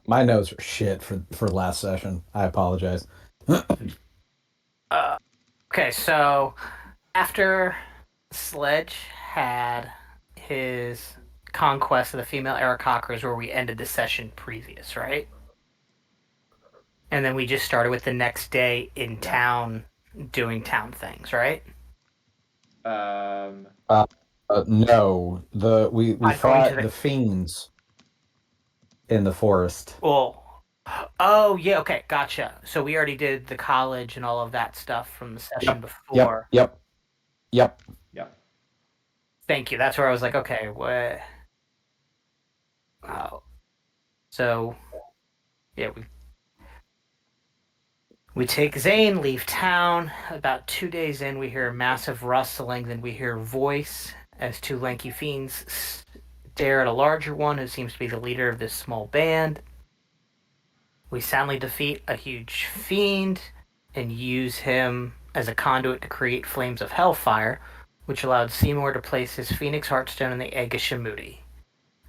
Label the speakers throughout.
Speaker 1: My notes are shit for last session. I apologize.
Speaker 2: Uh, okay, so after Sledge had his conquest of the female Aarakocras where we ended the session previous, right? And then we just started with the next day in
Speaker 3: Yeah.
Speaker 2: town doing town things, right?
Speaker 3: Um,
Speaker 1: Uh, no, we
Speaker 2: Going to
Speaker 1: fought
Speaker 2: the
Speaker 1: the fiends in the forest.
Speaker 2: well, oh yeah, okay, gotcha. So we already did the college and all of that stuff from the session
Speaker 1: Yep, yep,
Speaker 2: before.
Speaker 1: yep, yep.
Speaker 3: yeah.
Speaker 2: Thank you. That's where I was like, okay, what? Oh, so yeah, we take Zane, leave town. About 2 days in, we hear a massive rustling. Then we hear a voice as two lanky fiends stare at a larger one who seems to be the leader of this small band. We soundly defeat a huge fiend and use him as a conduit to create flames of hellfire, which allowed Seymour to place his Phoenix Heartstone in the Egg of Shamuti.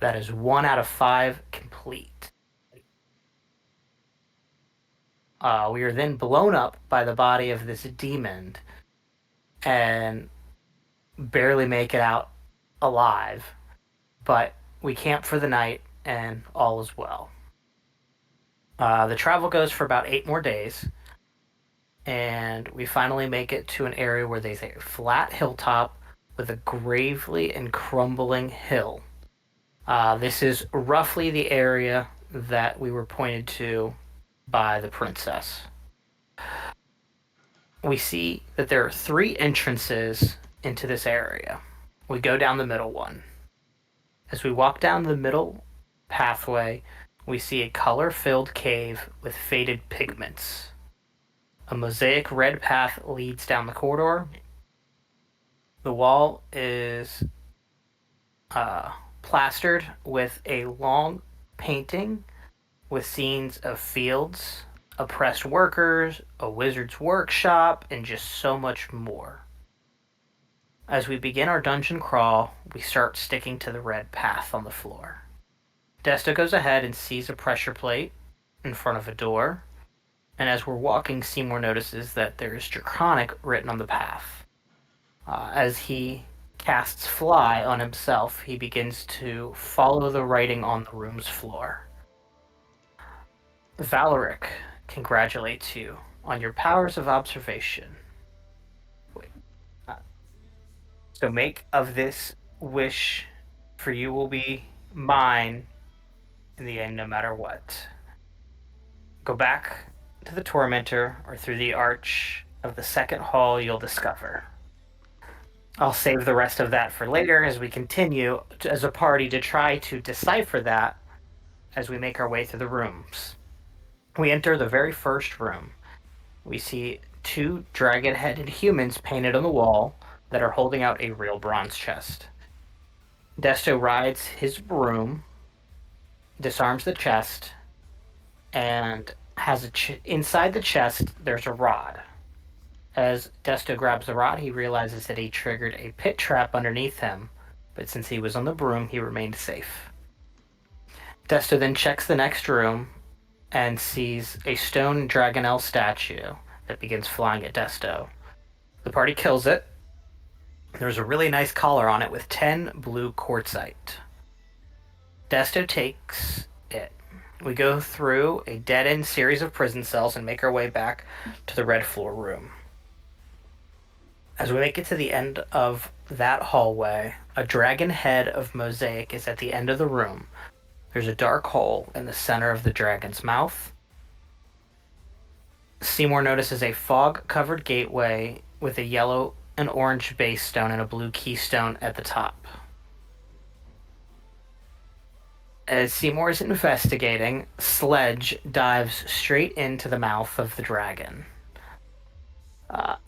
Speaker 2: That is 1 out of 5 complete. We are then blown up by the body of this demon and barely make it out alive, but we camp for the night and all is well. The travel goes for about 8 more days, and we finally make it to an area where there's a flat hilltop with a gravely and crumbling hill. This is roughly the area that we were pointed to by the princess. We see that there are 3 entrances into this area. We go down the middle one. As we walk down the middle pathway, we see a color filled cave with faded pigments. A mosaic red path leads down the corridor. The wall is uh, plastered with a long painting with scenes of fields, oppressed workers, a wizard's workshop, and just so much more. As we begin our dungeon crawl, we start sticking to the red path on the floor. Desta goes ahead and sees a pressure plate in front of a door, and as we're walking, Seymour notices that there is Draconic written on the path. As he casts Fly on himself, he begins to follow the writing on the room's floor. Valeric congratulates you on your powers of observation. Wait, uh, so make of this wish, for you will be mine in the end, no matter what. Go back to the Tormentor or through the arch of the second hall you'll discover. I'll save the rest of that for later as we continue as a party to try to decipher that as we make our way through the rooms. We enter the very first room. We see 2 dragon-headed humans painted on the wall that are holding out a real bronze chest. Desto rides his broom, disarms the chest, and has inside the chest there's a rod. As Desto grabs the rod, he realizes that he triggered a pit trap underneath him, but since he was on the broom, he remained safe. Desto then checks the next room and sees a stone Dragonelle statue that begins flying at Desto. The party kills it. There's a really nice collar on it with 10 blue quartzite. Desto takes it. We go through a dead-end series of prison cells and make our way back to the red floor room. As we make it to the end of that hallway, a dragon head of mosaic is at the end of the room. There's a dark hole in the center of the dragon's mouth. Seymour notices a fog-covered gateway with a yellow and orange base stone and a blue keystone at the top. As Seymour is investigating, Sledge dives straight into the mouth of the dragon.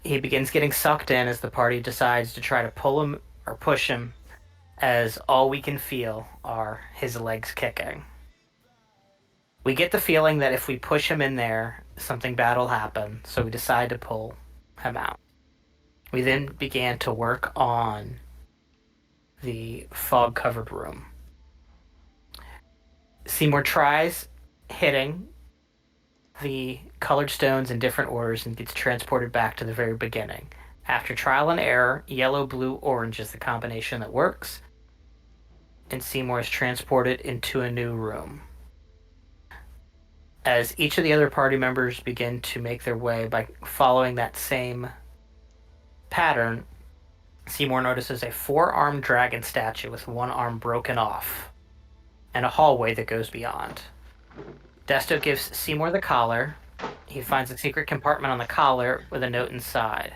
Speaker 2: He begins getting sucked in as the party decides to try to pull him or push him, as all we can feel are his legs kicking. We get the feeling that if we push him in there, something bad will happen, so we decide to pull him out. We then began to work on the fog covered room. Seymour tries hitting the colored stones in different orders and gets transported back to the very beginning. After trial and error, yellow, blue, orange is the combination that works, and Seymour is transported into a new room. As each of the other party members begin to make their way by following that same pattern, Seymour notices a four-armed dragon statue with one arm broken off, and a hallway that goes beyond. Desto gives Seymour the collar. He finds a secret compartment on the collar with a note inside.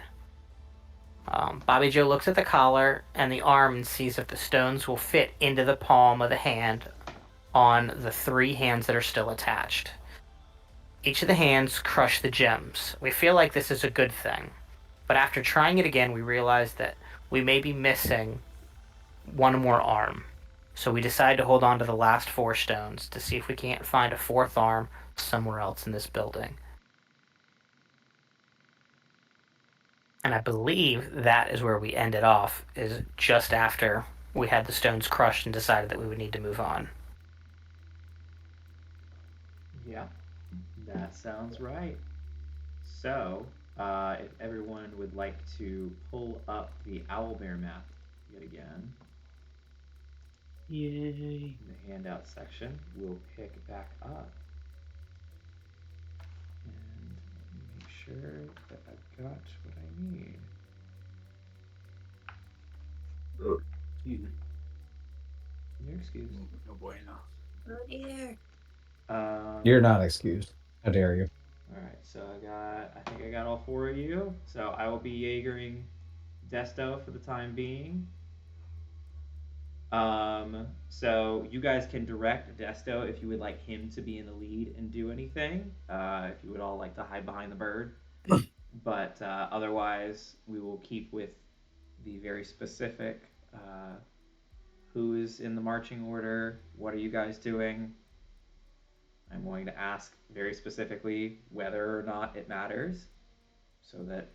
Speaker 2: Bobby Joe looks at the collar and the arm and sees if the stones will fit into the palm of the hand on the three hands that are still attached. Each of the hands crush the gems. We feel like this is a good thing, but after trying it again, we realize that we may be missing one more arm. So we decide to hold on to the last four stones to see if we can't find a fourth arm somewhere else in this building. And I believe that is where we ended off, is just after we had the stones crushed and decided that we would need to move on.
Speaker 3: Yeah, that sounds right. So, if everyone would like to pull up the owlbear map yet again,
Speaker 4: Yay.
Speaker 3: in the handout section, we'll pick back up. And let me make sure that I've got what I need.
Speaker 4: Excuse me.
Speaker 3: You're excused.
Speaker 4: No bueno.
Speaker 5: Oh dear.
Speaker 1: You're not excused. How dare you?
Speaker 3: Alright, so I think I got all four of you. So I will be Jaegering Desto for the time being. So you guys can direct Desto if you would like him to be in the lead and do anything. If you would all like to hide behind the bird. But otherwise, we will keep with the very specific who is in the marching order, what are you guys doing. I'm going to ask very specifically whether or not it matters, so that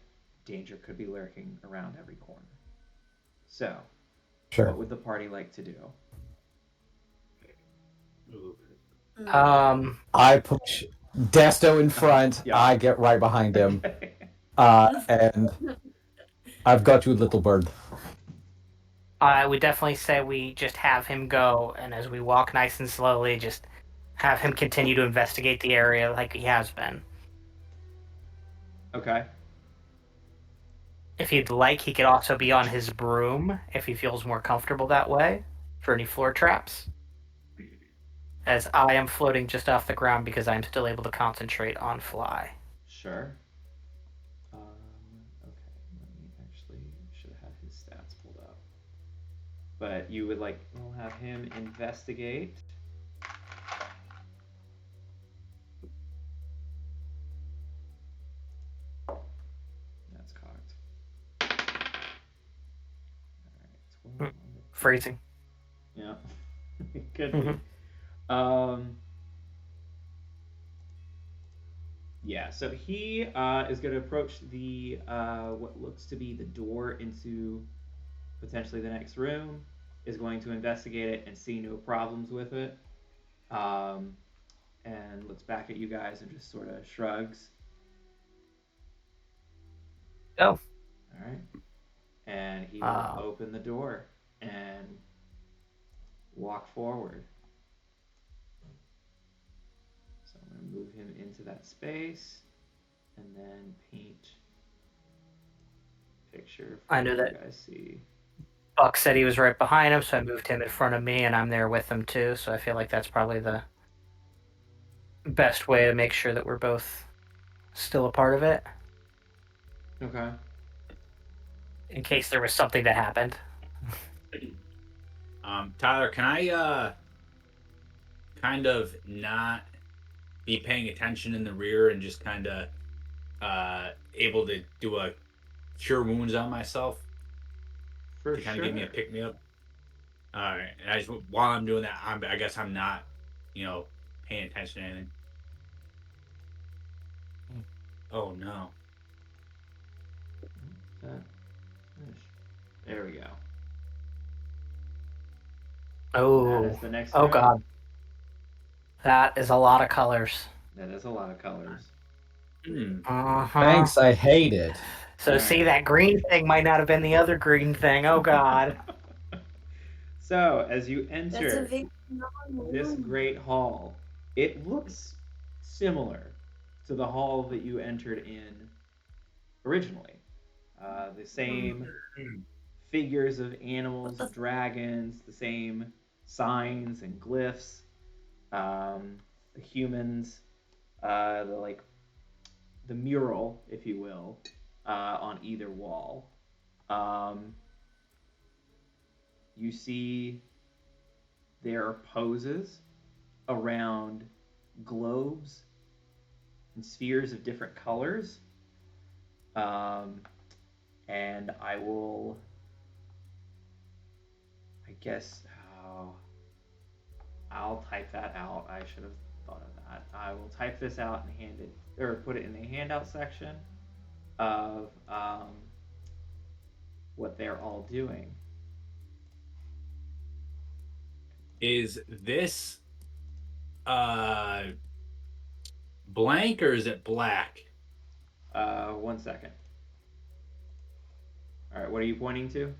Speaker 3: danger could be lurking around every corner. So,
Speaker 1: Sure.
Speaker 3: what would the party like to do?
Speaker 1: I push Desto in front.
Speaker 3: Yeah.
Speaker 1: I get right behind him. And I've got you, little bird.
Speaker 2: I would definitely say we just have him go, and as we walk nice and slowly, just have him continue to investigate the area like he has been.
Speaker 3: Okay.
Speaker 2: If he'd like, he could also be on his broom if he feels more comfortable that way for any floor traps. As I am floating just off the ground because I'm still able to concentrate on fly.
Speaker 3: Sure. Okay, let me actually, should have had his stats pulled up. But you would like, we'll have him investigate. That's cocked. Alright, 12.
Speaker 2: Freezing.
Speaker 3: Yeah, it could be. Yeah, so he is going to approach the what looks to be the door into potentially the next room. Is going to investigate it and see no problems with it. And looks back at you guys and just sort of shrugs.
Speaker 2: Oh.
Speaker 3: All right. And he will open the door and walk forward. So I'm going to move him into that space and then paint picture for
Speaker 2: I knew
Speaker 3: you
Speaker 2: that.
Speaker 3: guys see.
Speaker 2: Buck said he was right behind him, so I moved him in front of me, and I'm there with him too, so I feel like that's probably the best way to make sure that we're both still a part of it.
Speaker 3: Okay.
Speaker 2: In case there was something that happened.
Speaker 4: Tyler, can I kind of not be paying attention in the rear and just kind of able to do a cure wounds on myself
Speaker 3: For
Speaker 4: to kind
Speaker 3: sure.
Speaker 4: of give me a pick me up? All right, and I just, while I'm doing that, I guess I'm not, paying attention to anything. Oh no!
Speaker 3: There we go.
Speaker 2: Oh.
Speaker 3: That is the next
Speaker 2: Oh
Speaker 3: room.
Speaker 2: god. That is a lot of colors.
Speaker 3: That is a lot of colors.
Speaker 2: Uh-huh.
Speaker 1: Thanks, I hate it.
Speaker 2: So
Speaker 3: All
Speaker 2: see,
Speaker 3: right.
Speaker 2: that green thing might not have been the other green thing. Oh God.
Speaker 3: So, as you
Speaker 5: That's a
Speaker 3: enter
Speaker 5: very long
Speaker 3: this
Speaker 5: room.
Speaker 3: great hall, it looks similar to the hall that you entered in originally. The same figures of animals, of dragons, the same signs and glyphs, the humans, the the mural, if you will, on either wall. Um, you see there are poses around globes and spheres of different colors. Um, and I will, I guess, oh, I'll type that out. I should have thought of that. I will type this out and hand it, or put it in the handout section of what they're all doing.
Speaker 4: Is this blank or is it black?
Speaker 3: 1 second. All right, what are you pointing to?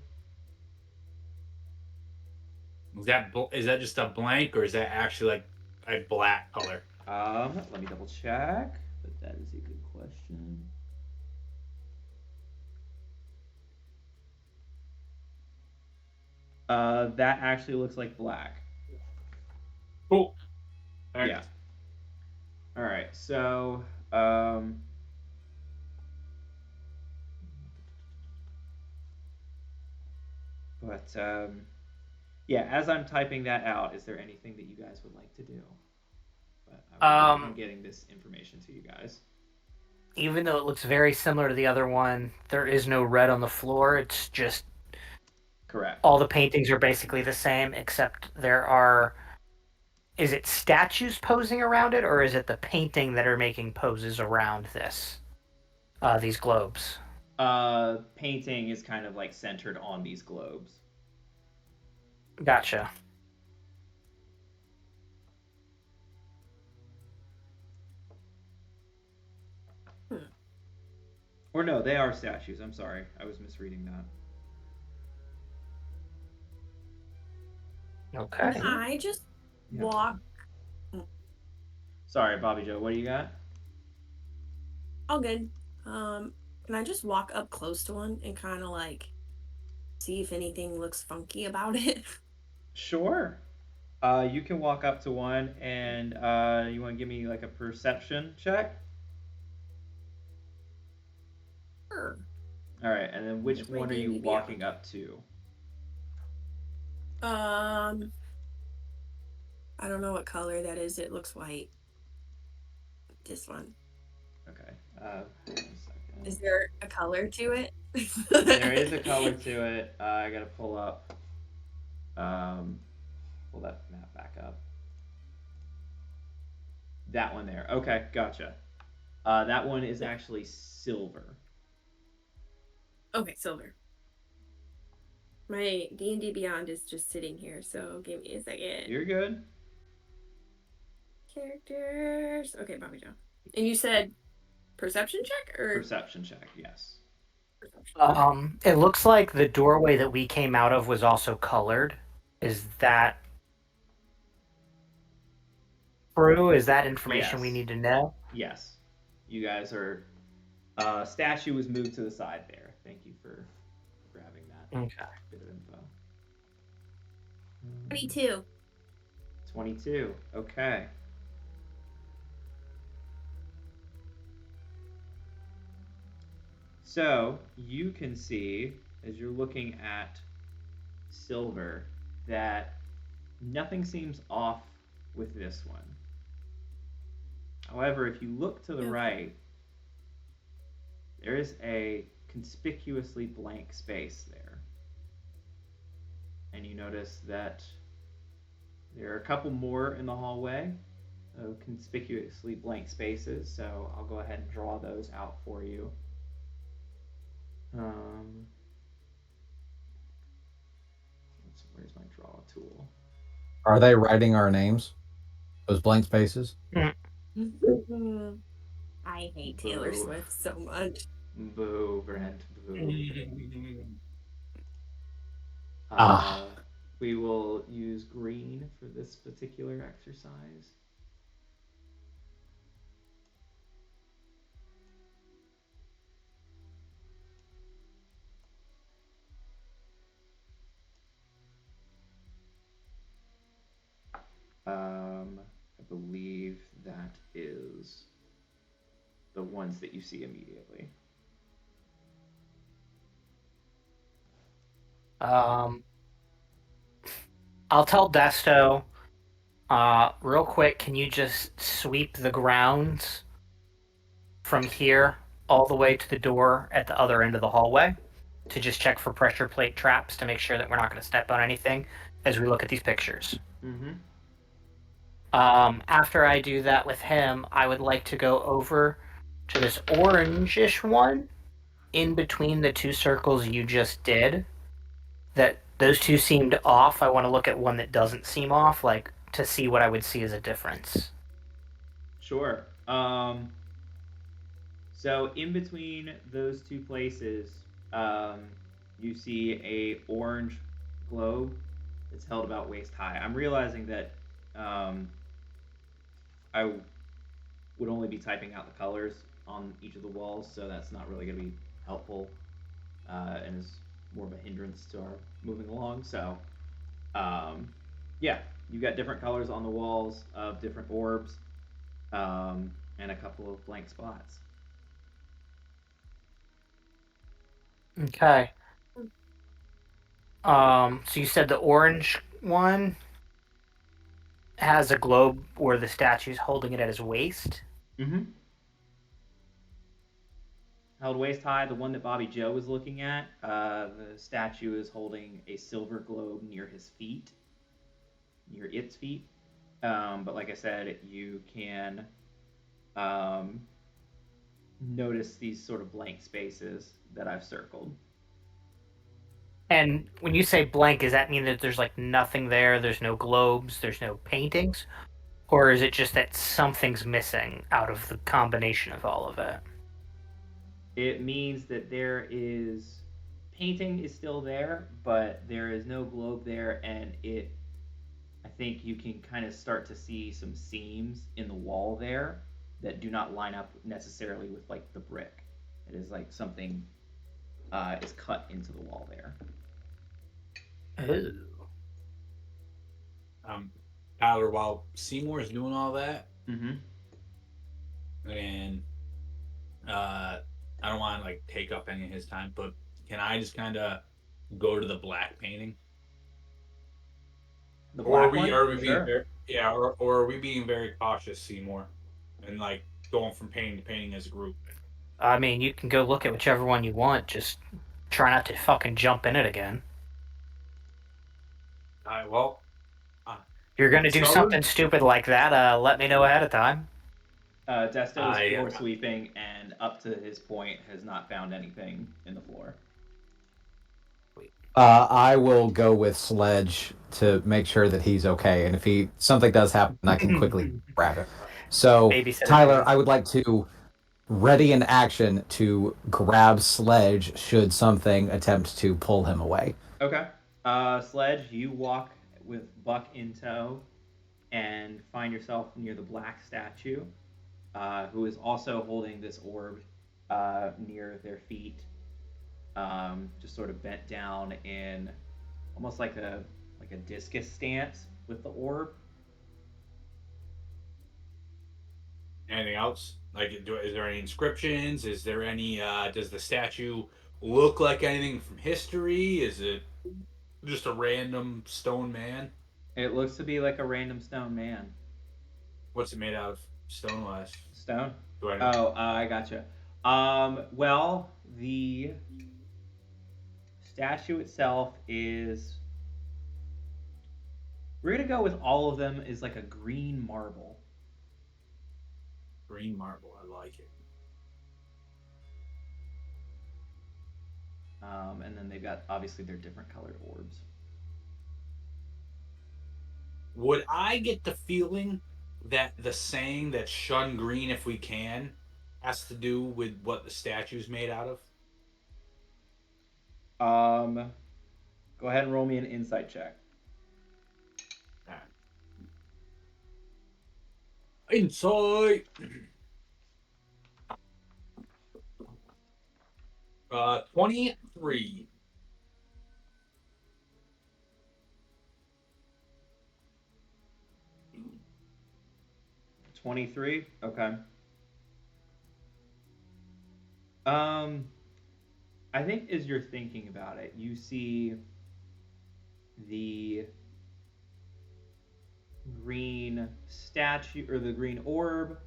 Speaker 4: Is that just a blank or is that actually like a black color?
Speaker 3: Let me double check. But that is a good question. That actually looks like black.
Speaker 4: Cool.
Speaker 3: Yeah. All right. So, um, but yeah. As I'm typing that out, is there anything that you guys would like to do? But I will work on getting this information to you guys.
Speaker 2: Even though it looks very similar to the other one, there is no red on the floor. It's just
Speaker 3: Correct.
Speaker 2: all the paintings are basically the same, except there are. Is it statues posing around it, or is it the painting that are making poses around this? These globes.
Speaker 3: Painting is kind of like centered on these globes.
Speaker 2: Gotcha.
Speaker 3: Or no, they are statues. I'm sorry, I was misreading that.
Speaker 2: Okay.
Speaker 5: Can I just walk?
Speaker 3: Sorry, Bobby Joe. What do you got?
Speaker 5: All good. Can I just walk up close to one and kind of like see if anything looks funky about it?
Speaker 3: Sure. You can walk up to one, and you want to give me like a perception check?
Speaker 5: Sure.
Speaker 3: All right, and then which
Speaker 5: Where's my
Speaker 3: one are you
Speaker 5: D&D
Speaker 3: walking
Speaker 5: Beyond?
Speaker 3: up to?
Speaker 5: I don't know what color that is. It looks white. This one.
Speaker 3: Okay. Hold on a second.
Speaker 5: Is there a color to it?
Speaker 3: There is a color to it. I gotta pull up. Pull that map back up. That one there. Okay, gotcha. That one is actually silver.
Speaker 5: Okay, silver. My D&D Beyond is just sitting here, so give me a second.
Speaker 3: You're good.
Speaker 5: Characters. Okay, Bobby Joe. And you said perception check or
Speaker 3: Perception check, yes.
Speaker 5: perception?
Speaker 2: It looks like the doorway that we came out of was also colored. Is that true? Is that information we
Speaker 3: Yes.
Speaker 2: need to know?
Speaker 3: Yes. You guys are. Statue was moved to the side there. Thank you for grabbing that
Speaker 2: Okay.
Speaker 3: bit of info.
Speaker 5: 22.
Speaker 3: 22. Okay. So you can see as you're looking at silver that nothing seems off with this one. However, if you look to the
Speaker 5: Okay.
Speaker 3: right, there is a conspicuously blank space there. And you notice that there are a couple more in the hallway of conspicuously blank spaces, so I'll go ahead and draw those out for you. Where's my draw tool?
Speaker 1: Are they writing our names? Those blank spaces.
Speaker 5: I hate Taylor
Speaker 3: Boo.
Speaker 5: Swift so much.
Speaker 3: Boo, Brent. Boo.
Speaker 1: Ah.
Speaker 3: We will use green for this particular exercise. I believe that is the ones that you see immediately.
Speaker 2: I'll tell Desto, real quick, can you just sweep the grounds from here all the way to the door at the other end of the hallway to just check for pressure plate traps to make sure that we're not going to step on anything as we look at these pictures.
Speaker 3: Mm-hmm.
Speaker 2: After I do that with him, I would like to go over to this orangish one in between the two circles you just did. That those two seemed off. I want to look at one that doesn't seem off, like to see what I would see as a difference.
Speaker 3: Sure. So in between those two places, you see a orange globe that's held about waist high. I'm realizing that I would only be typing out the colors on each of the walls, so that's not really going to be helpful and is more of a hindrance to our moving along. So, yeah, you got different colors on the walls of different orbs and a couple of blank spots.
Speaker 2: Okay. So you said the orange one has a globe where the statue's holding it at his waist.
Speaker 3: Mm-hmm. Held waist high, the one that Bobby Joe was looking at, the statue is holding a silver globe near his feet, near its feet. But like I said, you can notice these sort of blank spaces that I've circled.
Speaker 2: And when you say blank, does that mean that there's like nothing there? There's no globes, there's no paintings? Or is it just that something's missing out of the combination of all of it?
Speaker 3: It means that there is painting is still there, but there is no globe there, and I think you can kind of start to see some seams in the wall there that do not line up necessarily with like the brick. It is like something is cut into the wall there.
Speaker 2: Ooh.
Speaker 4: Tyler, while Seymour is doing all that,
Speaker 3: Mm-hmm.
Speaker 4: and I don't want to like take up any of his time, but can I just kind of go to the black painting?
Speaker 3: The
Speaker 4: Or
Speaker 3: black one?
Speaker 4: are we being
Speaker 3: Sure.
Speaker 4: very, yeah, or are we being very cautious, Seymour, and like going from painting to painting as a group?
Speaker 2: I mean, you can go look at whichever one you want. Just try not to fucking jump in it again.
Speaker 4: All right, well,
Speaker 2: If you're gonna do
Speaker 4: So-
Speaker 2: something stupid like that, let me know ahead of time.
Speaker 3: Desto is
Speaker 4: I,
Speaker 3: floor sweeping, and up to his point, has not found anything in the floor.
Speaker 1: I will go with Sledge to make sure that he's okay, and if something does happen, I can quickly grab him. So,
Speaker 2: Babysitter
Speaker 1: Tyler,
Speaker 2: days.
Speaker 1: I would like to ready in action to grab Sledge should something attempt to pull him away.
Speaker 3: Okay. Sledge, you walk with Buck in tow and find yourself near the black statue, who is also holding this orb near their feet, just sort of bent down in almost like a discus stance with the orb.
Speaker 4: anything else? Like, is there any inscriptions? Is there any? Does the statue look like anything from history? Is it just a random stone man?
Speaker 3: It looks to be like a random stone man.
Speaker 4: What's it made out of? Stone wise?
Speaker 3: Stone?
Speaker 4: Do I know?
Speaker 3: Oh, I gotcha. Well, the statue itself is. We're gonna go with all of them is like a green marble.
Speaker 4: Green marble. I like it.
Speaker 3: And then they've got obviously their different colored orbs.
Speaker 4: Would I get the feeling that the saying that "shun green if we can" has to do with what the statue's made out of?
Speaker 3: Go ahead and roll me an insight check.
Speaker 4: Insight. 23.
Speaker 3: 23. Okay. Um, I think as you're thinking about it, you see the green statue or the green orb,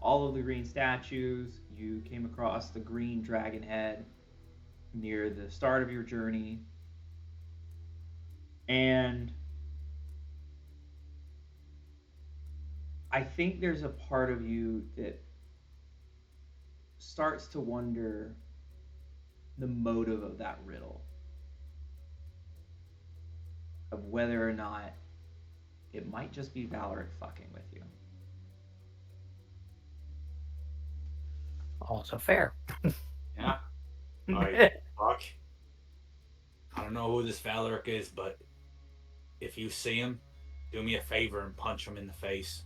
Speaker 3: all of the green statues. You came across the green dragon head near the start of your journey. And I think there's a part of you that starts to wonder the motive of that riddle, of whether or not it might just be Valeric fucking with you.
Speaker 2: Also fair.
Speaker 4: Yeah. Alright, fuck. I don't know who this Valeric is, but if you see him, do me a favor and punch him in the face.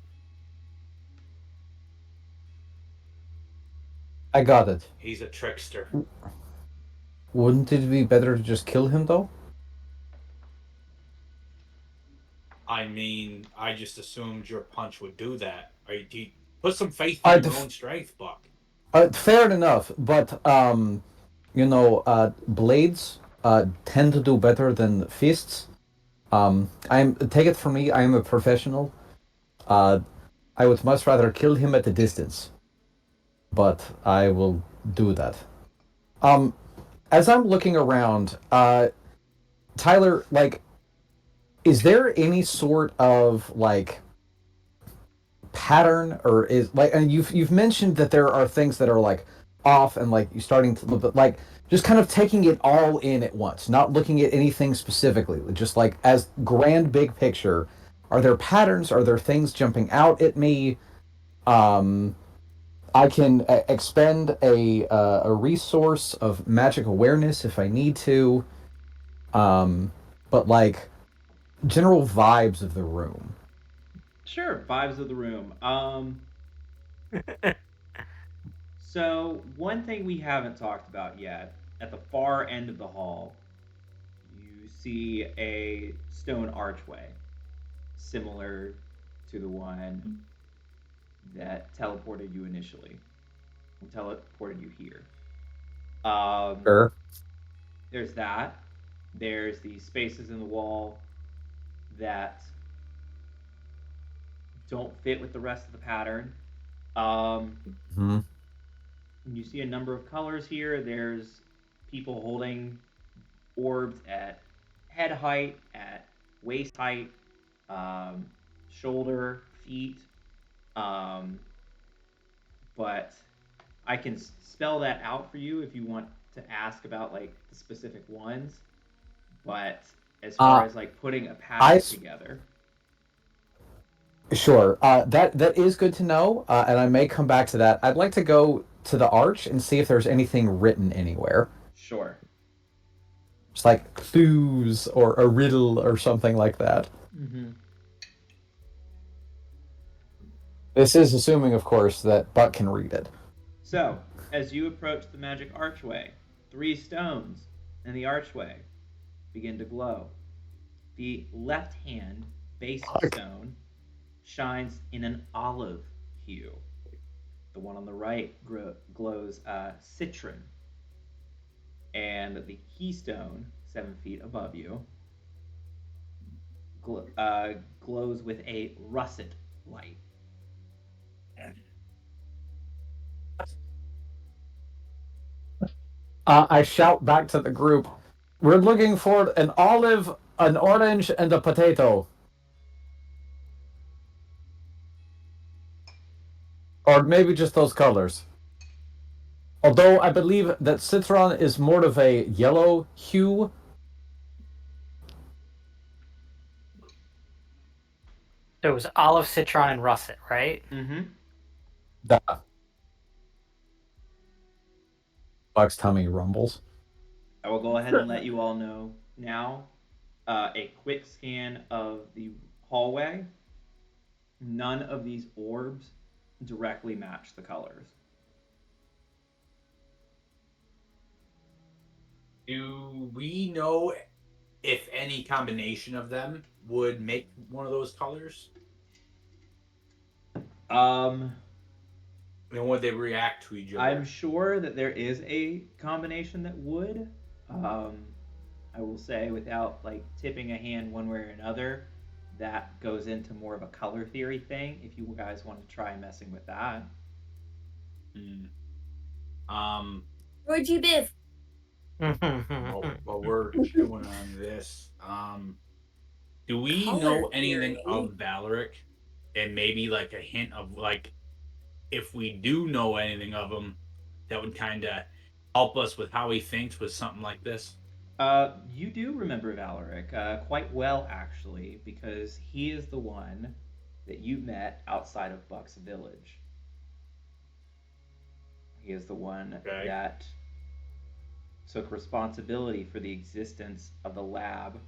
Speaker 1: I got it.
Speaker 4: He's a trickster.
Speaker 1: Wouldn't it be better to just kill him, though?
Speaker 4: I mean, I just assumed your punch would do that. Do you put some faith in your own strength, Buck?
Speaker 1: Fair enough, but blades tend to do better than fists. Take it from me, I am a professional. I would much rather kill him at a distance, but I will do that. As I'm looking around, Tyler, like, is there any sort of like pattern, or is like, and you've mentioned that there are things that are like off and like you starting to look, but like just kind of taking it all in at once, not looking at anything specifically, just like as grand big picture. Are there patterns? Are there things jumping out at me? Um, I can expend a resource of magic awareness if I need to. But like general vibes of the room.
Speaker 3: Sure, vibes of the room. So one thing we haven't talked about yet, at the far end of the hall, you see a stone archway, similar to the one that teleported you initially, and teleported you here.
Speaker 1: Sure.
Speaker 3: There's that. There's the spaces in the wall that don't fit with the rest of the pattern.
Speaker 1: Mm-hmm.
Speaker 3: You see a number of colors here. There's people holding orbs at head height, at waist height, shoulder, feet. But I can spell that out for you if you want to ask about like the specific ones. But as far as like putting a pattern together.
Speaker 1: Sure. That is good to know, and I may come back to that. I'd like to go to the arch and see if there's anything written anywhere.
Speaker 3: Sure.
Speaker 1: Just like clues or a riddle or something like that.
Speaker 3: Mm-hmm.
Speaker 1: This is assuming, of course, that Buck can read it.
Speaker 3: So, as you approach the magic archway, 3 stones in the archway begin to glow. The left hand base stone shines in an olive hue. The one on the right glows citron. And the keystone, 7 feet above you, glows with a russet light.
Speaker 1: I shout back to the group, we're looking for an olive, an orange, and a potato. Or maybe just those colors. Although I believe that citron is more of a yellow hue.
Speaker 2: So it was olive, citron, and russet, right?
Speaker 3: Mm-hmm.
Speaker 1: Duh. Buck's tummy rumbles.
Speaker 3: I will go ahead and let you all know now. A quick scan of the hallway. None of these orbs directly match the colors.
Speaker 4: Do we know if any combination of them would make one of those colors?
Speaker 3: Um,
Speaker 4: And would they react to each
Speaker 3: I'm
Speaker 4: other?
Speaker 3: sure that there is a combination that would. Um, I will say, without like tipping a hand one way or another, that goes into more of a color theory thing. If you guys want to try messing with that,
Speaker 4: Hmm. Um,
Speaker 5: Roy G. Biv.
Speaker 4: while we're chewing on this, do we
Speaker 5: Color
Speaker 4: know anything
Speaker 5: theory.
Speaker 4: of Valeric, and maybe like a hint of like if we do know anything of him, that would kind of help us with how he thinks with something like this.
Speaker 3: you do remember Valeric quite well, actually, because he is the one that you met outside of Buck's village. He is the one
Speaker 4: Okay.
Speaker 3: that took responsibility for the existence of the lab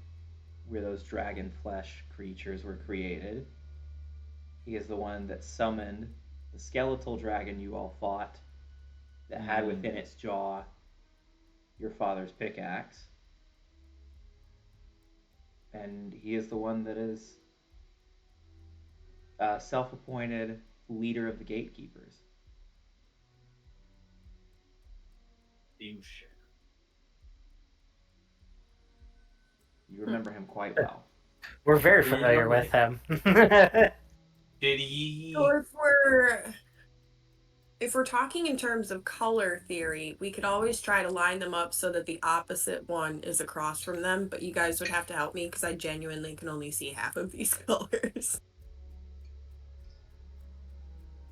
Speaker 3: where those dragon flesh creatures were created. He is the one that summoned the skeletal dragon you all fought that had within its jaw your father's pickaxe. And he is the one that is self appointed leader of the gatekeepers.
Speaker 4: Douche.
Speaker 3: You remember him quite well.
Speaker 2: We're very
Speaker 4: Do you
Speaker 2: familiar
Speaker 4: remember
Speaker 2: with him.
Speaker 4: Did
Speaker 5: So
Speaker 4: he?
Speaker 5: if we're talking in terms of color theory, we could always try to line them up so that the opposite one is across from them, but you guys would have to help me because I genuinely can only see half of these colors.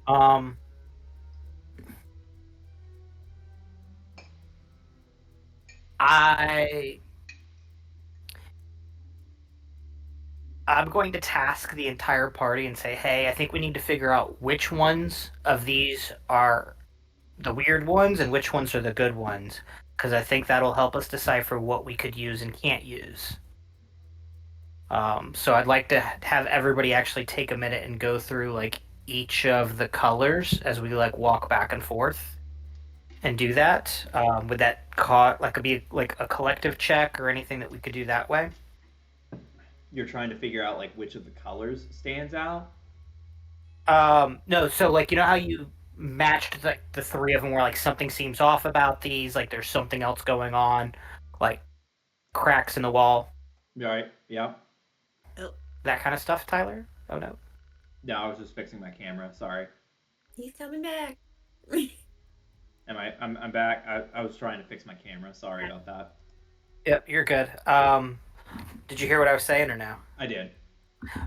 Speaker 2: um, I I'm going to task the entire party and say, hey, I think we need to figure out which ones of these are the weird ones and which ones are the good ones, because I think that'll help us decipher what we could use and can't use. So I'd like to have everybody actually take a minute and go through like each of the colors as we like walk back and forth and do that. Would that like be like a collective check or anything that we could do that way?
Speaker 3: You're trying to figure out like which of the colors stands out.
Speaker 2: No, so like you know how you matched like the three of them where like something seems off about these, like there's something else going on, like cracks in the wall,
Speaker 3: Right. Yeah.
Speaker 5: Oh,
Speaker 2: that kind of stuff, Tyler? Oh no.
Speaker 3: No, I was just fixing my camera. Sorry.
Speaker 5: he's coming back.
Speaker 3: Am I? I'm back. I was trying to fix my camera. Sorry about that.
Speaker 2: Yep, you're good. Did you hear what I was saying or no?
Speaker 3: I did.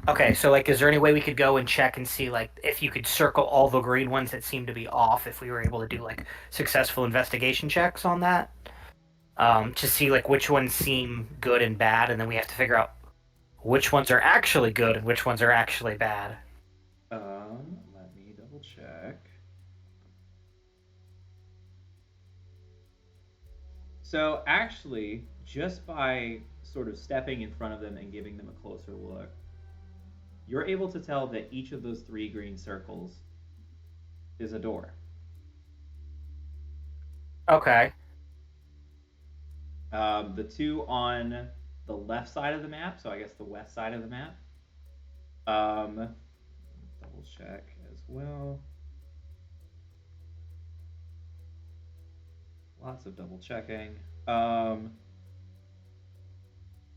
Speaker 2: Okay, so like, is there any way we could go and check and see like if you could circle all the green ones that seem to be off, if we were able to do like successful investigation checks on that, to see like which ones seem good and bad, and then we have to figure out which ones are actually good and which ones are actually bad.
Speaker 3: Let me double check. So actually, just by sort of stepping in front of them and giving them a closer look, you're able to tell that each of those three green circles is a door.
Speaker 2: Okay.
Speaker 3: The two on the left side of the map, so I guess the west side of the map. Double check as well. Lots of double checking.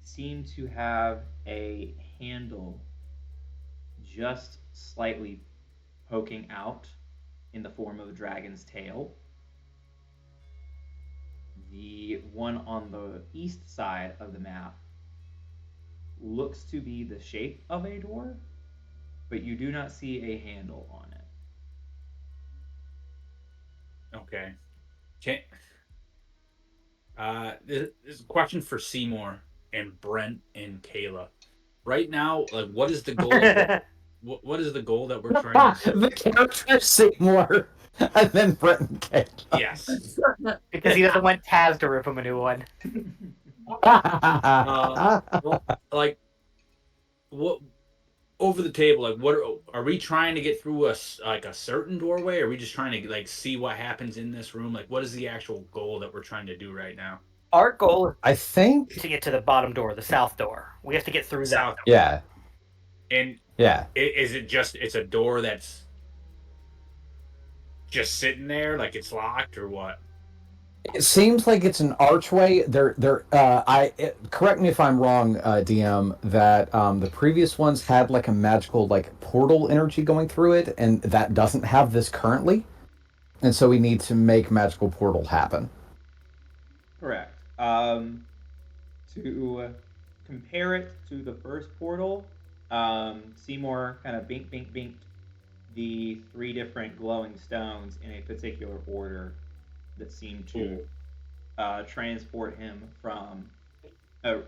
Speaker 3: Seem to have a handle just slightly poking out in the form of a dragon's tail. The one on the east side of the map looks to be the shape of a door, but you do not see a handle on it.
Speaker 4: Okay. Can this is a question for Seymour and Brent and Kayla. Right now, like, what is the goal? what is the goal that we're trying to do?
Speaker 1: The character Seymour, and then Brent and Kate.
Speaker 4: Yes.
Speaker 2: Because he doesn't want Taz to rip him a new one.
Speaker 4: Well, like, what over the table? Like, what are we trying to get through a certain doorway? Or are we just trying to like see what happens in this room? Like, what is the actual goal that we're trying to do right now?
Speaker 2: Our goal is
Speaker 1: I think.
Speaker 2: to get to the bottom door, the south door. We have to get through that.
Speaker 4: South.
Speaker 1: Yeah.
Speaker 4: And
Speaker 1: Yeah.
Speaker 4: is it just it's a door that's just sitting there like it's locked or what?
Speaker 1: It seems like it's an archway. Correct me if I'm wrong, DM. That the previous ones had like a magical like portal energy going through it, and that doesn't have this currently, and so we need to make magical portal happen.
Speaker 3: Correct. To compare it to the first portal, Seymour kind of bink, bink, binked the 3 different glowing stones in a particular order that seemed to transport him from.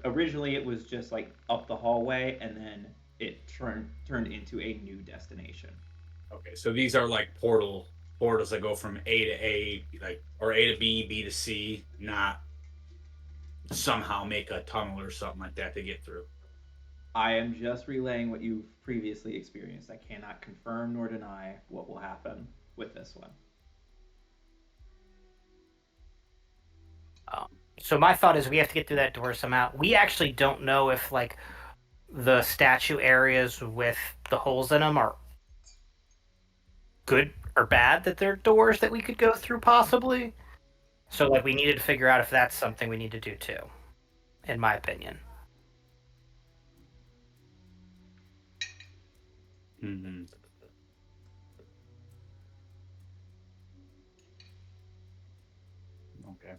Speaker 3: Originally, it was just like up the hallway, and then it turned into a new destination.
Speaker 4: Okay, so these are like portals that go from A to A, like or A to B, B to C, not somehow make a tunnel or something like that to get through.
Speaker 3: I am just relaying what you've previously experienced. I cannot confirm nor deny what will happen with this one.
Speaker 2: So my thought is we have to get through that door somehow. We actually don't know if like the statue areas with the holes in them are good or bad, that they're doors that we could go through possibly. So like we needed to figure out if that's something we need to do too, in my opinion.
Speaker 4: Mm-hmm. Okay.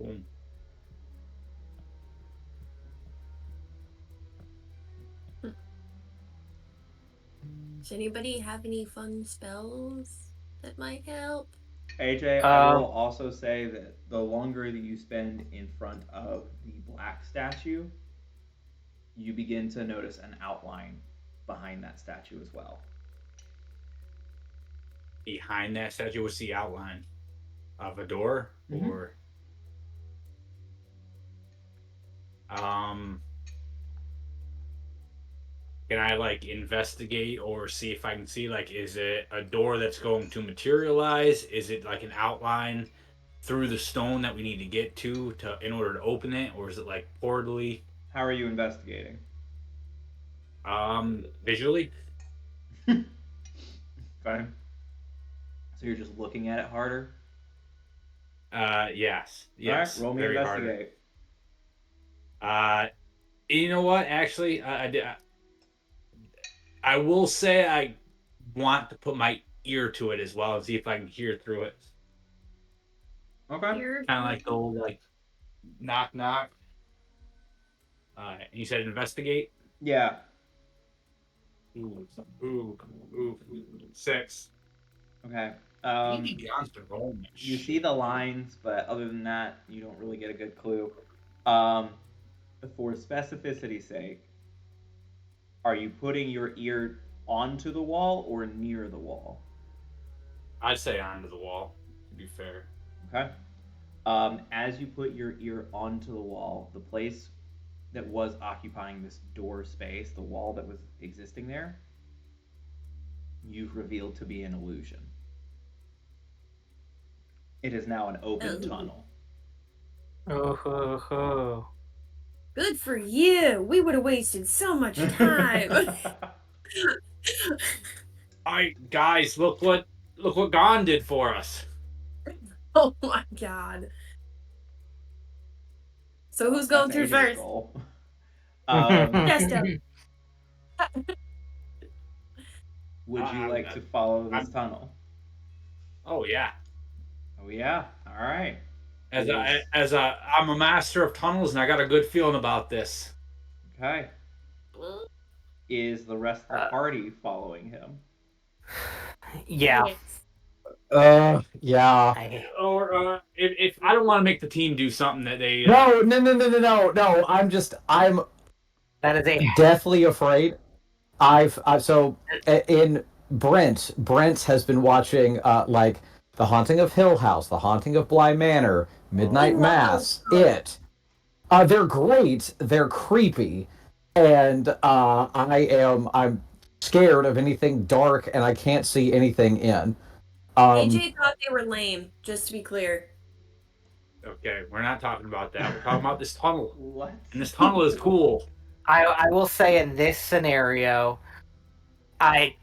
Speaker 4: Boom.
Speaker 5: Does anybody have any fun spells that might help?
Speaker 3: AJ, I will also say that the longer that you spend in front of the black statue, you begin to notice an outline behind that statue as well.
Speaker 4: Behind that statue, what's the outline of a door? Mm-hmm. Or can I like investigate or see if I can see, like, is it a door that's going to materialize? Is it like an outline through the stone that we need to get to in order to open it, or is it like portally?
Speaker 3: How are you investigating?
Speaker 4: Visually.
Speaker 3: Okay. So you're just looking at it harder?
Speaker 4: Yes.
Speaker 3: All right, roll me investigate.
Speaker 4: You know what? Actually, I will say I want to put my ear to it as well and see if I can hear through it.
Speaker 3: Okay.
Speaker 4: Kind of like the old like knock knock. You said investigate?
Speaker 3: Yeah.
Speaker 4: Ooh, 6.
Speaker 3: Okay. You see the lines, but other than that, you don't really get a good clue. For specificity's sake, are you putting your ear onto the wall or near the wall?
Speaker 4: I'd say onto the wall, to be fair.
Speaker 3: Okay. As you put your ear onto the wall, the place that was occupying this door space, the wall that was existing there, you've revealed to be an illusion. It is now an open tunnel.
Speaker 2: Oh.
Speaker 5: Good for you. We would have wasted so much time.
Speaker 4: Guys, look what Gon did for us.
Speaker 5: Oh my god. So who's going through first?
Speaker 3: Desto. Would you like to follow this tunnel?
Speaker 4: Oh yeah.
Speaker 3: Oh yeah. All right.
Speaker 4: I'm a master of tunnels, and I got a good feeling about this.
Speaker 3: Okay. Is the rest of the party following him?
Speaker 2: Yeah.
Speaker 1: Yeah.
Speaker 4: Or if I don't want to make the team do something that they.
Speaker 1: No. I'm
Speaker 2: That is
Speaker 1: deathly afraid. So in Brent has been watching like The Haunting of Hill House, The Haunting of Bly Manor,
Speaker 5: I
Speaker 1: Midnight
Speaker 5: love those
Speaker 1: Mass,
Speaker 5: shows.
Speaker 1: It. They're great. They're creepy, and I'm scared of anything dark, and I can't see anything in. Um,
Speaker 5: AJ thought they were lame, just to be clear.
Speaker 4: Okay, we're not talking about that. We're talking about this tunnel,
Speaker 3: What?
Speaker 4: and this tunnel is cool.
Speaker 2: I will say in this scenario, I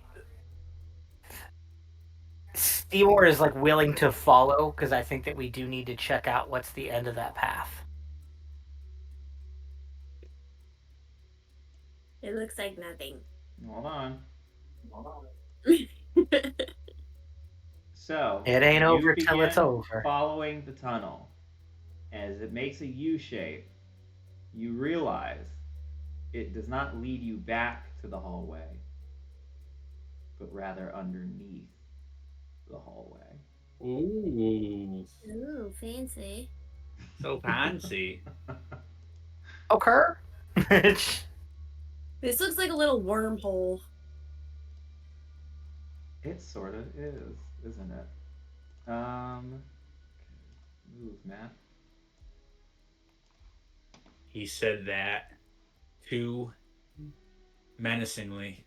Speaker 2: Seymour is like willing to follow because I think that we do need to check out what's the end of that path.
Speaker 5: It looks like nothing.
Speaker 3: Hold on. So
Speaker 2: It ain't
Speaker 3: you
Speaker 2: over till it's
Speaker 3: begin
Speaker 2: over.
Speaker 3: following the tunnel. As it makes a U shape, you realize it does not lead you back to the hallway, but rather underneath the hallway.
Speaker 4: Ooh,
Speaker 5: Ooh, fancy.
Speaker 4: so fancy.
Speaker 2: Occur?
Speaker 5: This looks like a little wormhole.
Speaker 3: It sort of is, isn't it? Move, Matt.
Speaker 4: He said that too menacingly.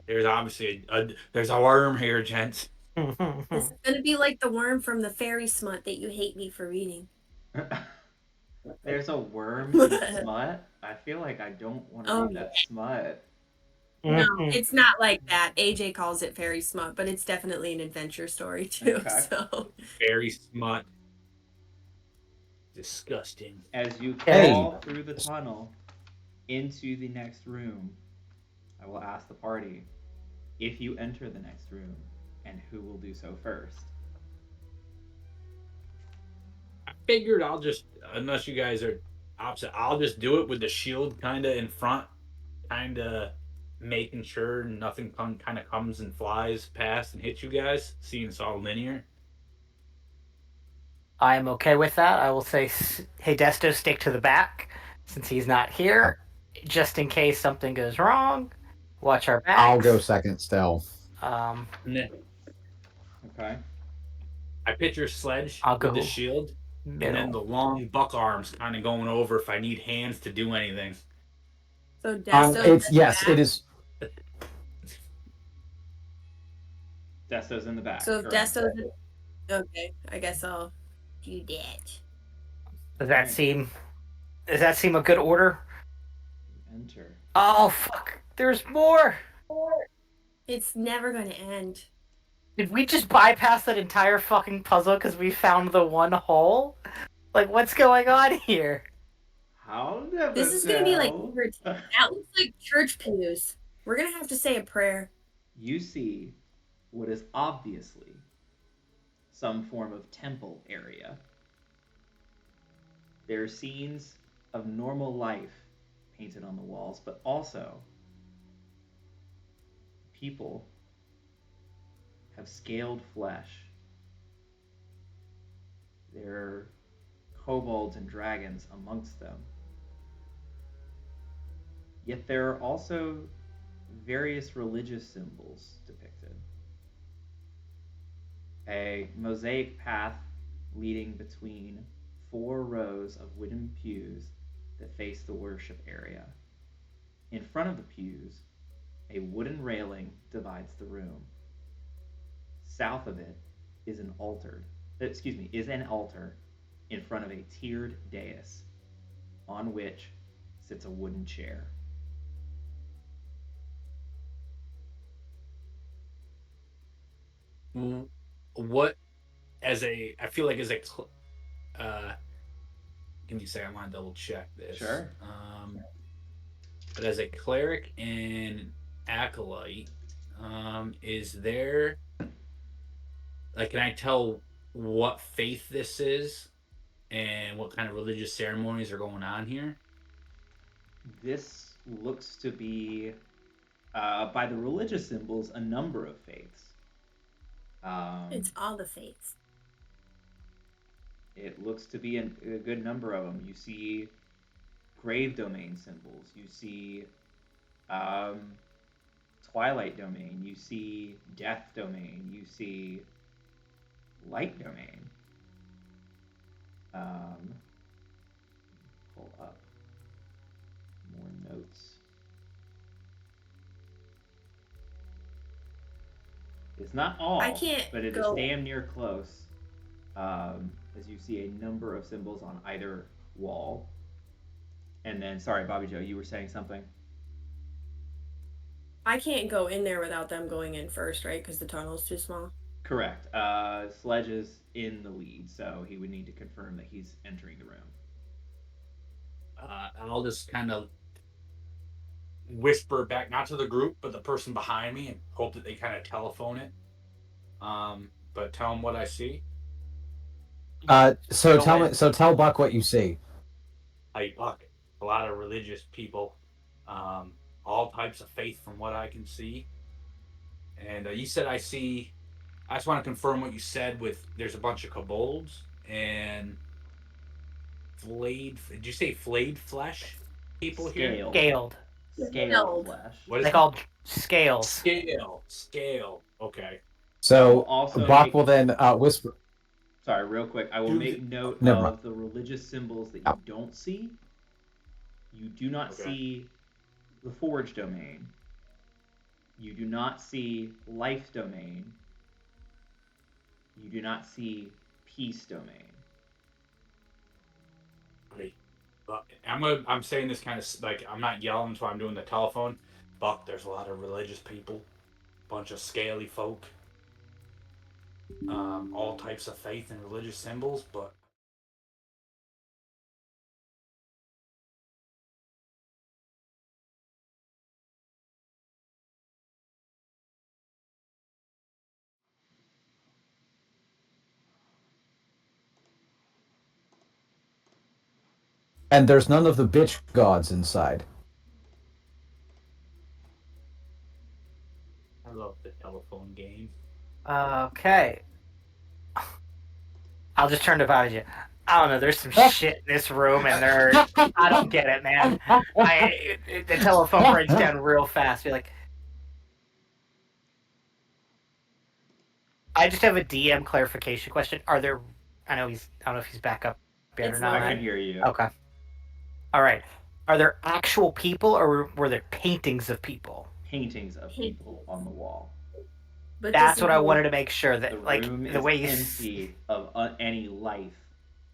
Speaker 4: There's obviously there's a worm here, gents.
Speaker 5: This is gonna be like the worm from the fairy smut that you hate me for reading.
Speaker 3: There's a worm in smut. I feel like I don't want to
Speaker 5: Oh,
Speaker 3: read that smut.
Speaker 5: no, it's not like that. AJ calls it fairy smut, but it's definitely an adventure story too.
Speaker 3: Okay.
Speaker 5: So
Speaker 4: Very smut. Disgusting.
Speaker 3: As you
Speaker 1: Hey.
Speaker 3: fall through the tunnel into the next room, I will ask the party if you enter the next room and who will do so first.
Speaker 4: I figured I'll just, unless you guys are opposite, I'll just do it with the shield kind of in front, kind of making sure nothing kind of comes and flies past and hits you guys, seeing it's all linear.
Speaker 2: I am okay with that. I will say, hey, Desto, stick to the back since he's not here, just in case something goes wrong. Watch our backs.
Speaker 1: I'll go second still.
Speaker 2: Um,
Speaker 4: And then
Speaker 3: Okay.
Speaker 4: I picture Sledge
Speaker 2: I'll
Speaker 4: with the
Speaker 2: go
Speaker 4: shield,
Speaker 2: middle.
Speaker 4: and then the long buck arms kind of going over if I need hands to do anything.
Speaker 5: So Desto.
Speaker 1: It's yes, it is.
Speaker 3: Desto's in the back.
Speaker 5: So if
Speaker 3: correct.
Speaker 5: Desto's okay, I guess I'll do that.
Speaker 2: Does that seem? Does that seem a good order?
Speaker 3: Enter.
Speaker 2: Oh fuck! There's more.
Speaker 5: It's never gonna end.
Speaker 2: Did we just bypass that entire fucking puzzle because we found the one hole? Like, what's going on here?
Speaker 3: How never
Speaker 5: This is gonna be like
Speaker 3: tell.
Speaker 5: that looks like church pews. We're gonna have to say a prayer.
Speaker 3: You see what is obviously some form of temple area. There are scenes of normal life painted on the walls, but also people have scaled flesh. There are kobolds and dragons amongst them. Yet there are also various religious symbols depicted. A mosaic path leading between 4 rows of wooden pews that face the worship area. In front of the pews, a wooden railing divides the room. South of it is an altar in front of a tiered dais on which sits a wooden chair.
Speaker 4: What, I feel like give me a second, I want to double check this.
Speaker 3: Sure.
Speaker 4: But as a cleric and acolyte, is there, like, can I tell what faith this is and what kind of religious ceremonies are going on here?
Speaker 3: This looks to be, by the religious symbols, a number of faiths.
Speaker 5: It's all the faiths.
Speaker 3: It looks to be a good number of them. You see grave domain symbols. You see Twilight Domain. You see Death Domain. You see Light Domain. Pull up more notes. It's not all,
Speaker 5: I can't
Speaker 3: but it is
Speaker 5: go.
Speaker 3: damn near close. As you see a number of symbols on either wall. And then, sorry, Bobby Joe, you were saying something?
Speaker 5: I can't go in there without them going in first, right? Because the tunnel's too small.
Speaker 3: Correct. Sledge is in the lead, so he would need to confirm that he's entering the room.
Speaker 4: I'll just kind of whisper back, not to the group, but the person behind me, and hope that they kind of telephone it. But tell them what I see.
Speaker 1: So tell Buck what you see.
Speaker 4: Hey, Buck, a lot of religious people, all types of faith from what I can see. And you said I see. I just want to confirm what you said. With there's a bunch of kobolds and flayed. Did you say flayed flesh people here?
Speaker 3: Scaled.
Speaker 5: Scaled.
Speaker 3: Flesh.
Speaker 4: What is
Speaker 2: They
Speaker 4: it?
Speaker 2: called scales.
Speaker 4: Scale. Okay.
Speaker 1: So
Speaker 3: also
Speaker 1: Buck will then whisper.
Speaker 3: Sorry, real quick. I will make note
Speaker 1: Never mind.
Speaker 3: of the religious symbols that you don't see. You do not see the Forge Domain. You do not see Life Domain. You do not see Peace Domain.
Speaker 4: Great. I'm saying this kind of like I'm not yelling, so I'm doing the telephone. Buck, there's a lot of religious people, bunch of scaly folk, all types of faith and religious symbols, but
Speaker 1: And there's none of the bitch gods inside.
Speaker 4: I love the telephone game.
Speaker 2: Okay. I'll just turn to Bobby. I don't know. There's some shit in this room, and I don't get it, man. The telephone breaks down real fast. Be like, I just have a DM clarification question. Are there? I don't know if he's back up yet or
Speaker 5: It's
Speaker 2: not.
Speaker 3: I can hear you.
Speaker 2: Okay. All right. Are there actual people, or were there paintings of people?
Speaker 3: Paintings of people on the wall.
Speaker 5: But
Speaker 2: That's what I wanted to make sure that,
Speaker 3: The
Speaker 2: like,
Speaker 3: room
Speaker 2: the
Speaker 3: is
Speaker 2: way you
Speaker 3: empty of any life,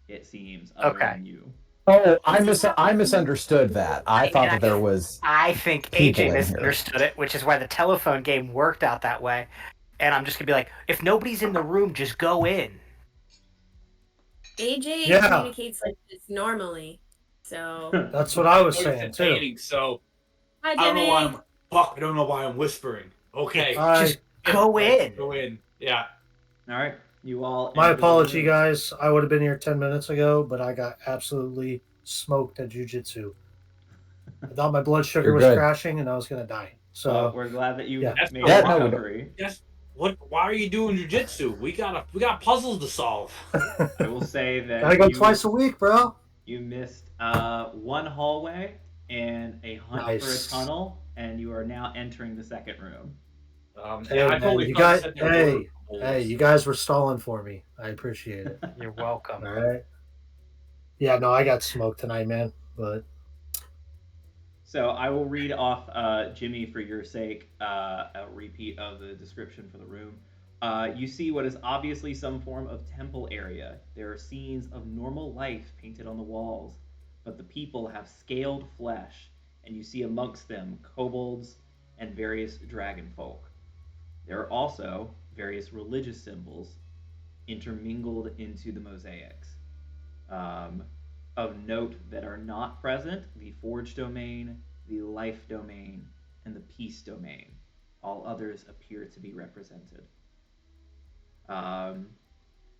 Speaker 3: it seems, other than you.
Speaker 1: Oh, I misunderstood that. I thought that there was.
Speaker 2: I think
Speaker 1: people
Speaker 2: AJ
Speaker 1: in
Speaker 2: misunderstood it, which is why the telephone game worked out that way. And I'm just gonna be like, if nobody's in the room, just go in.
Speaker 5: AJ communicates like this normally, so
Speaker 6: That's what I was
Speaker 4: It's
Speaker 6: saying too.
Speaker 4: entertaining, so
Speaker 5: hi
Speaker 4: I don't know why
Speaker 5: Jimmy.
Speaker 4: Buck, I don't know why I'm whispering. Okay.
Speaker 2: Just go in.
Speaker 4: Go in. Yeah.
Speaker 3: All right. You all.
Speaker 6: My
Speaker 3: enter the
Speaker 6: apology,
Speaker 3: room.
Speaker 6: guys. I would have been here 10 minutes ago, but I got absolutely smoked at jiu-jitsu. I thought my blood sugar
Speaker 1: You're
Speaker 6: was
Speaker 1: good.
Speaker 6: crashing and I was going to die. So
Speaker 3: Well, we're glad that you
Speaker 6: yeah.
Speaker 3: made
Speaker 1: Yeah,
Speaker 3: a
Speaker 1: no, we don't.
Speaker 3: recovery.
Speaker 4: Why are you doing jujitsu? We got puzzles to solve.
Speaker 3: I will say that
Speaker 6: gotta go twice a week, bro.
Speaker 3: You missed one hallway and a hunt for a
Speaker 6: Nice.
Speaker 3: tunnel, and you are now entering the second room.
Speaker 6: Hey,
Speaker 4: I
Speaker 6: man,
Speaker 4: totally
Speaker 6: you
Speaker 4: thought
Speaker 6: guys,
Speaker 4: said there were
Speaker 6: hey, you guys were stalling for me. I appreciate it.
Speaker 2: You're welcome.
Speaker 6: All right. Yeah, no, I got smoked tonight, man. But
Speaker 3: So I will read off Jimmy for your sake, a repeat of the description for the room. You see what is obviously some form of temple area. There are scenes of normal life painted on the walls, but the people have scaled flesh, and you see amongst them kobolds and various dragon folk. There are also various religious symbols intermingled into the mosaics. Of note that are not present: the Forge Domain, the Life Domain, and the Peace Domain. All others appear to be represented.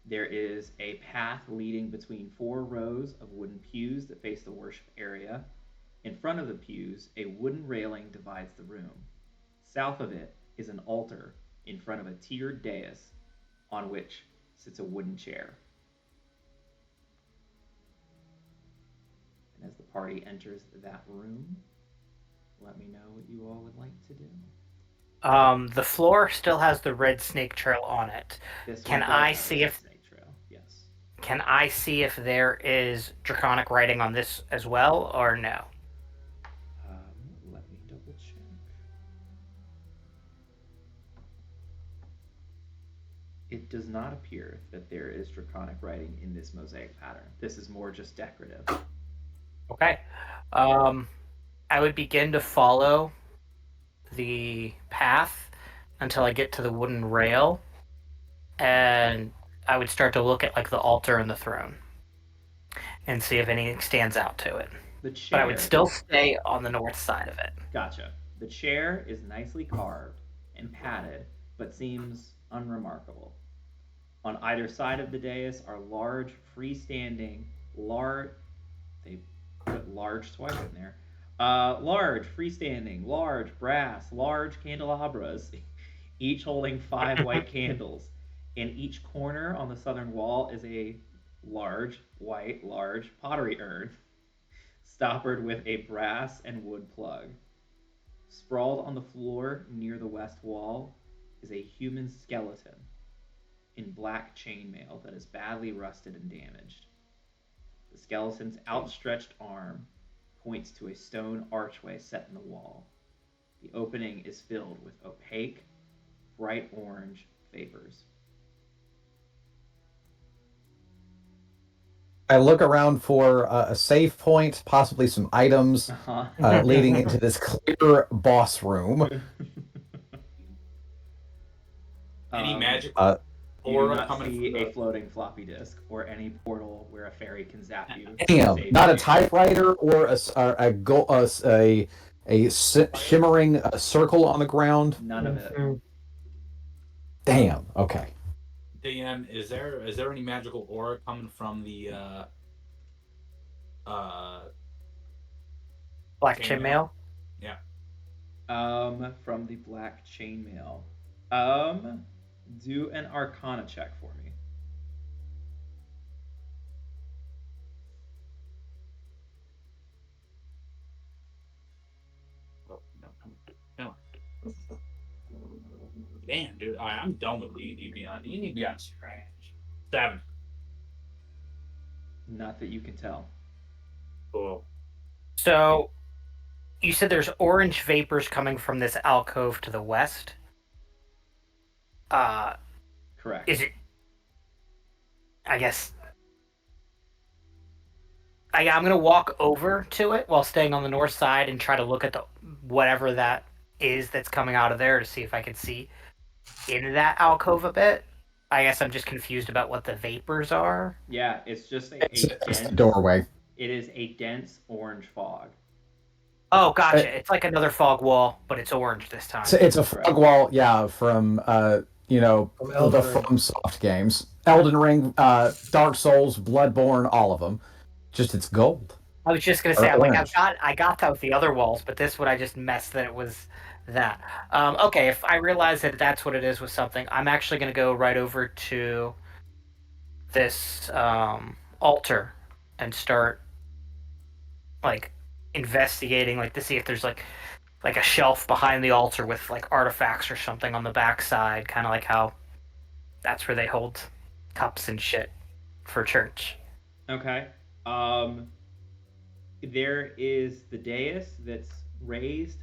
Speaker 3: There is a path leading between 4 rows of wooden pews that face the worship area. In front of the pews, a wooden railing divides the room. South of it is an altar in front of a tiered dais on which sits a wooden chair. And as the party enters that room, let me know what you all would like to do.
Speaker 2: The floor still has the red snake trail on it.
Speaker 3: This
Speaker 2: Can
Speaker 3: one does
Speaker 2: I
Speaker 3: have a
Speaker 2: see
Speaker 3: red
Speaker 2: if
Speaker 3: snake trail. Yes.
Speaker 2: can I see if there is draconic writing on this as well, or no?
Speaker 3: Let me double check. It does not appear that there is draconic writing in this mosaic pattern. This is more just decorative.
Speaker 2: Okay. I would begin to follow the path until I get to the wooden rail, and I would start to look at like the altar and the throne and see if anything stands out to it.
Speaker 3: The
Speaker 2: But I would
Speaker 3: chair.
Speaker 2: still stay on the north side of it.
Speaker 3: Gotcha. The chair is nicely carved and padded, but seems unremarkable. On either side of the dais are large, freestanding, they put large twice in there. Large, freestanding, large, brass, large candelabras, each holding 5 white candles. In each corner on the southern wall is a large pottery urn, stoppered with a brass and wood plug. Sprawled on the floor near the west wall is a human skeleton in black chainmail that is badly rusted and damaged. The skeleton's outstretched arm points to a stone archway set in the wall. The opening is filled with opaque, bright orange vapors.
Speaker 1: I look around for a save point, possibly some items leading into this clear boss room.
Speaker 4: Any magic
Speaker 3: You do
Speaker 4: aura
Speaker 3: not
Speaker 4: coming
Speaker 3: see
Speaker 4: from
Speaker 3: a
Speaker 4: the...
Speaker 3: floating floppy disk or any portal where a fairy can zap you.
Speaker 1: Damn,
Speaker 3: Save
Speaker 1: not a
Speaker 3: you.
Speaker 1: typewriter or a shimmering circle on the ground.
Speaker 3: None of it.
Speaker 1: Damn. Okay.
Speaker 4: DM, is there any magical aura coming from the
Speaker 2: Black
Speaker 4: chainmail?
Speaker 2: chainmail?
Speaker 4: Yeah.
Speaker 3: From the black chainmail. Do an Arcana check for me.
Speaker 4: Oh, no. Damn, dude, I'm done with D&D Beyond. You need to be on scratch. 7.
Speaker 3: Not that you can tell.
Speaker 4: Cool.
Speaker 2: So, you said there's orange vapors coming from this alcove to the west.
Speaker 3: Correct.
Speaker 2: Is it? I guess. I'm gonna walk over to it while staying on the north side and try to look at the whatever that is that's coming out of there to see if I can see into that alcove a bit. I guess I'm just confused about what the vapors are.
Speaker 3: Yeah, it's just
Speaker 1: It's
Speaker 3: dense
Speaker 1: the doorway.
Speaker 3: It is a dense orange fog.
Speaker 2: Oh, gotcha. It's like another fog wall, but it's orange this time.
Speaker 1: So it's a fog wall, yeah, from the FromSoft games, Elden Ring, Dark Souls, Bloodborne, all of them. Just it's gold.
Speaker 2: I was just gonna say, I'm like, I got that with the other walls, but this one I just messed that it was that. Okay, if I realize that that's what it is with something, I'm actually gonna go right over to this altar and start like investigating, like to see if there's like a shelf behind the altar with like artifacts or something on the backside, kind of like how that's where they hold cups and shit for church.
Speaker 3: Okay. There is the dais that's raised,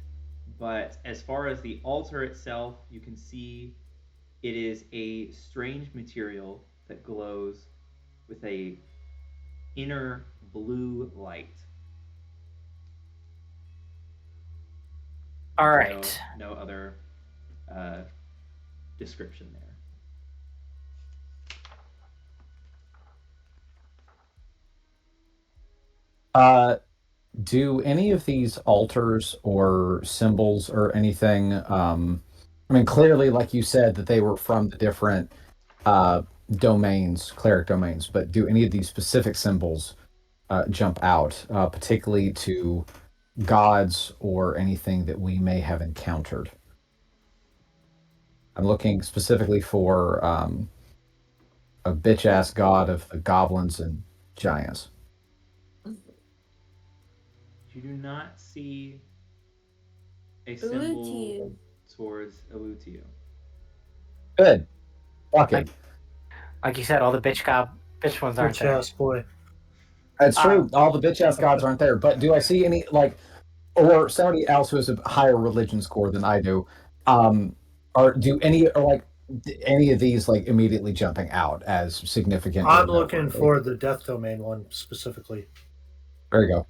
Speaker 3: but as far as the altar itself, you can see it is a strange material that glows with a inner blue light.
Speaker 2: All right.
Speaker 3: No other description there.
Speaker 1: Do any of these altars or symbols or anything? I mean, clearly, like you said, that they were from the different domains, cleric domains. But do any of these specific symbols jump out, particularly to gods or anything that we may have encountered? I'm looking specifically for a bitch ass god of the goblins and giants.
Speaker 3: You do not see a symbol towards Elutio.
Speaker 1: Good. Fuck it.
Speaker 2: Like you said, all the bitch ones aren't
Speaker 6: Bitch
Speaker 2: there.
Speaker 6: ass boy.
Speaker 1: That's true. All the bitch ass gods aren't there. But do I see any like, or somebody else who has a higher religion score than I do? Or do any or like any of these like immediately jumping out as significant? or
Speaker 6: I'm looking
Speaker 1: noteworthy?
Speaker 6: for the death domain one specifically.
Speaker 1: There you go.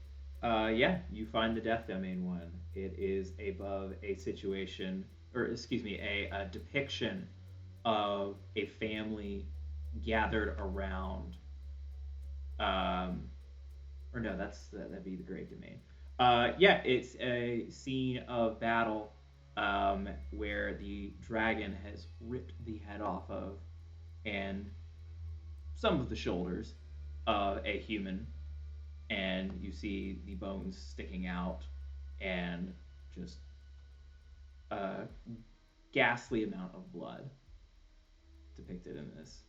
Speaker 3: Yeah, you find the death domain one. It is above a situation, or excuse me, a depiction of a family gathered around. Or no, that'd be the great domain. Yeah, it's a scene of battle where the dragon has ripped the head off of and some of the shoulders of a human, and you see the bones sticking out and just a ghastly amount of blood depicted in this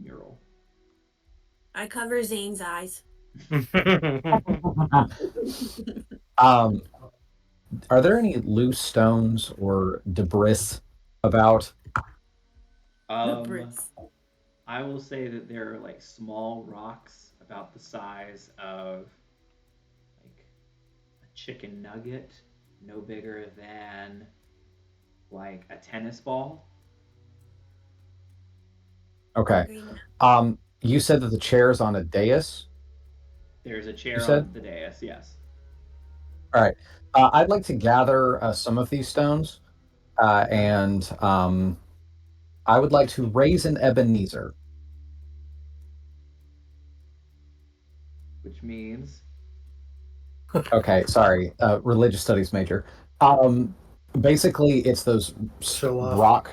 Speaker 3: mural.
Speaker 5: I cover Zane's eyes.
Speaker 1: Um, are there any loose stones or debris about?
Speaker 3: Um, I will say that there are like small rocks about the size of like a chicken nugget, no bigger than like a tennis ball.
Speaker 1: Okay. You said that the chair is on a dais.
Speaker 3: There's a
Speaker 1: You
Speaker 3: chair
Speaker 1: said?
Speaker 3: on the dais, yes.
Speaker 1: All right. I'd like to gather some of these stones, and I would like to raise an Ebenezer.
Speaker 3: Which means
Speaker 1: Okay, sorry, religious studies major. Um, basically, it's those
Speaker 6: Show off.
Speaker 1: rock.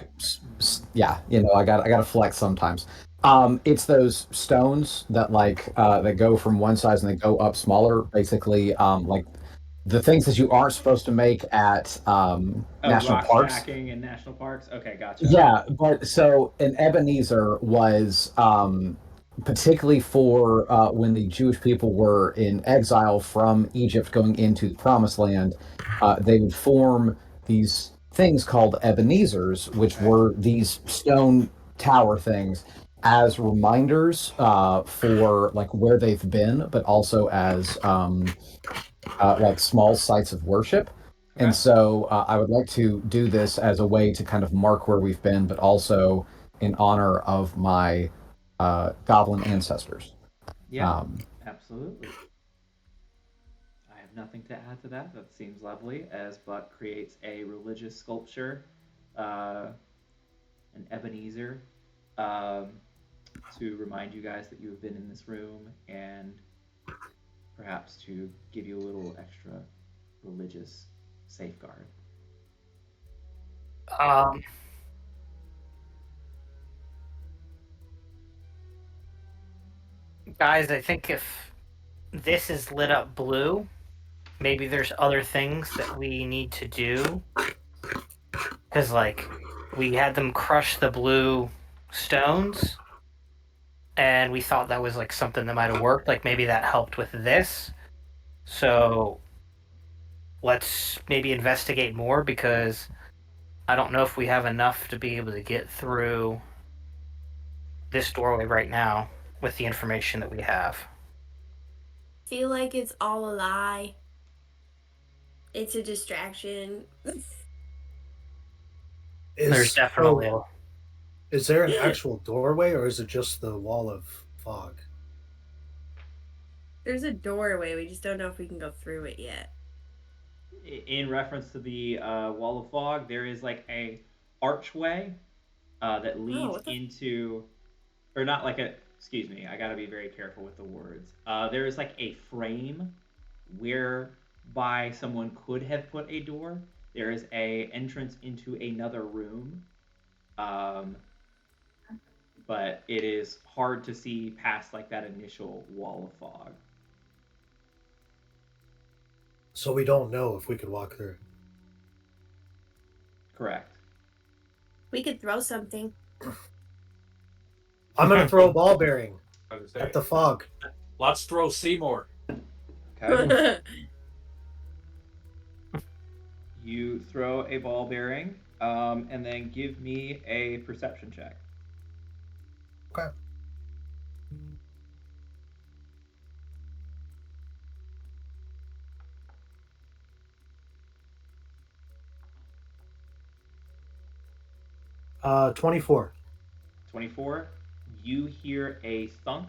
Speaker 1: Yeah, I got to flex sometimes. It's those stones that that go from one size and they go up smaller. Basically, like the things that you aren't supposed to make at national
Speaker 3: rock
Speaker 1: parks.
Speaker 3: stacking in national parks. Okay, gotcha.
Speaker 1: Yeah, but so an Ebenezer was particularly for when the Jewish people were in exile from Egypt going into the Promised Land, they would form these things called Ebenezers, which
Speaker 3: Okay.
Speaker 1: were these stone tower things as reminders for like where they've been, but also as like small sites of worship.
Speaker 3: Okay.
Speaker 1: And so I would like to do this as a way to kind of mark where we've been, but also in honor of my goblin ancestors.
Speaker 3: Yeah, absolutely. I have nothing to add to that. That seems lovely as Buck creates a religious sculpture, an Ebenezer, um, to remind you guys that you have been in this room and perhaps to give you a little extra religious safeguard.
Speaker 2: Um, guys, I think if this is lit up blue, maybe there's other things that we need to do. Because, like, we had them crush the blue stones, and we thought that was, like, something that might have worked. Like, maybe that helped with this. So, let's maybe investigate more, because I don't know if we have enough to be able to get through this doorway right now with the information that we have.
Speaker 5: Feel like it's all a lie. It's a distraction.
Speaker 2: There's definitely a...
Speaker 6: Is there an actual doorway, or is it just the wall of fog?
Speaker 5: There's a doorway. We just don't know if we can go through it yet.
Speaker 3: In reference to the wall of fog, there is like a archway that leads into, or not like a. Excuse me, I gotta be very careful with the words. There is like a frame whereby someone could have put a door. There is a entrance into another room, but it is hard to see past like that initial wall of fog.
Speaker 6: So we don't know if we could walk through.
Speaker 3: Correct.
Speaker 5: We could throw something.
Speaker 6: I'm gonna throw a ball bearing
Speaker 4: I was gonna say,
Speaker 6: at the fog.
Speaker 4: let's throw Seymour.
Speaker 3: Okay. You throw a ball bearing, and then give me a perception check.
Speaker 6: Okay. Uh, 24.
Speaker 3: 24. You hear a thunk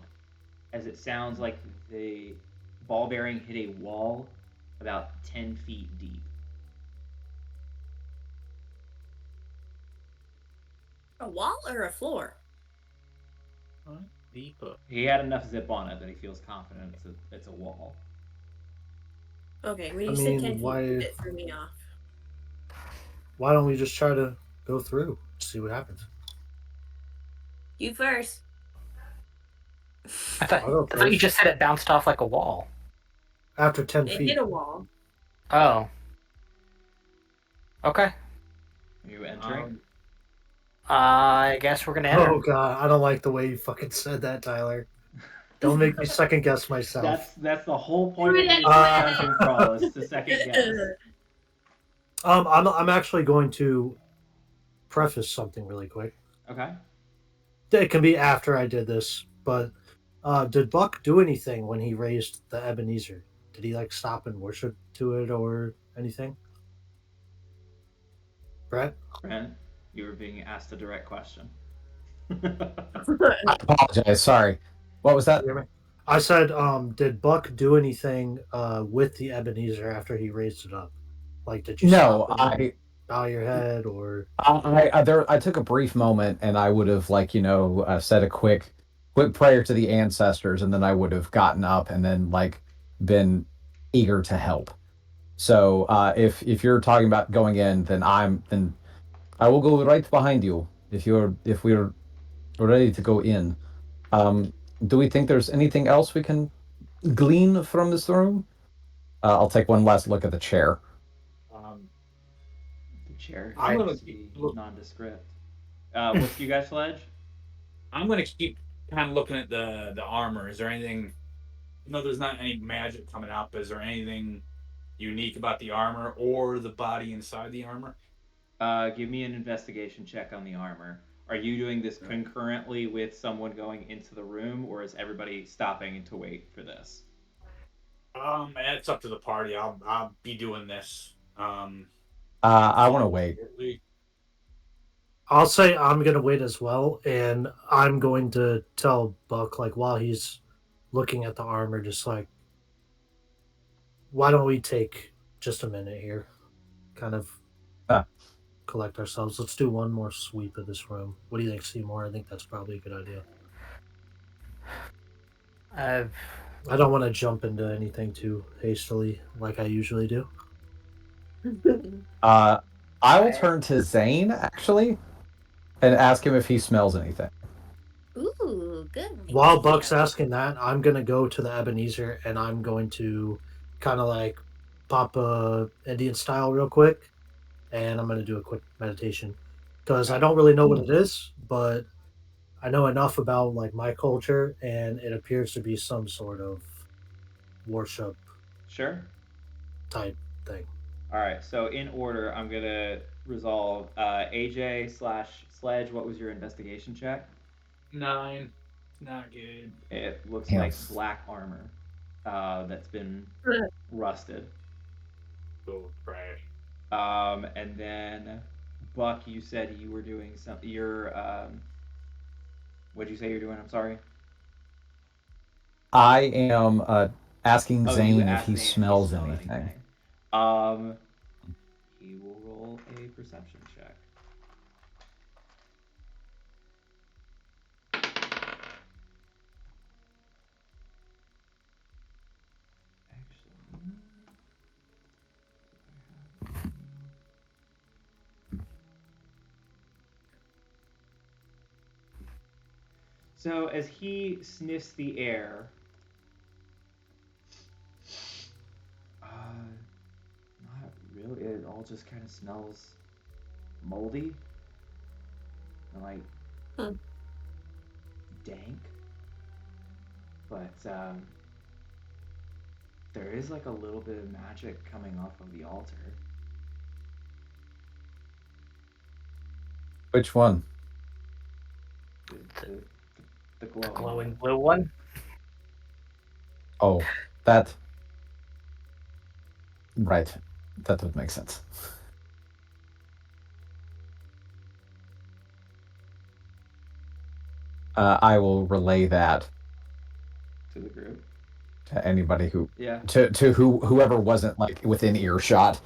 Speaker 3: as it sounds like the ball bearing hit a wall about 10 feet deep.
Speaker 5: A wall or a floor?
Speaker 4: Deeper.
Speaker 3: He had enough zip on it that he feels confident it's a wall.
Speaker 5: Okay, when
Speaker 6: I
Speaker 5: you said 10
Speaker 6: mean,
Speaker 5: feet,
Speaker 6: why
Speaker 5: it threw me off.
Speaker 6: don't we just try to go through, see what happens?
Speaker 5: You first.
Speaker 2: I thought,
Speaker 6: I'll go
Speaker 2: I thought you
Speaker 6: first.
Speaker 2: just said it bounced off like a wall.
Speaker 6: After 10
Speaker 5: It
Speaker 6: feet.
Speaker 5: hit a wall.
Speaker 2: Oh. Okay.
Speaker 3: Are you entering?
Speaker 2: I guess we're gonna enter.
Speaker 6: Oh god, I don't like the way you fucking said that, Tyler. Don't make me second guess myself.
Speaker 3: That's the whole point of the
Speaker 6: Uh,
Speaker 3: dungeon crawl is to second guess.
Speaker 6: I'm actually going to preface something really quick.
Speaker 3: Okay.
Speaker 6: It can be after I did this, but did Buck do anything when he raised the Ebenezer? Did he like stop and worship to it or anything? Brett?
Speaker 3: Brent, you were being asked a direct question.
Speaker 1: I apologize. Sorry. What was that?
Speaker 6: You hear me? I said, did Buck do anything with the Ebenezer after he raised it up? Like, did you
Speaker 1: No,
Speaker 6: stop and bow your head or?
Speaker 1: I took a brief moment and I would have said a quick prayer to the ancestors, and then I would have gotten up and then been eager to help. So if you're talking about going in, then I will go right behind you if we're ready to go in. Um, do we think there's anything else we can glean from this room? I'll take one last look at the chair.
Speaker 3: The chair
Speaker 4: I'm
Speaker 3: seems
Speaker 4: gonna
Speaker 3: to be
Speaker 4: look.
Speaker 3: nondescript. What's you guys, Sledge?
Speaker 4: I'm gonna keep kind of looking at the armor. Is there anything? There's not any magic coming up. Is there anything unique about the armor or the body inside the armor?
Speaker 3: Give me an investigation check on the armor. Are you doing this concurrently with someone going into the room, or is everybody stopping to wait for this?
Speaker 4: It's up to the party. I'll be doing this.
Speaker 1: I want to wait.
Speaker 6: I'll say I'm gonna wait as well, and I'm going to tell Buck like while he's looking at the armor, just like, why don't we take just a minute here, kind of
Speaker 1: Ah.
Speaker 6: collect ourselves. Let's do one more sweep of this room. What do you think, Seymour? I think that's probably a good idea. I don't want to jump into anything too hastily like I usually do.
Speaker 1: I will turn to Zane actually and ask him if he smells anything.
Speaker 5: Ooh, good.
Speaker 6: While
Speaker 5: idea.
Speaker 6: Buck's asking that, I'm gonna go to the Ebenezer and I'm going to kind of like pop a Indian style real quick, and I'm gonna do a quick meditation because I don't really know what it is, but I know enough about like my culture, and it appears to be some sort of worship
Speaker 3: Sure.
Speaker 6: type thing.
Speaker 3: All right. So in order, I'm gonna resolve AJ/Sledge. What was your investigation check?
Speaker 4: 9. Not good.
Speaker 3: It looks
Speaker 1: Yes.
Speaker 3: like black armor that's been rusted.
Speaker 4: Go trash.
Speaker 3: And then Buck, you said you were doing some. What'd you say you're doing? I'm sorry.
Speaker 1: I am asking
Speaker 3: Oh, you
Speaker 1: Zane if
Speaker 3: asked
Speaker 1: he
Speaker 3: Zane if he
Speaker 1: smells
Speaker 3: smelled
Speaker 1: anything.
Speaker 3: He will roll a perception check. Actually, so as he sniffs the air, not really. It all just kind of smells moldy and like dank. But there is like a little bit of magic coming off of the altar.
Speaker 1: Which one?
Speaker 3: The
Speaker 2: The
Speaker 3: glowing,
Speaker 2: glowing
Speaker 3: one.
Speaker 2: blue one.
Speaker 1: Oh, that. Right. That would make sense. I will relay that
Speaker 3: To the group.
Speaker 1: to anybody who,
Speaker 3: Yeah.
Speaker 1: to whoever wasn't like within earshot.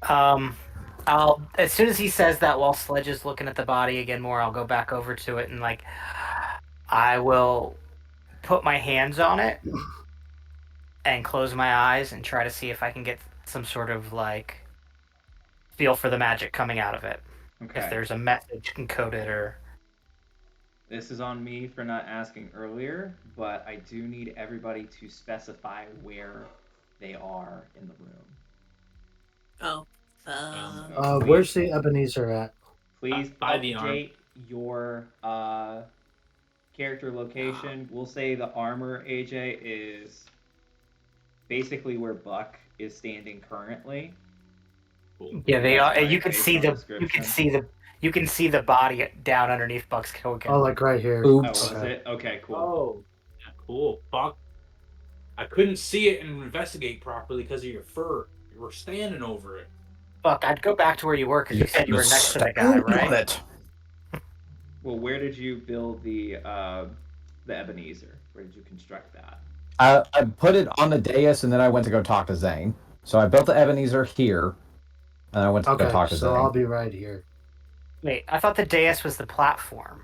Speaker 2: I'll as soon as he says that, while Sledge is looking at the body again more, I'll go back over to it and like, I will put my hands on it and close my eyes and try to see if I can get some sort of like feel for the magic coming out of it.
Speaker 3: Okay.
Speaker 2: If there's a message encoded or.
Speaker 3: This is on me for not asking earlier, but I do need everybody to specify where they are in the room.
Speaker 5: Oh.
Speaker 6: Where's the Ebenezer at?
Speaker 3: Please
Speaker 4: By the arm.
Speaker 3: update your character location. We'll say the armor, AJ, is basically where Buck is standing currently.
Speaker 4: Cool.
Speaker 2: Yeah, they
Speaker 3: That's
Speaker 2: are.
Speaker 3: right,
Speaker 2: You can
Speaker 3: based
Speaker 2: see
Speaker 3: on
Speaker 2: the. You
Speaker 3: description.
Speaker 2: can see the. You can see the body down underneath Buck's coat.
Speaker 6: Oh, like right here.
Speaker 3: Oh,
Speaker 1: Oops.
Speaker 3: was it? Okay, cool.
Speaker 4: Oh, yeah, cool. Fuck. I couldn't see it and investigate properly because of your fur. You were standing over it.
Speaker 2: Buck, I'd go back to where you were because you said you were next to the guy, right?
Speaker 3: Well, where did you build the Ebenezer? Where did you construct that?
Speaker 1: I put it on the dais, and then I went to go talk to Zane. So I built the Ebenezer here, and I went to go
Speaker 6: Okay,
Speaker 1: talk to
Speaker 6: so
Speaker 1: Zane.
Speaker 6: I'll be right here.
Speaker 2: Wait, I thought the dais was the platform,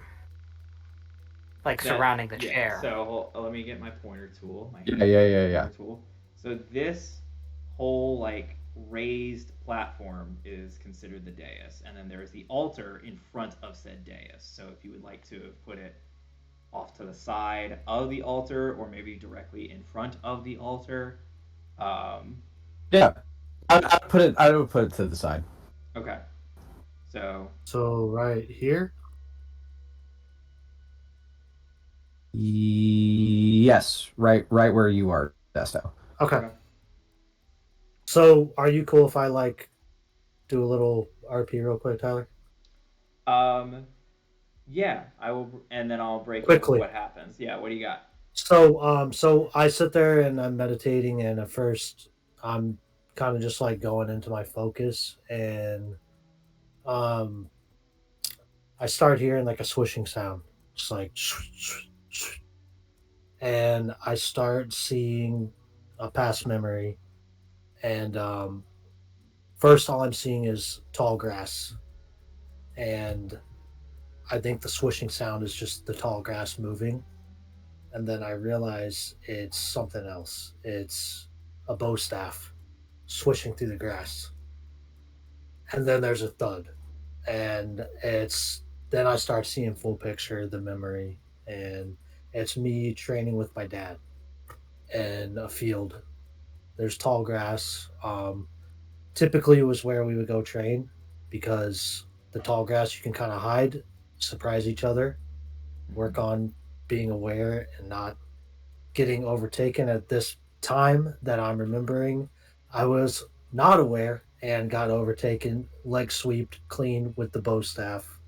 Speaker 2: like surrounding the chair.
Speaker 3: So let me get my pointer tool. My
Speaker 1: Yeah.
Speaker 3: pointer tool. So this whole like raised platform is considered the dais, and then there is the altar in front of said dais. So if you would like to put it off to the side of the altar, or maybe directly in front of the altar.
Speaker 1: Yeah, I would put it to the side.
Speaker 3: Okay. So
Speaker 6: right here.
Speaker 1: Yes, right where you are, Desto.
Speaker 6: Okay. So are you cool if I like do a little RP real quick, Tyler?
Speaker 3: Yeah, I will, and then I'll break
Speaker 6: Quickly.
Speaker 3: what happens. Yeah, what do you got?
Speaker 6: So I sit there and I'm meditating, and at first I'm kind of just like going into my focus, and I start hearing like a swishing sound, just like, and I start seeing a past memory, and first all I'm seeing is tall grass, and I think the swishing sound is just the tall grass moving. And then I realize it's something else. It's a bow staff swishing through the grass. And then there's a thud. And then I start seeing full picture, the memory. And it's me training with my dad in a field. There's tall grass. Typically, it was where we would go train because the tall grass you can kind of hide, surprise each other, work on being aware and not getting overtaken. At this time that I'm remembering, I was not aware and got overtaken, leg swept clean with the bow staff.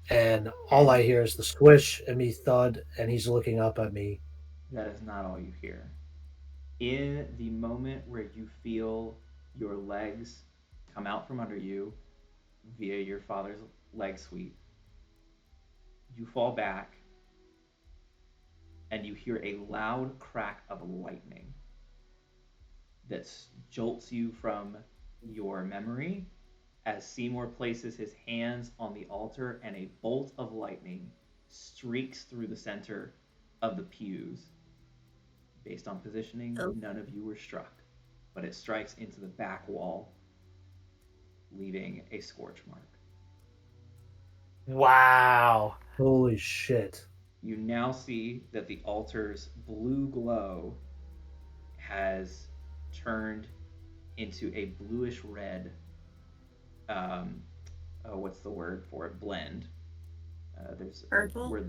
Speaker 6: And all I hear is the squish and me thud, and he's looking up at me.
Speaker 3: That is not all you hear. In the moment where you feel your legs come out from under you via your father's leg sweep, you fall back and you hear a loud crack of lightning that jolts you from your memory as Seymour places his hands on the altar and a bolt of lightning streaks through the center of the pews. Based on positioning, none of you were struck, but it strikes into the back wall, leaving a scorch mark.
Speaker 2: Wow.
Speaker 6: Holy shit.
Speaker 3: You now see that the altar's blue glow has turned into a bluish red, what's the word for it? Blend. There's
Speaker 5: Purple?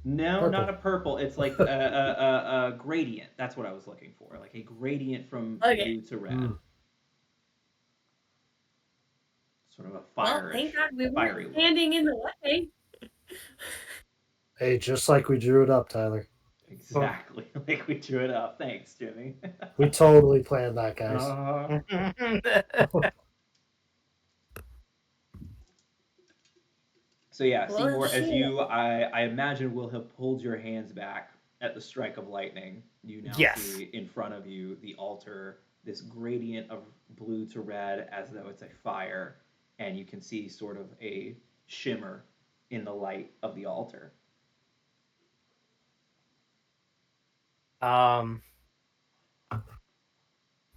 Speaker 3: No,
Speaker 6: Purple.
Speaker 3: not a purple. It's like a gradient. That's what I was looking for. Like a gradient from blue to red. sort of a
Speaker 5: Well,
Speaker 3: fire
Speaker 5: thank God we
Speaker 3: fiery
Speaker 5: weren't
Speaker 3: look.
Speaker 5: standing in the way.
Speaker 6: Hey, just like we drew it up, Tyler.
Speaker 3: Exactly, like we drew it up. Thanks, Jimmy.
Speaker 6: We totally planned that, guys.
Speaker 3: So yeah,
Speaker 5: Well,
Speaker 3: Seymour, as
Speaker 5: shit.
Speaker 3: you, I imagine, will have pulled your hands back at the strike of lightning. You now
Speaker 2: Yes.
Speaker 3: see in front of you the altar, this gradient of blue to red as though it's a fire, and you can see sort of a shimmer in the light of the altar.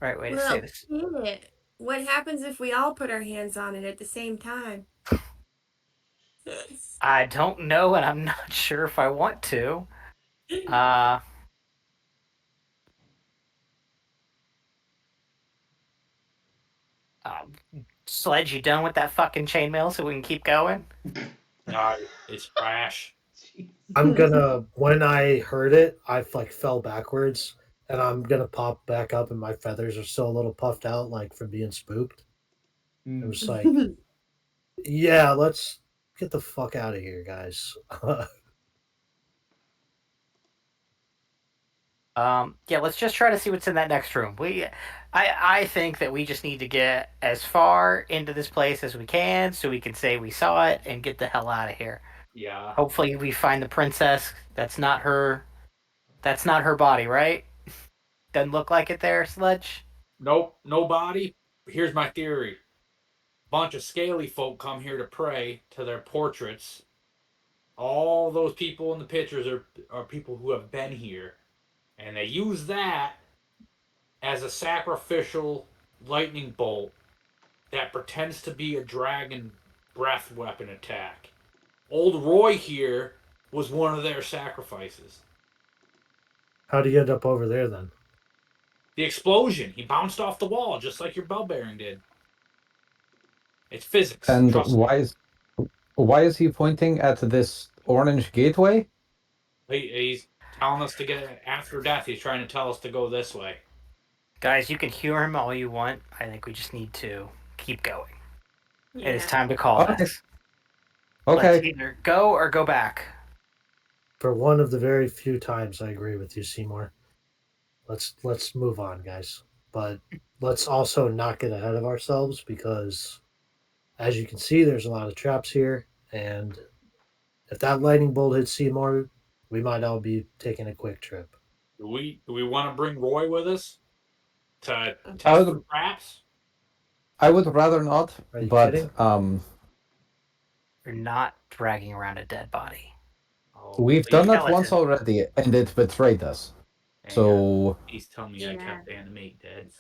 Speaker 2: Right way to
Speaker 5: Well,
Speaker 2: say this.
Speaker 5: shit. What happens if we all put our hands on it at the same time?
Speaker 2: I don't know, and I'm not sure if I want to. Sledge, you done with that fucking chainmail so we can keep going?
Speaker 4: It's trash.
Speaker 3: Jeez.
Speaker 6: I'm gonna. When I heard it, I like fell backwards, and I'm gonna pop back up, and my feathers are still a little puffed out, like from being spooked. I'm just like, yeah, let's get the fuck out of here, guys.
Speaker 2: Yeah, let's just try to see what's in that next room. I think that we just need to get as far into this place as we can so we can say we saw it and get the hell out of here.
Speaker 4: Yeah.
Speaker 2: Hopefully we find the princess. That's not her body, right? Doesn't look like it there, Sledge.
Speaker 4: Nope. No body. Here's my theory. Bunch of scaly folk come here to pray to their portraits. All those people in the pictures are people who have been here. And they use that as a sacrificial lightning bolt that pretends to be a dragon breath weapon attack. Old Roy here was one of their sacrifices.
Speaker 6: How do you end up over there then?
Speaker 4: The explosion, he bounced off the wall just like your bell bearing did. It's physics.
Speaker 1: And
Speaker 4: Trust me.
Speaker 1: why is he pointing at this orange gateway?
Speaker 4: He's telling us to get after death. He's trying to tell us to go this way.
Speaker 2: Guys, you can humor him all you want. I think we just need to keep going.
Speaker 5: Yeah.
Speaker 2: It is time to call
Speaker 1: Okay.
Speaker 2: this. Let's
Speaker 1: Okay.
Speaker 2: either go or go back.
Speaker 6: For one of the very few times I agree with you, Seymour. Let's move on, guys. But let's also not get ahead of ourselves because, as you can see, there's a lot of traps here, and if that lightning bolt hits Seymour, we might all be taking a quick trip.
Speaker 4: Do we want to bring Roy with us to
Speaker 1: I
Speaker 4: test for
Speaker 1: would
Speaker 4: traps?
Speaker 1: I would rather not,
Speaker 6: Are you
Speaker 1: but
Speaker 6: kidding?
Speaker 2: You're not dragging around a dead body.
Speaker 4: Oh,
Speaker 1: we've
Speaker 4: please,
Speaker 1: done that
Speaker 2: skeleton.
Speaker 1: once already, and it betrayed us. So
Speaker 4: He's telling me I
Speaker 5: Yeah.
Speaker 4: kept animate dead.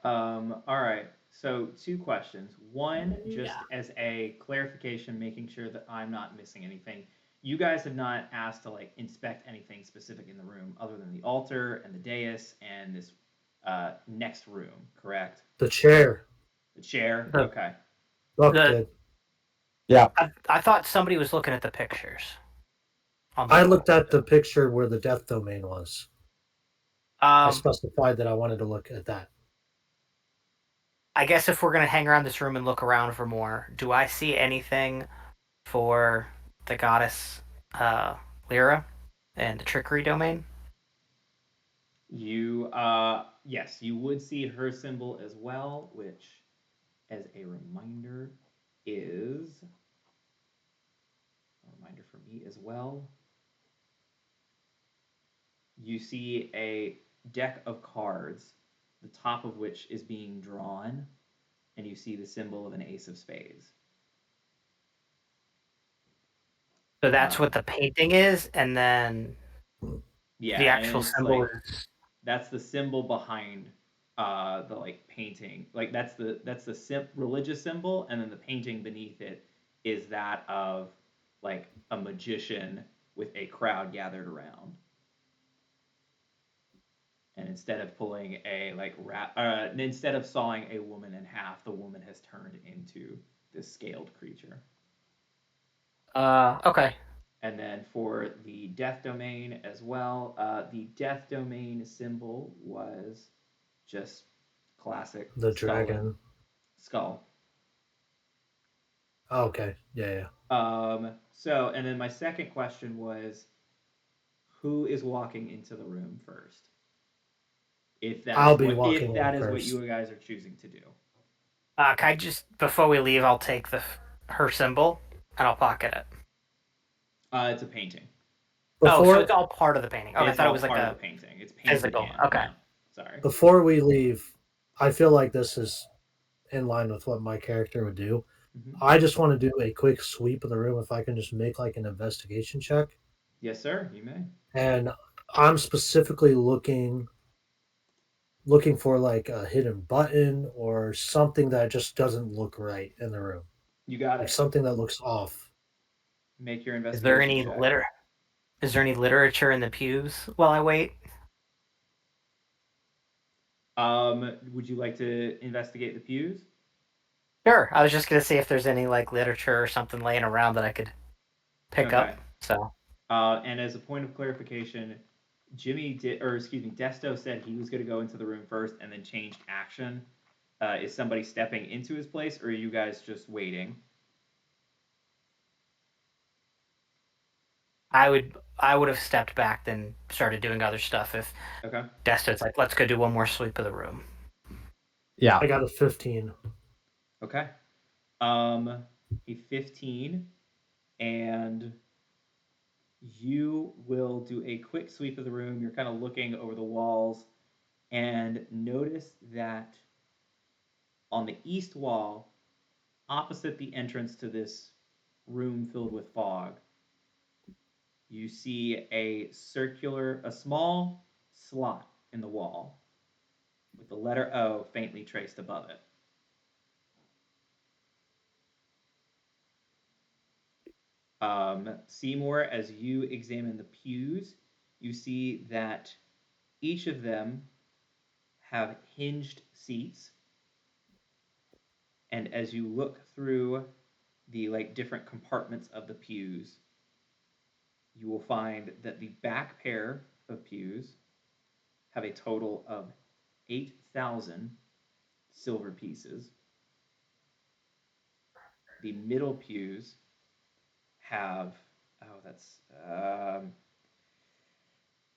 Speaker 3: All right. So two questions. One, just as a clarification, making sure that I'm not missing anything. You guys have not asked to like inspect anything specific in the room other than the altar and the dais and this next room, correct?
Speaker 6: The chair.
Speaker 3: The chair.
Speaker 2: The-
Speaker 3: Okay.
Speaker 6: Buck
Speaker 2: The-
Speaker 6: did.
Speaker 1: yeah,
Speaker 2: I thought somebody was looking at the pictures. On the
Speaker 6: I
Speaker 2: wall.
Speaker 6: looked at the picture where the death domain was. I
Speaker 2: Um,
Speaker 6: specified that I wanted to look at that.
Speaker 2: I guess if we're gonna hang around this room and look around for more, do I see anything for the goddess Lyra and the trickery domain?
Speaker 3: You yes, you would see her symbol as well, which as a reminder is a reminder for me as well. You see a deck of cards, the top of which is being drawn, and you see the symbol of an ace of spades.
Speaker 2: So that's
Speaker 3: Um,
Speaker 2: what the painting is, and then
Speaker 3: Yeah,
Speaker 2: the
Speaker 3: and
Speaker 2: actual
Speaker 3: it's
Speaker 2: symbol
Speaker 3: like
Speaker 2: is.
Speaker 3: that's the symbol behind the like painting. Like that's the religious symbol, and then the painting beneath it is that of like a magician with a crowd gathered around. And instead of pulling a like instead of sawing a woman in half, the woman has turned into this scaled creature.
Speaker 2: Okay.
Speaker 3: And then for the death domain as well, the death domain symbol was just classic
Speaker 6: The dragon.
Speaker 3: skull.
Speaker 6: Oh, okay. Yeah.
Speaker 3: So, and then my second question was, who is walking into the room first?
Speaker 6: I'll be walking
Speaker 3: If
Speaker 6: in
Speaker 3: that is what
Speaker 6: first.
Speaker 3: you guys are choosing to do.
Speaker 2: Can I just, before we leave, I'll take her symbol and I'll pocket it.
Speaker 3: It's a painting.
Speaker 2: Oh, so
Speaker 6: Before
Speaker 2: it's all part of the painting. Okay, I
Speaker 3: It's
Speaker 2: thought it
Speaker 3: all
Speaker 2: was like
Speaker 3: part of the
Speaker 2: a
Speaker 3: painting. It's painted
Speaker 2: physical.
Speaker 3: in.
Speaker 2: Okay.
Speaker 3: No, sorry.
Speaker 6: before we leave, I feel like this is in line with what my character would do.
Speaker 3: Mhm.
Speaker 6: I just want to do a quick sweep of the room if I can just make like an investigation check.
Speaker 3: Yes, sir. You may.
Speaker 6: And I'm specifically looking for like a hidden button or something that just doesn't look right in the room.
Speaker 3: You got
Speaker 6: Like
Speaker 3: it.
Speaker 6: something that looks off.
Speaker 3: Make your
Speaker 2: Is there
Speaker 3: investigation
Speaker 2: any
Speaker 3: check.
Speaker 2: Is there any literature in the pews while I wait?
Speaker 3: Would you like to investigate the pews?
Speaker 2: Sure. I was just gonna see if there's any like literature or something laying around that I could pick
Speaker 3: Okay.
Speaker 2: up. So
Speaker 3: And as a point of clarification, Desto said he was going to go into the room first and then changed action. Is somebody stepping into his place, or are you guys just waiting?
Speaker 2: I would have stepped back then started doing other stuff if
Speaker 3: Okay.
Speaker 2: Desto's like, let's go do one more sweep of the room.
Speaker 1: Yeah.
Speaker 6: I got a 15.
Speaker 3: Okay. A 15, and you will do a quick sweep of the room. You're kind of looking over the walls and notice that on the east wall, opposite the entrance to this room filled with fog, you see a small slot in the wall with the letter O faintly traced above it. Seymour, as you examine the pews, you see that each of them have hinged seats, and as you look through the like different compartments of the pews, you will find that the back pair of pews have a total of 8,000 silver pieces. The middle pews have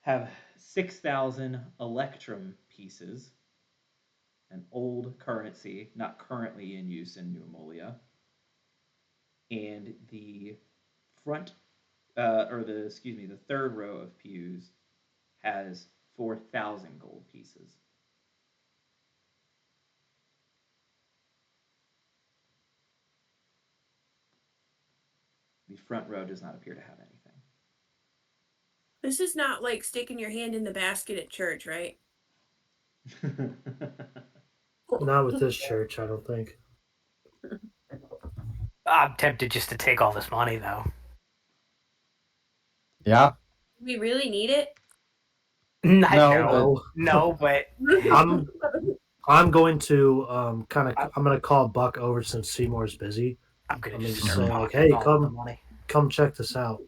Speaker 3: have 6,000 electrum pieces, an old currency not currently in use in New Ammolia. And the front, the third row of pews has 4,000 gold pieces. The front row does not appear to have anything.
Speaker 5: This is not like sticking your hand in the basket at church, right?
Speaker 6: Not with this church, I don't think.
Speaker 2: I'm tempted just to take all this money though.
Speaker 1: Yeah.
Speaker 5: We really need it.
Speaker 1: No,
Speaker 2: No, but
Speaker 6: I'm I'm going to
Speaker 2: I-
Speaker 6: I'm gonna call Buck over since Seymour's busy.
Speaker 2: I'm gonna
Speaker 6: I'm gonna
Speaker 2: just
Speaker 6: just
Speaker 2: start
Speaker 6: say like,
Speaker 2: pocketing
Speaker 6: hey,
Speaker 2: all of the money.
Speaker 6: come check this out.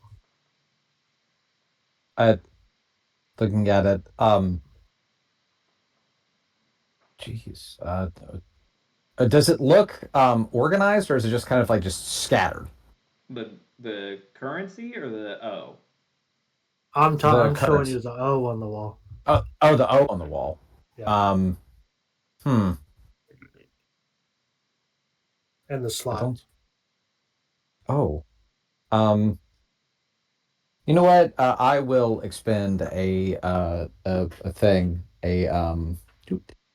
Speaker 1: Looking at it. Jeez. Does it look organized, or is it just kind of like just scattered?
Speaker 3: The currency or the O?
Speaker 1: The
Speaker 6: I'm showing
Speaker 1: currency.
Speaker 6: you the O on the wall.
Speaker 1: Oh, the O on the wall.
Speaker 6: Yeah.
Speaker 1: Um, hmm.
Speaker 6: And the
Speaker 1: I
Speaker 6: slot.
Speaker 1: don't. Oh. Um. You know what? I will expend a thing,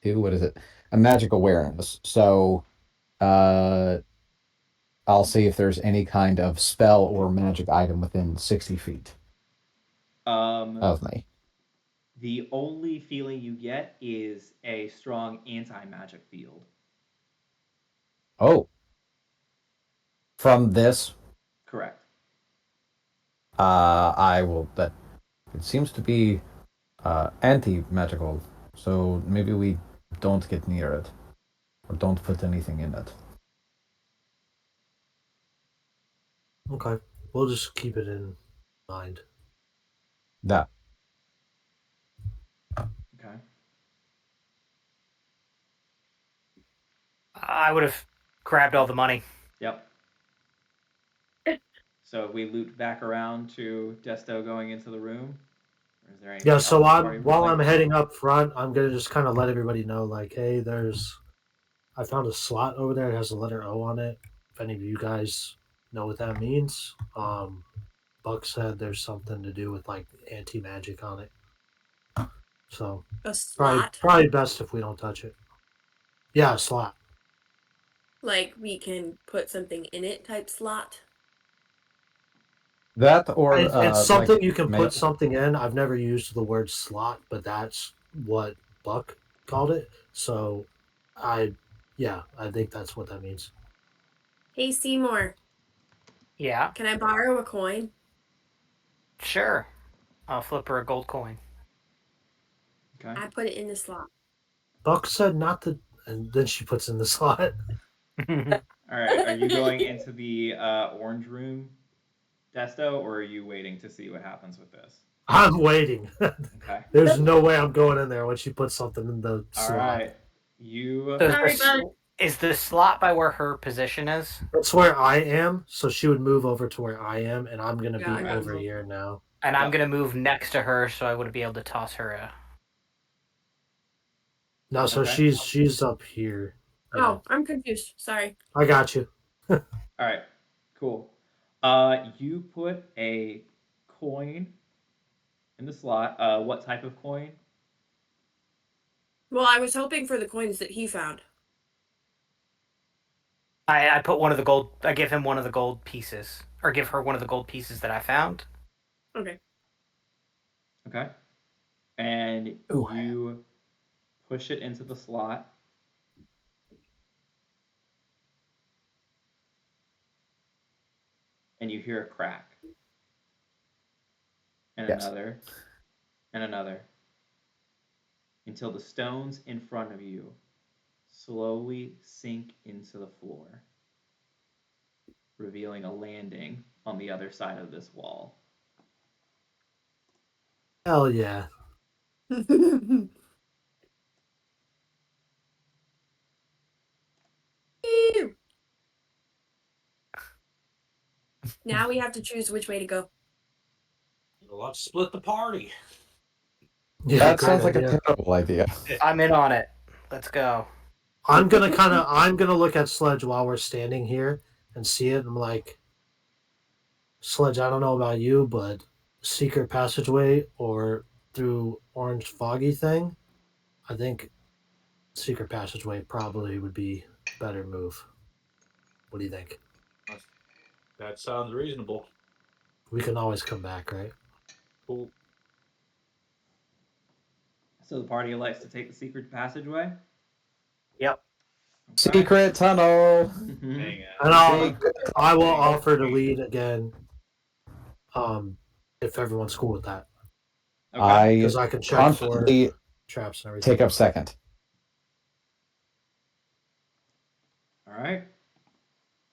Speaker 1: what is it? A magic awareness. So uh I'll see if there's any kind of spell or magic item within 60 feet
Speaker 3: Um,
Speaker 1: of me.
Speaker 3: the only feeling you get is a strong anti-magic field.
Speaker 1: Oh, from this,
Speaker 3: Correct.
Speaker 1: I will that it seems to be anti-magical, so maybe we don't get near it or don't put anything in it.
Speaker 6: Okay. We'll just keep it in mind.
Speaker 1: That
Speaker 3: Okay.
Speaker 2: I would have grabbed all the money.
Speaker 3: Yep. So if we loop back around to Desto going into the room, or is there anything
Speaker 6: Yeah,
Speaker 3: else
Speaker 6: so
Speaker 3: the party would
Speaker 6: while
Speaker 3: like
Speaker 6: I'm
Speaker 3: to do?
Speaker 6: heading up front, I'm gonna just kind of let everybody know, like, hey, I found a slot over there. It has the letter O on it. If any of you guys know what that means, Buck said there's something to do with like anti magic on it. So
Speaker 5: A
Speaker 6: probably
Speaker 5: slot.
Speaker 6: probably best if we don't touch it. Yeah, a slot.
Speaker 5: Like we can put something in it type slot.
Speaker 1: That or
Speaker 6: It's
Speaker 1: like
Speaker 6: something you can
Speaker 1: mail.
Speaker 6: put something in. I've never used the word slot, but that's what Buck called it. So I think that's what that means.
Speaker 5: Hey Seymour,
Speaker 2: Yeah,
Speaker 5: can I borrow a coin?
Speaker 2: sure. I'll flip her a gold coin.
Speaker 3: Okay.
Speaker 5: I put it in the slot.
Speaker 6: Buck said not to, and then she puts in the slot.
Speaker 3: All right. Are you going into the orange room, Desto, or are you waiting to see what happens with this?
Speaker 6: I'm waiting.
Speaker 3: Okay.
Speaker 6: There's no way I'm going in there when she puts something in the
Speaker 3: All
Speaker 6: slot.
Speaker 3: right. You.
Speaker 2: So
Speaker 5: Sorry,
Speaker 2: this-
Speaker 5: bud.
Speaker 2: is the slot by where her position is?
Speaker 6: That's where I am, so she would move over to where I am, and I'm gonna
Speaker 5: Yeah,
Speaker 6: be
Speaker 5: I
Speaker 6: over
Speaker 5: know.
Speaker 6: here now.
Speaker 2: And I'm
Speaker 3: Yep.
Speaker 2: gonna move next to her, so I would be able to toss her a.
Speaker 6: No, so
Speaker 3: Okay.
Speaker 6: she's up here. Yeah,
Speaker 5: Oh, I'm confused. Sorry.
Speaker 6: I got you.
Speaker 3: All right. Cool. You put a coin in the slot. What type of coin?
Speaker 5: Well, I was hoping for the coins that he found.
Speaker 2: I put one of the gold. I give him one of the gold pieces, or give her one of the gold pieces that I found.
Speaker 5: Okay.
Speaker 3: Okay. And
Speaker 1: Ooh.
Speaker 3: you push it into the slot. And you hear a crack. And
Speaker 1: Yes.
Speaker 3: another. And another. Until the stones in front of you slowly sink into the floor, revealing a landing on the other side of this wall.
Speaker 6: Hell yeah.
Speaker 5: Ew. Now we have to choose which way to go.
Speaker 4: Well, let's split the party.
Speaker 6: Yeah,
Speaker 1: That
Speaker 6: great
Speaker 1: sounds like
Speaker 6: idea.
Speaker 1: a terrible idea.
Speaker 2: I'm in on it. Let's go.
Speaker 6: I'm gonna look at Sledge while we're standing here and see it. I'm like, Sledge, I don't know about you, but secret passageway or through orange foggy thing, I think secret passageway probably would be a better move. What do you think?
Speaker 4: That sounds reasonable.
Speaker 6: We can always come back, right?
Speaker 4: Cool.
Speaker 3: So the party elects to take the secret passageway.
Speaker 2: Yep.
Speaker 3: Okay.
Speaker 1: Secret tunnel.
Speaker 3: Mhm.
Speaker 4: Hang
Speaker 6: And
Speaker 4: on.
Speaker 6: I will offer to lead again. If everyone's cool with that,
Speaker 3: Okay.
Speaker 1: I
Speaker 6: because I can check for
Speaker 1: confidently
Speaker 6: traps and everything.
Speaker 1: take up second.
Speaker 3: All right.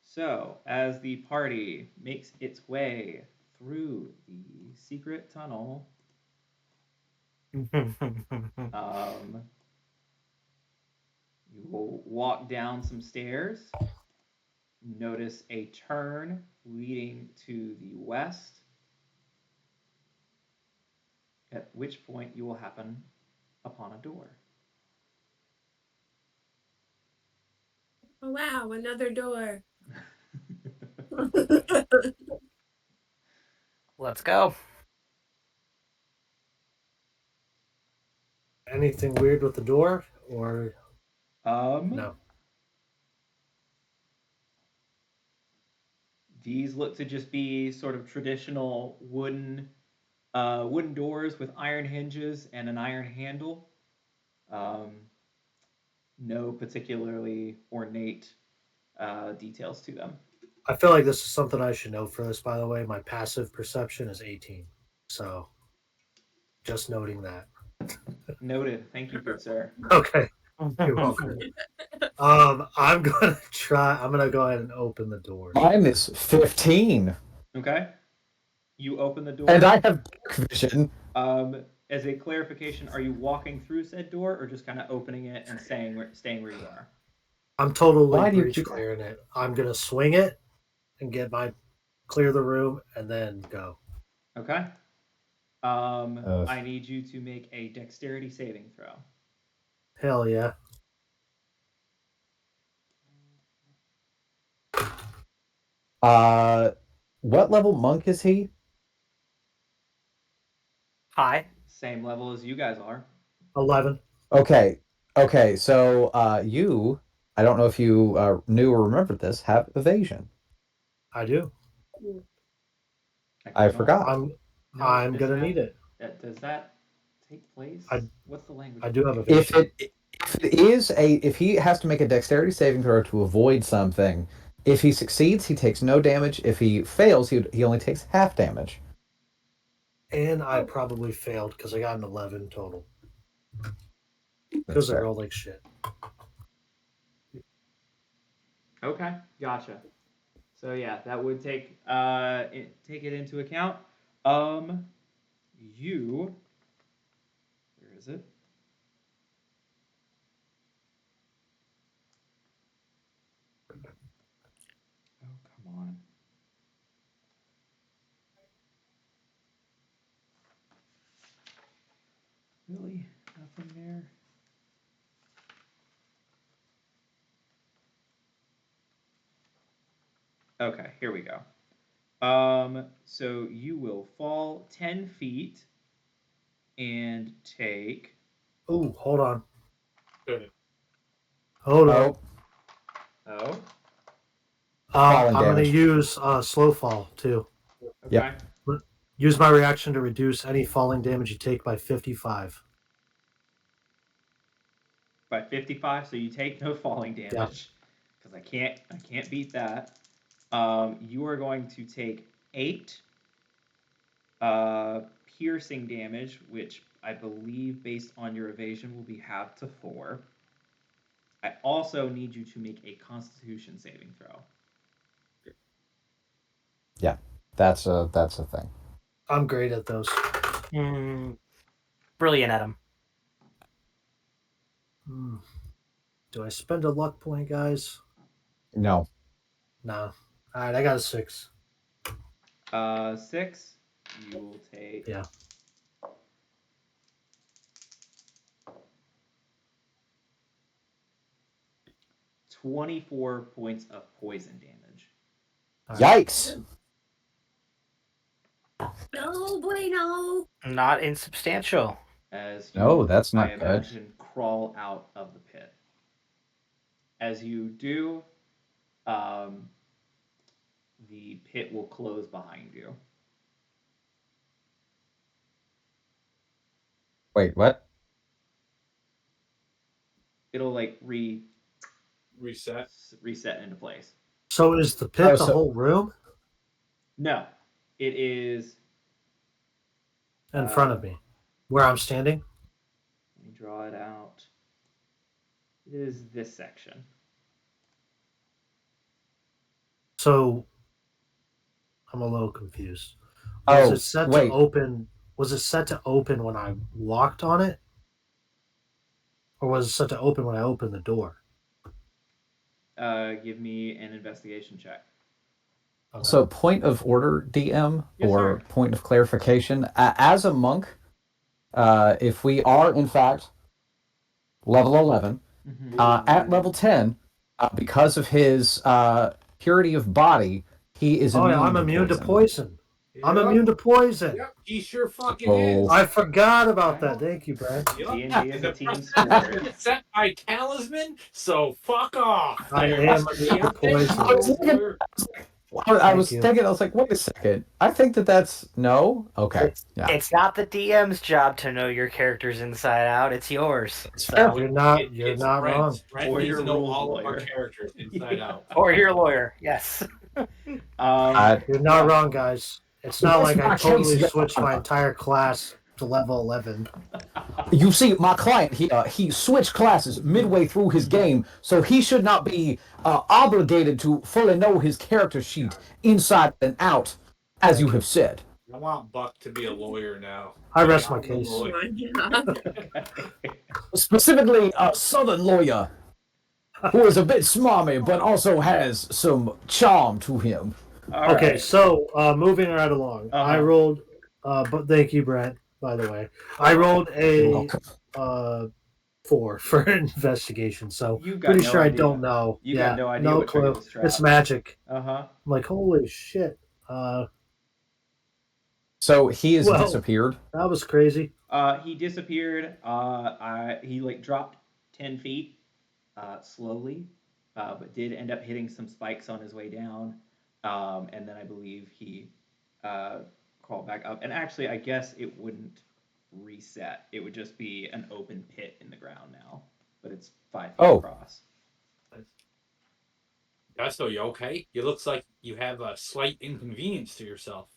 Speaker 3: So, as the party makes its way through the secret tunnel, you will walk down some stairs, notice a turn leading to the west, at which point you will happen upon a door.
Speaker 5: Oh wow, another door.
Speaker 2: Let's go.
Speaker 6: Anything weird with the door or no?
Speaker 3: These look to just be sort of traditional wooden doors with iron hinges and an iron handle. No particularly ornate details to them.
Speaker 6: I feel like this is something I should know for this. By the way, my passive perception is 18, so just noting that.
Speaker 3: Noted. Thank you, good sir.
Speaker 6: Okay, you're welcome. I'm gonna go ahead and open the door.
Speaker 1: Mine is 15.
Speaker 3: Okay. You open the door.
Speaker 1: And I have dark vision.
Speaker 3: As a clarification, are you walking through said door or just kind of opening it and staying where you are?
Speaker 6: I'm totally
Speaker 1: Why do you
Speaker 6: breach
Speaker 1: keep-
Speaker 6: clearing it. I'm gonna swing it and get my clear the room, and then go.
Speaker 3: Okay. I need you to make a dexterity saving throw.
Speaker 6: Hell yeah.
Speaker 1: What level monk is he?
Speaker 2: Hi.
Speaker 3: Same level as you guys are.
Speaker 6: 11.
Speaker 1: Okay. Okay, so you, I don't know if you knew or remembered this, have evasion.
Speaker 6: I do.
Speaker 1: I
Speaker 3: cannot
Speaker 1: forgot.
Speaker 6: I'm
Speaker 3: note
Speaker 6: gonna need it.
Speaker 3: Does that take place? What's the language?
Speaker 6: I do have
Speaker 1: If
Speaker 6: evasion.
Speaker 1: if he has to make a dexterity saving throw to avoid something, if he succeeds, he takes no damage. If he fails, he only takes half damage.
Speaker 6: And I probably failed because I got an 11 total.
Speaker 1: That's
Speaker 6: Because I
Speaker 1: fair.
Speaker 6: rolled like shit.
Speaker 3: Okay, gotcha. So yeah, that would take it into account. You. Where is it? Oh, come on. Really? Nothing there? Okay, here we go. So you will fall 10 feet and take.
Speaker 6: Ooh, hold on.
Speaker 4: Good.
Speaker 6: Hold on.
Speaker 3: Oh.
Speaker 1: Falling
Speaker 6: I'm going to
Speaker 1: damage.
Speaker 6: use slow fall too.
Speaker 3: Okay.
Speaker 1: Yep.
Speaker 6: Use my reaction to reduce any falling damage you take by 55.
Speaker 3: By 55, so you take no falling damage. Because I can't beat that. You are going to take 8 piercing damage, which I believe, based on your evasion, will be halved to 4. I also need you to make a Constitution saving throw.
Speaker 1: Yeah, that's a thing.
Speaker 6: I'm great at those.
Speaker 2: Brilliant at him.
Speaker 6: Do I spend a luck point, guys?
Speaker 1: No.
Speaker 6: Nah. All right, I got a 6.
Speaker 3: 6. You will take.
Speaker 6: Yeah.
Speaker 3: 24 points of poison damage.
Speaker 1: Yikes!
Speaker 5: No bueno.
Speaker 2: Not insubstantial.
Speaker 3: As you,
Speaker 1: No, that's
Speaker 3: I
Speaker 1: not good.
Speaker 3: imagine, crawl out of the pit. As you do, the pit will close behind you.
Speaker 1: Wait, what?
Speaker 3: It'll like
Speaker 4: Reset.
Speaker 3: reset into place.
Speaker 6: So is the pit the whole room?
Speaker 3: No, it is
Speaker 6: In front of me, where I'm standing?
Speaker 3: Let me draw it out. It is this section.
Speaker 6: So I'm a little confused. Was it set to open? Was it set to open when I walked on it? Or was it set to open when I opened the door?
Speaker 3: Give me an investigation check.
Speaker 1: Okay. So, point of order, DM,
Speaker 3: yes,
Speaker 1: or
Speaker 3: sir.
Speaker 1: point of clarification. As a monk, if we are, in fact, level 11, at level 10, because of his purity of body, he is immune
Speaker 6: I'm immune to poison. Yep. I'm immune to poison.
Speaker 4: Yep, he sure fucking is.
Speaker 6: I forgot about that. Thank you, Brad.
Speaker 3: D&D is a team sport.
Speaker 4: It's set by talisman, so fuck off.
Speaker 6: I am immune to poison.
Speaker 1: I was thinking, I was like, wait a second. I think that's no. Okay.
Speaker 2: It's not the DM's job to know your characters inside out. It's yours.
Speaker 6: So. You're not wrong.
Speaker 4: Or you know all of our characters inside out.
Speaker 2: Or your lawyer, yes.
Speaker 6: You're not wrong, guys. It's not like I totally switched my entire class to level 11.
Speaker 1: You see, my client, he switched classes midway through his game, so he should not be obligated to fully know his character sheet inside and out, as you have said.
Speaker 4: I want Buck to be a lawyer now.
Speaker 6: I rest my case.
Speaker 1: Specifically, a southern lawyer who is a bit smarmy, but also has some charm to him.
Speaker 3: All
Speaker 6: Okay,
Speaker 3: right.
Speaker 6: so moving right along, I
Speaker 3: Uh-huh.
Speaker 6: rolled. But thank you, Brent. By the way, I rolled
Speaker 1: You're
Speaker 6: a
Speaker 1: welcome.
Speaker 6: 4 for investigation. So
Speaker 3: You've got
Speaker 6: pretty
Speaker 3: no
Speaker 6: sure I
Speaker 3: idea.
Speaker 6: don't know.
Speaker 3: You got
Speaker 6: Yeah,
Speaker 3: no idea
Speaker 6: no
Speaker 3: what triggered
Speaker 6: clue.
Speaker 3: this
Speaker 6: It's
Speaker 3: trap.
Speaker 6: magic.
Speaker 3: Uh-huh.
Speaker 6: I'm like, holy shit.
Speaker 1: So he has
Speaker 6: Well,
Speaker 1: disappeared.
Speaker 6: that was crazy.
Speaker 3: He disappeared. He like dropped 10 feet slowly, but did end up hitting some spikes on his way down. And then I believe he uh, crawled back up. And actually, I guess it wouldn't reset. It would just be an open pit in the ground now, but it's 5 feet
Speaker 1: Oh,
Speaker 3: across.
Speaker 4: Desto, you okay? It looks like you have a slight inconvenience to yourself.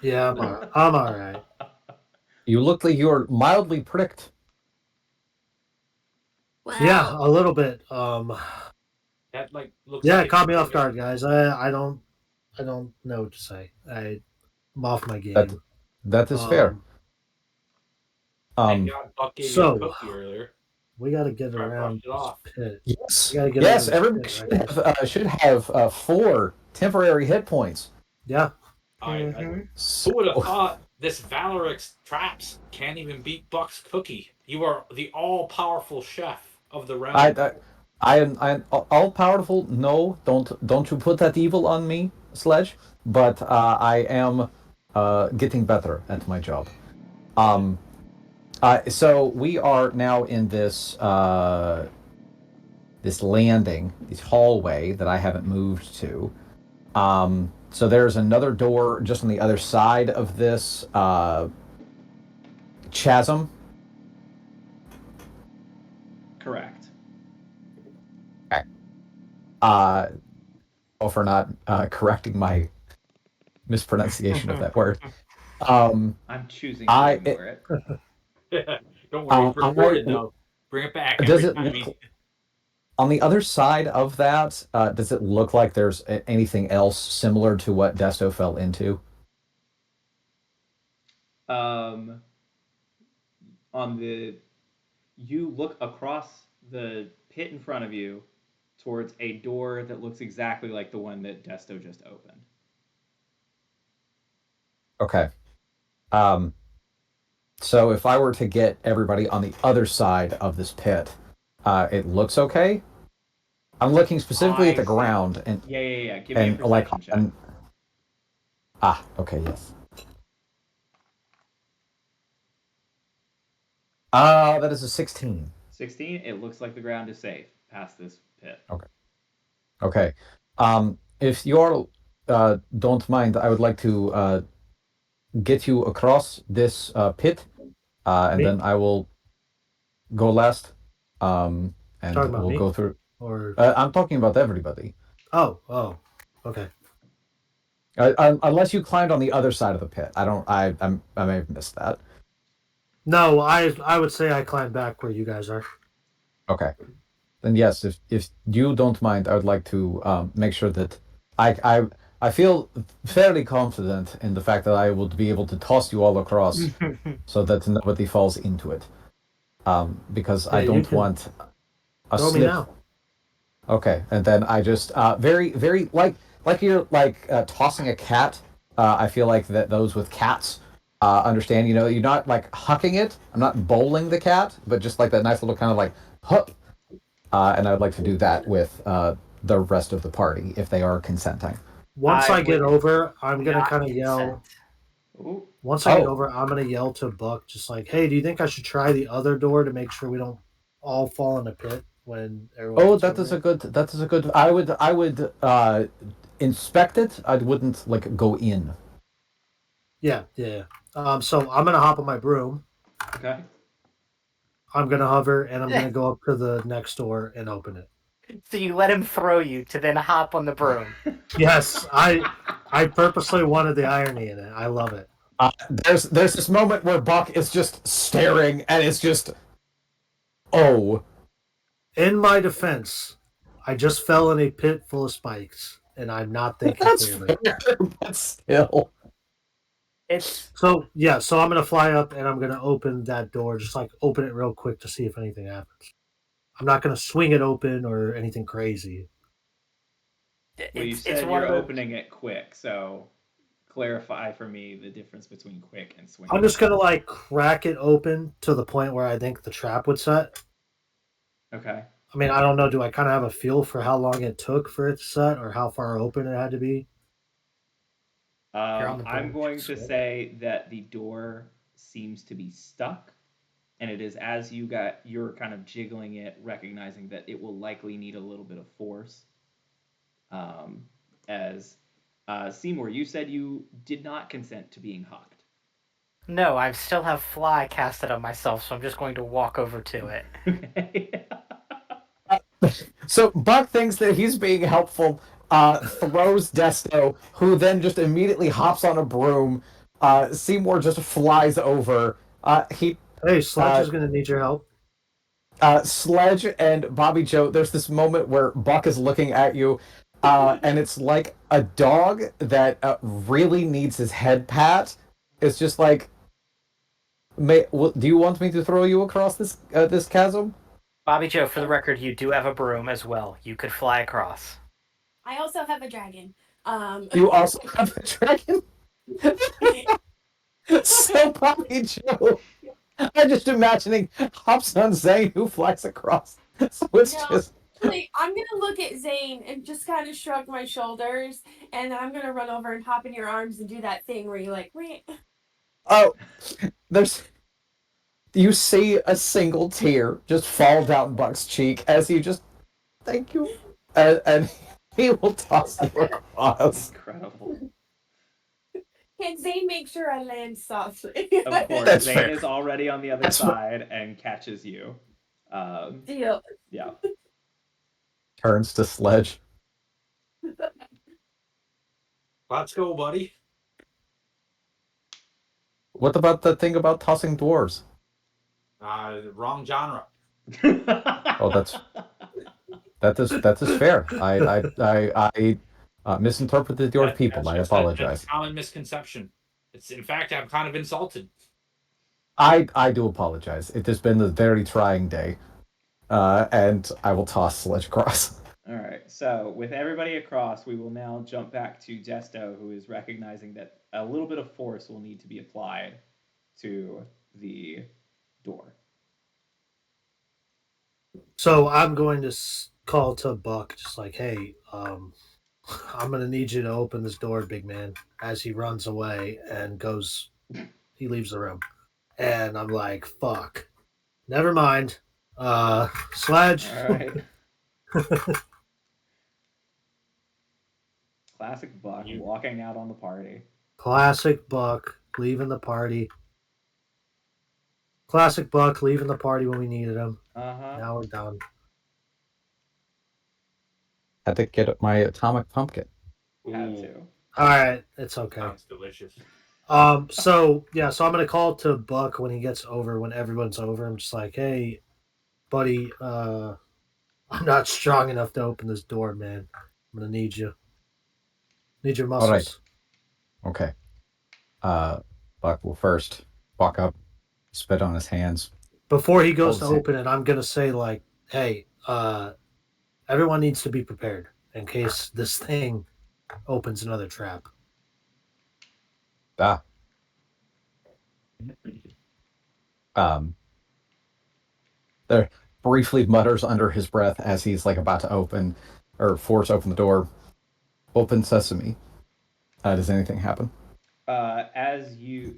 Speaker 6: Yeah, I'm all right.
Speaker 1: you look like you're mildly pricked.
Speaker 6: Yeah,
Speaker 5: Well,
Speaker 6: a little bit.
Speaker 4: That like looks
Speaker 6: Yeah,
Speaker 4: like
Speaker 6: it caught me off guard, guys. I don't know what to say. I'm off my
Speaker 1: That
Speaker 6: game.
Speaker 1: that is fair.
Speaker 6: Um,
Speaker 4: Thank
Speaker 1: Um,
Speaker 4: God Buck gave you a
Speaker 6: so
Speaker 4: cookie earlier.
Speaker 6: we got to get
Speaker 4: Try to brush
Speaker 6: around
Speaker 4: it
Speaker 6: this
Speaker 4: off.
Speaker 6: pit.
Speaker 1: yes,
Speaker 6: We got to get
Speaker 1: yes.
Speaker 6: over this
Speaker 1: Everybody
Speaker 6: pit, right, guys?
Speaker 1: should have 4 temporary hit points.
Speaker 6: Yeah.
Speaker 4: I
Speaker 1: So,
Speaker 4: who would have thought this Valerix traps can't even beat Buck's cookie? You are the all-powerful chef of the
Speaker 1: I,
Speaker 4: realm.
Speaker 1: I am all powerful. No, don't you put that evil on me, Sledge. But I am getting better at my job. Um, so we are now in this landing, this hallway that I haven't moved to. So there's another door just on the other side of this chasm.
Speaker 3: Correct.
Speaker 1: Okay. For not correcting my mispronunciation of that word.
Speaker 3: I'm choosing to
Speaker 1: I
Speaker 3: ignore it.
Speaker 4: Don't worry, it's recorded
Speaker 1: I
Speaker 4: though. Bring it back
Speaker 1: does
Speaker 4: every
Speaker 1: it
Speaker 4: time.
Speaker 1: look on the other side of that? Does it look like there's anything else similar to what Desto fell into?
Speaker 3: Um, on the you look across the pit in front of you towards a door that looks exactly like the one that Desto just opened.
Speaker 1: Okay. Um, so if I were to get everybody on the other side of this pit, it looks okay. I'm looking specifically at
Speaker 3: I
Speaker 1: the
Speaker 3: see.
Speaker 1: ground and
Speaker 3: Yeah. Give me a
Speaker 1: and like
Speaker 3: perception check.
Speaker 1: okay, yes. That is a 16.
Speaker 3: 16. It looks like the ground is safe past this pit.
Speaker 1: Okay. Okay. If you all don't mind, I would like to get you across this pit, and
Speaker 6: Me?
Speaker 1: then I will go last. And
Speaker 6: Talking about
Speaker 1: we'll
Speaker 6: me?
Speaker 1: go through.
Speaker 6: Or
Speaker 1: I'm talking about everybody.
Speaker 6: oh, okay.
Speaker 1: Unless you climbed on the other side of the pit. I don't. I may have missed that.
Speaker 6: No, I would say I climbed back where you guys are.
Speaker 1: Okay. Then yes, if you don't mind, I would like to make sure that I feel fairly confident in the fact that I will be able to toss you all across so that nobody falls into it. Because
Speaker 6: Yeah,
Speaker 1: I
Speaker 6: you
Speaker 1: don't
Speaker 6: can
Speaker 1: want a
Speaker 6: throw me
Speaker 1: slip.
Speaker 6: now.
Speaker 1: Okay, and then I just very like you're like tossing a cat. I feel like that those with cats understand. You know, you're not like hucking it. I'm not bowling the cat, but just like that nice little kind of like hup. And I'd like to do that with the rest of the party if they are consenting.
Speaker 6: Once
Speaker 2: I
Speaker 6: I get
Speaker 2: would
Speaker 6: over, I'm gonna
Speaker 2: not
Speaker 6: kind of
Speaker 2: consent.
Speaker 6: yell.
Speaker 3: Ooh.
Speaker 6: Once I get
Speaker 1: Oh,
Speaker 6: over, I'm gonna yell to Buck, just like, "Hey, do you think I should try the other door to make sure we don't all fall in a pit when everyone
Speaker 1: oh,
Speaker 6: gets over it?"
Speaker 1: that is a good. I would inspect it. I wouldn't like go in.
Speaker 6: Yeah. So I'm gonna hop on my broom.
Speaker 3: Okay.
Speaker 6: I'm gonna hover, and I'm gonna go up to the next door and open it.
Speaker 2: So you let him throw you to then hop on the broom.
Speaker 6: Yes, I purposely wanted the irony in it. I love it.
Speaker 1: There's this moment where Buck is just staring and it's just oh.
Speaker 6: In my defense, I just fell in a pit full of spikes, and I'm not thinking
Speaker 1: That's
Speaker 6: clearly.
Speaker 1: fair, but still.
Speaker 2: It's
Speaker 6: So yeah, so I'm gonna fly up and I'm gonna open that door, just like open it real quick to see if anything happens. I'm not gonna swing it open or anything crazy.
Speaker 3: Well, you
Speaker 2: it's
Speaker 3: said
Speaker 2: one
Speaker 3: you're
Speaker 2: of those.
Speaker 3: opening it quick, so clarify for me the difference between quick and swing.
Speaker 6: I'm just gonna like crack it open to the point where I think the trap would set.
Speaker 3: Okay.
Speaker 6: I mean, I don't know. Do I kind of have a feel for how long it took for it to set, or how far open it had to be?
Speaker 2: You're on the
Speaker 3: I'm
Speaker 2: board.
Speaker 3: going to say that the door seems to be stuck, and it is as you're kind of jiggling it, recognizing that it will likely need a little bit of force. As Seymour, you said you did not consent to being hucked.
Speaker 2: No, I still have fly casted on myself, so I'm just going to walk over to it.
Speaker 3: Okay.
Speaker 1: So Buck thinks that he's being helpful, throws Desto, who then just immediately hops on a broom. Seymour just flies over. He
Speaker 6: Hey, Sledge
Speaker 1: uh,
Speaker 6: is gonna need your help.
Speaker 1: Sledge and Bobby Joe, there's this moment where Buck is looking at you, and it's like a dog that really needs his head pat. It's just like, do you want me to throw you across this chasm?
Speaker 2: Bobby Joe, for the record, you do have a broom as well. You could fly across.
Speaker 5: I also have a dragon.
Speaker 1: You also have a dragon? So Bobby Joe, I'm just imagining hops on Zane who flies across. So it's
Speaker 5: No.
Speaker 1: just
Speaker 5: Like, I'm gonna look at Zane and just kind of shrug my shoulders, and then I'm gonna run over and hop in your arms and do that thing where you like,
Speaker 1: oh, there's you see a single tear just fall down Buck's cheek as he just thank you, and he will toss you across.
Speaker 3: Incredible.
Speaker 5: can Zane make sure I land softly?
Speaker 3: Of course,
Speaker 1: That's
Speaker 3: Zane
Speaker 1: fair.
Speaker 3: is already on the other
Speaker 1: That's
Speaker 3: side and catches you.
Speaker 5: Deal.
Speaker 3: Yeah.
Speaker 1: Turns to Sledge.
Speaker 4: Let's go, buddy.
Speaker 1: What about the thing about tossing dwarves?
Speaker 4: Wrong genre.
Speaker 1: Oh, that is fair. I misinterpreted your people. I apologize.
Speaker 4: That's a common misconception. It's in fact, I'm kind of insulted.
Speaker 1: I do apologize. It has been a very trying day, and I will toss Sledge across.
Speaker 3: All right. So with everybody across, we will now jump back to Desto, who is recognizing that a little bit of force will need to be applied to the door.
Speaker 6: So I'm going to call to Buck, just like, hey, I'm gonna need you to open this door, big man. As he runs away and goes, he leaves the room, and I'm like, fuck, never mind. Sledge.
Speaker 3: All right. Classic Buck walking out on the party.
Speaker 6: Classic Buck leaving the party. Classic Buck leaving the party when we needed him.
Speaker 3: Uh-huh.
Speaker 6: Now we're done.
Speaker 1: Had to get my atomic pumpkin.
Speaker 3: Had to.
Speaker 6: All right, it's okay.
Speaker 4: Sounds delicious.
Speaker 6: So I'm gonna call to Buck when he gets over, when everyone's over. I'm just like, hey, buddy, I'm not strong enough to open this door, man. I'm gonna need you. Need your muscles.
Speaker 1: All right. Okay. Buck will first walk up, spit on his hands.
Speaker 6: Before he goes to
Speaker 1: Hold his
Speaker 6: open it, I'm gonna say like, hey, everyone needs to be prepared in case this thing opens another trap.
Speaker 1: Ah. There briefly mutters under his breath as he's like about to open or force open the door. Open sesame. Does anything happen?
Speaker 3: As you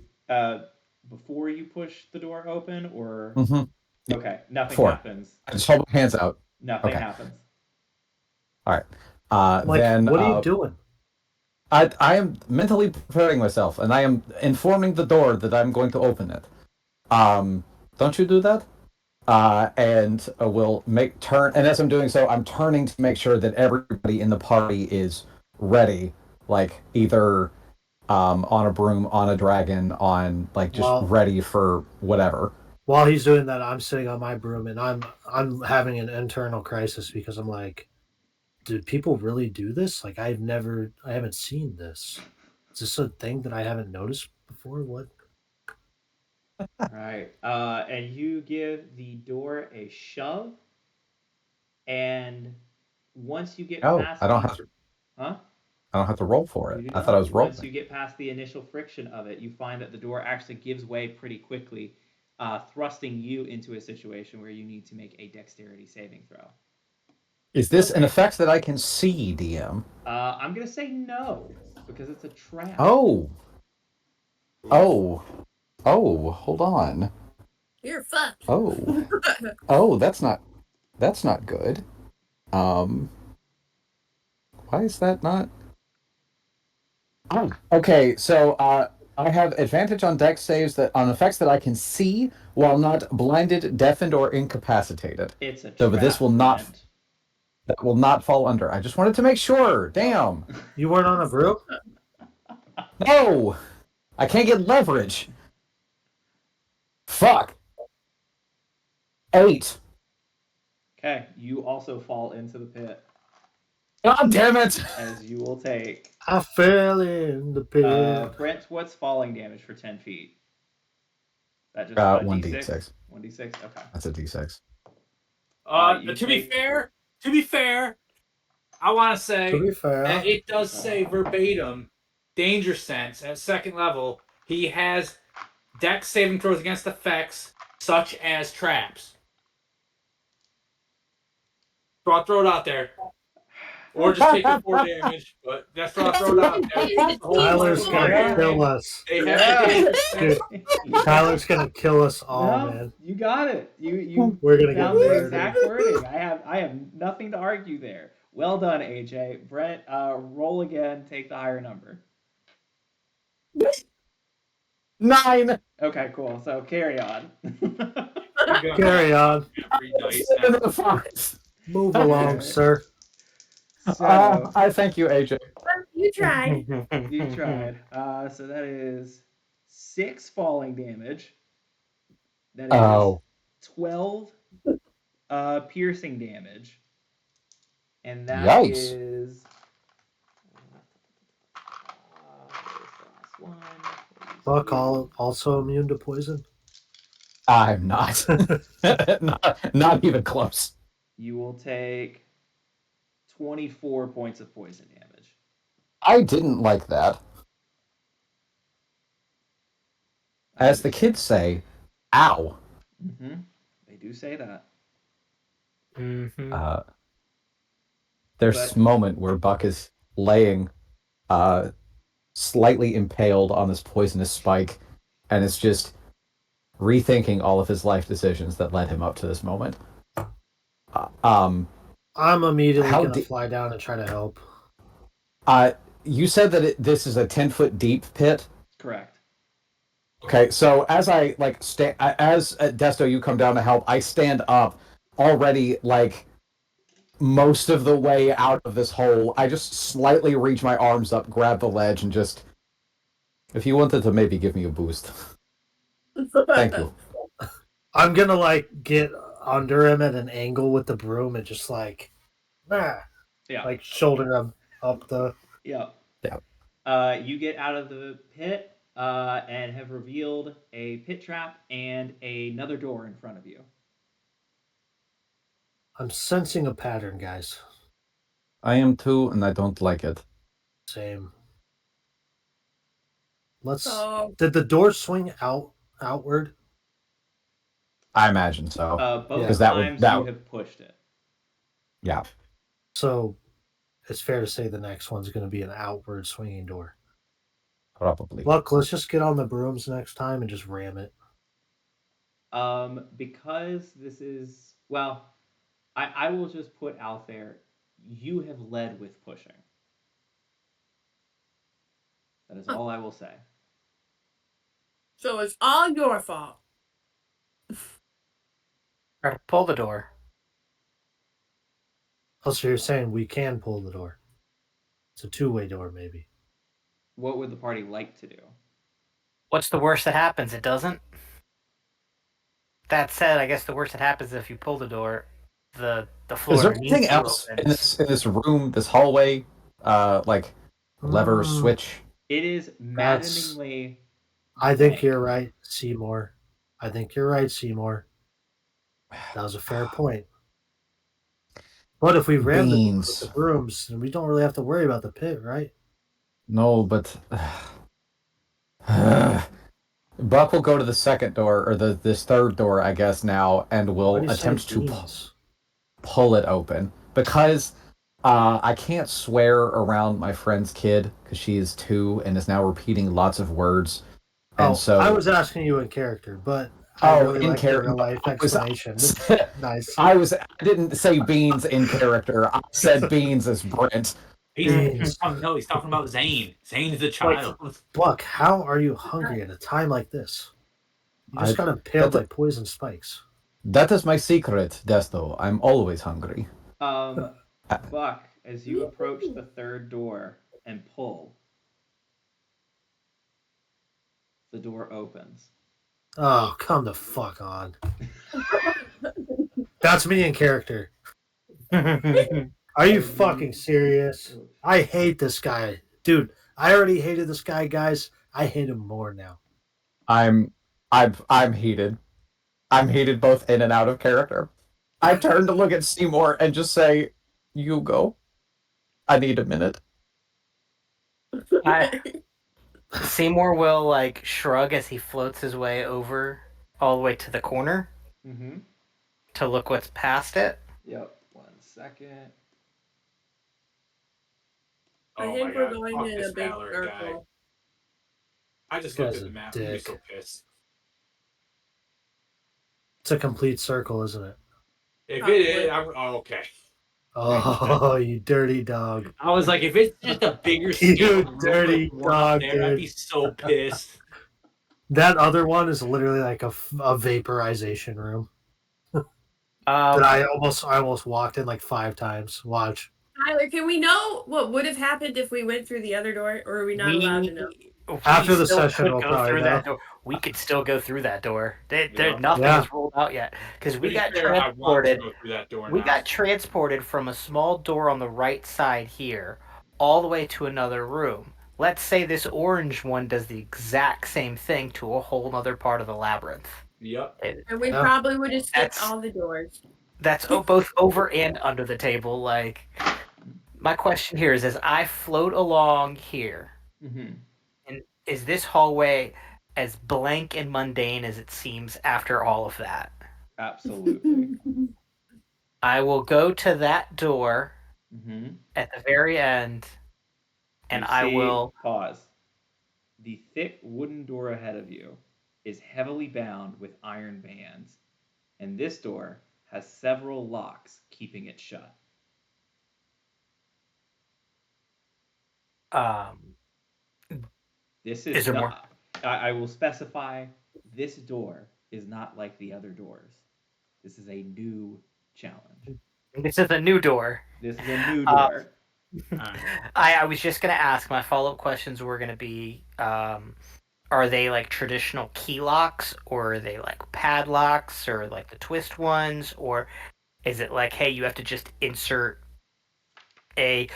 Speaker 3: before you push the door open, or
Speaker 1: Mm-hmm. Yeah.
Speaker 3: okay, nothing
Speaker 1: Before.
Speaker 3: happens.
Speaker 1: I just hold my hands out.
Speaker 3: Nothing
Speaker 1: Okay.
Speaker 3: happens.
Speaker 1: All right.
Speaker 6: Like,
Speaker 1: Then
Speaker 6: what are you doing?
Speaker 1: I am mentally preparing myself, and I am informing the door that I'm going to open it. Don't you do that? And will make turn. And as I'm doing so, I'm turning to make sure that everybody in the party is ready, like either on a broom, on a dragon, on like just ready for whatever.
Speaker 6: While he's doing that, I'm sitting on my broom and I'm having an internal crisis because I'm like, did people really do this? Like, I haven't seen this. Is this a thing that I haven't noticed before? What?
Speaker 3: Right. And you give the door a shove, and once you get past
Speaker 1: I don't
Speaker 3: the
Speaker 1: have to.
Speaker 3: Huh?
Speaker 1: I don't have to roll for
Speaker 3: You
Speaker 1: it.
Speaker 3: do
Speaker 1: I thought I
Speaker 3: not.
Speaker 1: was rolling.
Speaker 3: Once you get past the initial friction of it, you find that the door actually gives way pretty quickly, thrusting you into a situation where you need to make a dexterity saving throw.
Speaker 1: Is this an
Speaker 5: Okay.
Speaker 1: effect that I can see, DM?
Speaker 3: I'm gonna say no because it's a trap.
Speaker 1: Oh. Oh. Oh, hold on.
Speaker 5: You're fucked.
Speaker 1: Oh. Oh, that's not good. Why is that not? Oh, okay. So I have advantage on dex saves that on effects that I can see while not blinded, deafened, or incapacitated.
Speaker 3: It's a
Speaker 1: So,
Speaker 3: trap.
Speaker 1: but this will not
Speaker 3: Brent.
Speaker 1: that will not fall under. I just wanted to make sure. Damn.
Speaker 6: You weren't on a broom?
Speaker 1: No, I can't get leverage. Fuck. 8.
Speaker 3: Okay, you also fall into the pit,
Speaker 1: God damn it.
Speaker 3: as you will take.
Speaker 6: I fell in the pit.
Speaker 3: Brent, what's falling damage for 10 feet? That just a
Speaker 1: 1d6.
Speaker 3: D6? 1d6? Okay.
Speaker 1: That's a d6.
Speaker 3: You
Speaker 4: To be
Speaker 3: take-
Speaker 4: fair, I want to say
Speaker 6: To be fair,
Speaker 4: that it does say verbatim, danger sense at second level. He has dex saving throws against effects such as traps. So I'll throw it out there. Or just take the 4 damage, but that's what I'll throw it out there. That's the whole
Speaker 6: Tyler's
Speaker 4: point of
Speaker 6: gonna
Speaker 4: the
Speaker 6: kill
Speaker 4: game.
Speaker 6: us.
Speaker 4: They have
Speaker 3: Yeah.
Speaker 6: Dude, Tyler's gonna kill us all,
Speaker 3: No,
Speaker 6: man.
Speaker 3: you got it. You
Speaker 6: We're gonna get
Speaker 3: found the
Speaker 6: murdered.
Speaker 3: exact wording. I have nothing to argue there. Well done, AJ. Brent, roll again. Take the higher number.
Speaker 1: 9.
Speaker 3: Okay, cool. So carry on.
Speaker 6: Carry on.
Speaker 4: Free dice.
Speaker 1: 7 of 5.
Speaker 6: Move along, sir.
Speaker 3: So
Speaker 1: I thank you, AJ.
Speaker 5: You tried.
Speaker 3: you tried. So that is 6 falling damage. That is
Speaker 1: Oh.
Speaker 3: 12 piercing damage. And that
Speaker 1: Yikes.
Speaker 3: is. Where's the last one?
Speaker 6: Buck also immune to poison?
Speaker 1: I'm not. Not even close.
Speaker 3: You will take 24 points of poison damage.
Speaker 1: I didn't like that. As the kids say, ow.
Speaker 3: Mm-hmm. They do say that.
Speaker 6: Mm-hmm.
Speaker 1: There's
Speaker 3: But-
Speaker 1: this moment where Buck is laying slightly impaled on this poisonous spike and is just rethinking all of his life decisions that led him up to this moment.
Speaker 6: I'm immediately
Speaker 1: How
Speaker 6: gonna
Speaker 1: deep-
Speaker 6: fly down and try to help.
Speaker 1: You said that this is a 10-foot deep pit.
Speaker 3: Correct.
Speaker 1: Okay, so as I as Desto, you come down to help, I stand up already like most of the way out of this hole. I just slightly reach my arms up, grab the ledge, and just, if you wanted to maybe give me a boost. Thank you.
Speaker 6: I'm gonna like get under him at an angle with the broom and just like shoulder him up the.
Speaker 3: Yep.
Speaker 1: Yeah.
Speaker 3: You get out of the pit and have revealed a pit trap and another door in front of you.
Speaker 6: I'm sensing a pattern, guys.
Speaker 1: I am too, and I don't like it.
Speaker 6: Same. Let's.
Speaker 5: So,
Speaker 6: Did the door swing outward?
Speaker 1: I imagine so.
Speaker 3: Both
Speaker 1: Because
Speaker 3: times
Speaker 1: that
Speaker 3: you
Speaker 1: would-
Speaker 3: have pushed it.
Speaker 1: Yeah.
Speaker 6: So it's fair to say the next one's going to be an outward swinging door.
Speaker 1: Probably.
Speaker 6: Look, let's just get on the brooms next time and just ram it.
Speaker 3: Because this is, well, I will just put out there, you have led with pushing. That is all I will say.
Speaker 5: so it's all your fault.
Speaker 2: Or pull the door.
Speaker 6: Oh, so you're saying we can pull the door? It's a two-way door, maybe.
Speaker 3: What would the party like to do?
Speaker 2: What's the worst that happens? It doesn't. That said, I guess the worst that happens is if you pull the door, the floor.
Speaker 1: Is there
Speaker 2: underneath
Speaker 1: anything
Speaker 2: you
Speaker 1: else in
Speaker 2: opens.
Speaker 1: this room, this hallway, like lever switch?
Speaker 3: It is maddeningly.
Speaker 6: I think
Speaker 3: blank.
Speaker 6: you're right, Seymour. That was a fair point. But if we ram the door with
Speaker 1: Beans.
Speaker 6: the brooms, then we don't really have to worry about the pit, right?
Speaker 1: No, but Buck will go to the second door or this third door, I guess now, and
Speaker 6: Why do
Speaker 1: will
Speaker 6: you say
Speaker 1: attempt to
Speaker 6: beans?
Speaker 1: pull it open because I can't swear around my friend's kid because she is 2 and is now repeating lots of words, and
Speaker 6: Oh, I
Speaker 1: so
Speaker 6: was asking you in character, but I really
Speaker 1: in
Speaker 6: like the
Speaker 1: character.
Speaker 6: real life
Speaker 1: I was
Speaker 6: explanation. Nice.
Speaker 1: I didn't say beans in character. I said beans as Brent.
Speaker 6: Beans.
Speaker 4: No, he's talking about Zane. Zane's the
Speaker 6: Like,
Speaker 4: child.
Speaker 6: Buck, how are you hungry at a time like this? You just
Speaker 1: I
Speaker 6: got impaled
Speaker 1: that,
Speaker 6: by poison spikes.
Speaker 1: that is my secret, Desto. I'm always hungry.
Speaker 3: Um, Buck, as you approach the third door and pull, the door opens.
Speaker 6: Oh, come the fuck on. That's me in character. Are you fucking serious? I hate this guy. Dude, I already hated this guy, guys. I hate him more now.
Speaker 1: I'm heated. I'm heated both in and out of character. I turn to look at Seymour and just say, "You go. I need a minute."
Speaker 2: Seymour will like shrug as he floats his way over all the way to the corner
Speaker 3: Mm-hmm.
Speaker 2: to look what's past it.
Speaker 3: Yep. 1 second.
Speaker 5: I
Speaker 4: Oh
Speaker 5: think
Speaker 4: my
Speaker 5: we're
Speaker 4: god,
Speaker 5: going
Speaker 4: fuck
Speaker 5: in
Speaker 4: this
Speaker 5: a big
Speaker 4: Mallory guy.
Speaker 5: circle.
Speaker 4: I just
Speaker 6: This
Speaker 4: looked
Speaker 6: guy's
Speaker 4: at
Speaker 6: a
Speaker 4: the map. I'm gonna be
Speaker 6: dick.
Speaker 4: so pissed.
Speaker 6: It's a complete circle, isn't it?
Speaker 4: If
Speaker 5: Probably.
Speaker 4: it is, oh, okay.
Speaker 6: Oh, you dirty dog.
Speaker 4: I was like, if it's just a bigger
Speaker 6: You
Speaker 4: scale room
Speaker 6: dirty
Speaker 4: with one up
Speaker 6: dog,
Speaker 4: there, I'd be
Speaker 6: dude.
Speaker 4: so pissed.
Speaker 6: That other one is literally like a vaporization room that
Speaker 2: Um,
Speaker 6: I almost walked in like 5 times. Watch.
Speaker 5: Tyler, can we know what would have happened if we went through the other door, or are we not allowed to know?
Speaker 2: we
Speaker 6: After the
Speaker 2: still
Speaker 6: session,
Speaker 2: could
Speaker 6: we'll
Speaker 2: go
Speaker 6: probably
Speaker 2: through that
Speaker 6: know.
Speaker 2: door. We could still go through that door.
Speaker 4: Yeah.
Speaker 2: Nothing
Speaker 6: Yeah.
Speaker 2: is ruled out yet because we
Speaker 4: Pretty
Speaker 2: got
Speaker 4: fair, I want to
Speaker 2: transported.
Speaker 4: go through that door
Speaker 2: We
Speaker 4: now.
Speaker 2: got transported from a small door on the right side here, all the way to another room. Let's say this orange one does the exact same thing to a whole other part of the labyrinth.
Speaker 4: Yep.
Speaker 5: And we
Speaker 6: Yeah.
Speaker 5: probably would have skipped
Speaker 2: That's-
Speaker 5: all the doors.
Speaker 2: That's both over and under the table. Like, my question here is, as I float along here,
Speaker 3: Mm-hmm.
Speaker 2: and is this hallway as blank and mundane as it seems after all of that?
Speaker 3: Absolutely.
Speaker 2: I will go to that door
Speaker 3: Mm-hmm.
Speaker 2: at the very end, and
Speaker 3: You
Speaker 2: I
Speaker 3: see,
Speaker 2: will.
Speaker 3: pause. The thick wooden door ahead of you is heavily bound with iron bands, and this door has several locks keeping it shut. This
Speaker 2: Is
Speaker 3: is
Speaker 2: there more?
Speaker 3: not. I will specify. This door is not like the other doors. This is a new challenge.
Speaker 2: This is a new door.
Speaker 3: This is a new door.
Speaker 2: I was just gonna ask. My follow up questions were gonna be: are they like traditional key locks, or are they like padlocks, or like the twist ones, or is it like, hey, you have to just insert a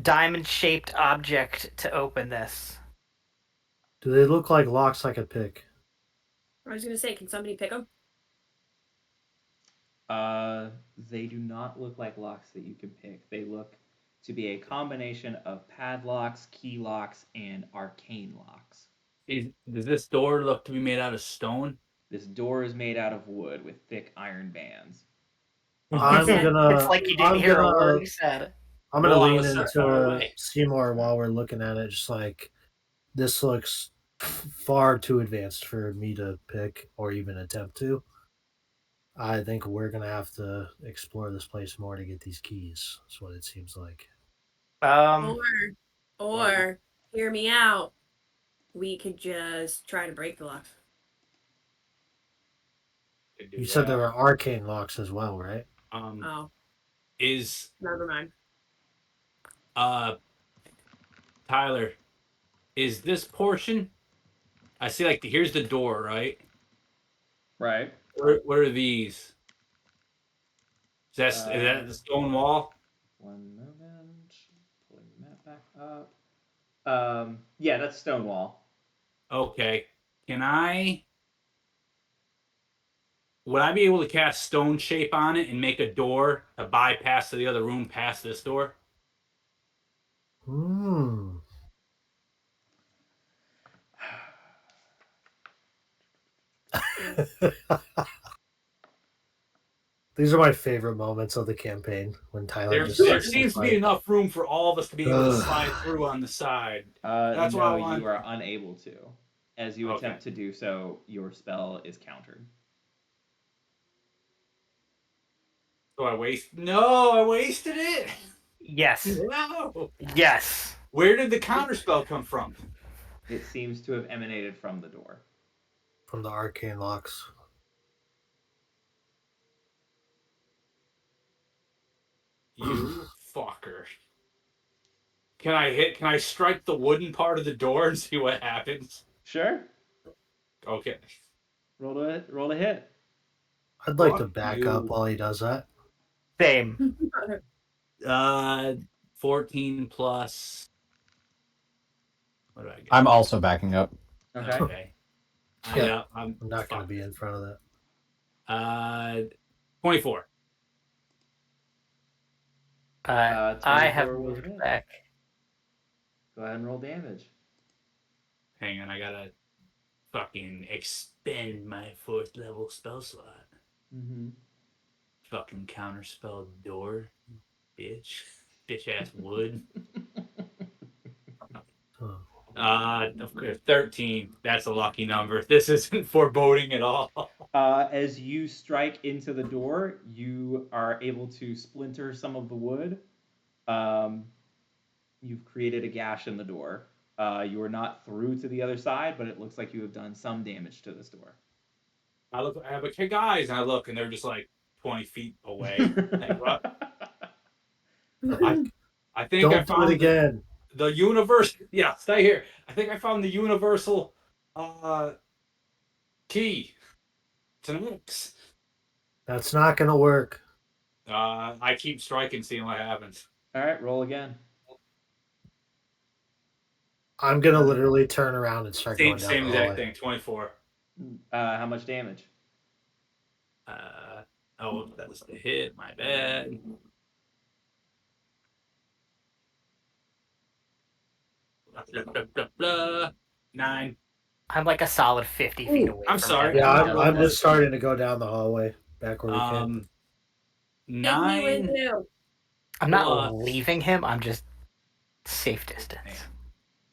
Speaker 2: diamond shaped object to open this?
Speaker 6: Do they look like locks I could pick?
Speaker 5: I was gonna say, can somebody pick them?
Speaker 3: They do not look like locks that you can pick. They look to be a combination of padlocks, key locks, and arcane locks.
Speaker 4: Does this door look to be made out of stone?
Speaker 3: This door is made out of wood with thick iron bands.
Speaker 6: I'm gonna.
Speaker 2: It's like you didn't
Speaker 6: I'm
Speaker 2: hear a
Speaker 6: gonna.
Speaker 2: word he said.
Speaker 6: I'm gonna
Speaker 4: Well, I
Speaker 6: lean
Speaker 4: was so
Speaker 6: into
Speaker 4: far away.
Speaker 6: Seymour while we're looking at it. Just like this looks far too advanced for me to pick or even attempt to. I think we're gonna have to explore this place more to get these keys. That's what it seems like.
Speaker 2: Um,
Speaker 5: Or hear me out. We could just try to break the lock.
Speaker 4: Could do
Speaker 6: You said
Speaker 4: that.
Speaker 6: there were arcane locks as well, right?
Speaker 5: Oh,
Speaker 4: Is
Speaker 5: never mind.
Speaker 4: Tyler, is this portion? I see like here's the door, right?
Speaker 3: Right.
Speaker 4: What are these? Is that the stone wall?
Speaker 3: One moment. Pulling the map back up. Yeah, that's Stonewall.
Speaker 4: Okay. Can I would I be able to cast Stone Shape on it and make a door to bypass to the other room past this door?
Speaker 6: Hmm. These are my favorite moments of the campaign when Tyler
Speaker 4: There
Speaker 6: just
Speaker 4: seems to be enough room for all of us to be able to slide through on the side. That's what I
Speaker 3: No,
Speaker 4: want.
Speaker 3: you are unable to. As you
Speaker 4: Okay.
Speaker 3: attempt to do so, your spell is countered.
Speaker 4: So I waste. No, I wasted it.
Speaker 2: Yes.
Speaker 4: No.
Speaker 2: Yes.
Speaker 4: Where did the counterspell come from?
Speaker 3: It seems to have emanated from the door.
Speaker 6: from the arcane locks.
Speaker 4: You fucker. Can I strike the wooden part of the door and see what happens?
Speaker 3: Sure.
Speaker 4: Okay.
Speaker 3: Roll to hit.
Speaker 6: I'd like to
Speaker 4: Fuck
Speaker 6: back
Speaker 4: you.
Speaker 6: up while he does that.
Speaker 2: Same.
Speaker 4: 14 plus. What do I get?
Speaker 1: I'm also backing up.
Speaker 3: Okay.
Speaker 4: Okay.
Speaker 6: Yeah,
Speaker 4: I'm
Speaker 6: I'm not going to
Speaker 4: fucked.
Speaker 6: be in front of that.
Speaker 4: 24.
Speaker 2: I have
Speaker 3: 24 will
Speaker 2: moved
Speaker 3: hit.
Speaker 2: back.
Speaker 3: Go ahead and roll damage.
Speaker 4: Hang on, I gotta fucking expend my 4th level spell slot.
Speaker 3: Mm-hmm.
Speaker 4: Fucking counterspell door, bitch. Bitch ass wood. Of course, 13. That's a lucky number. This isn't foreboding at all.
Speaker 3: As you strike into the door, you are able to splinter some of the wood. You've created a gash in the door. You are not through to the other side, but it looks like you have done some damage to this door.
Speaker 4: I have a guys, and I look, and they're just like 20 feet away. Like, what? I think I
Speaker 6: Don't do it
Speaker 4: found
Speaker 6: again.
Speaker 4: the universe. Yeah, stay here. I think I found the universal key to Nix.
Speaker 6: That's not going to work.
Speaker 4: I keep striking, seeing what happens.
Speaker 3: All right, roll again.
Speaker 6: I'm going to literally turn around and start going down
Speaker 4: Same
Speaker 6: the
Speaker 4: exact
Speaker 6: hallway.
Speaker 4: thing. 24.
Speaker 3: How much damage?
Speaker 4: That was the hit. My bad. Blah, blah, blah, blah. 9.
Speaker 2: I'm like a solid 50 feet away
Speaker 4: I'm
Speaker 2: from
Speaker 4: sorry.
Speaker 2: him.
Speaker 6: Yeah,
Speaker 4: I
Speaker 6: I'm
Speaker 4: rolled
Speaker 6: just starting to go down the hallway back where we came.
Speaker 5: Take me with
Speaker 4: 9.
Speaker 5: you.
Speaker 2: I'm not
Speaker 4: Plus-
Speaker 2: leaving him. I'm just safe distance.
Speaker 4: Man,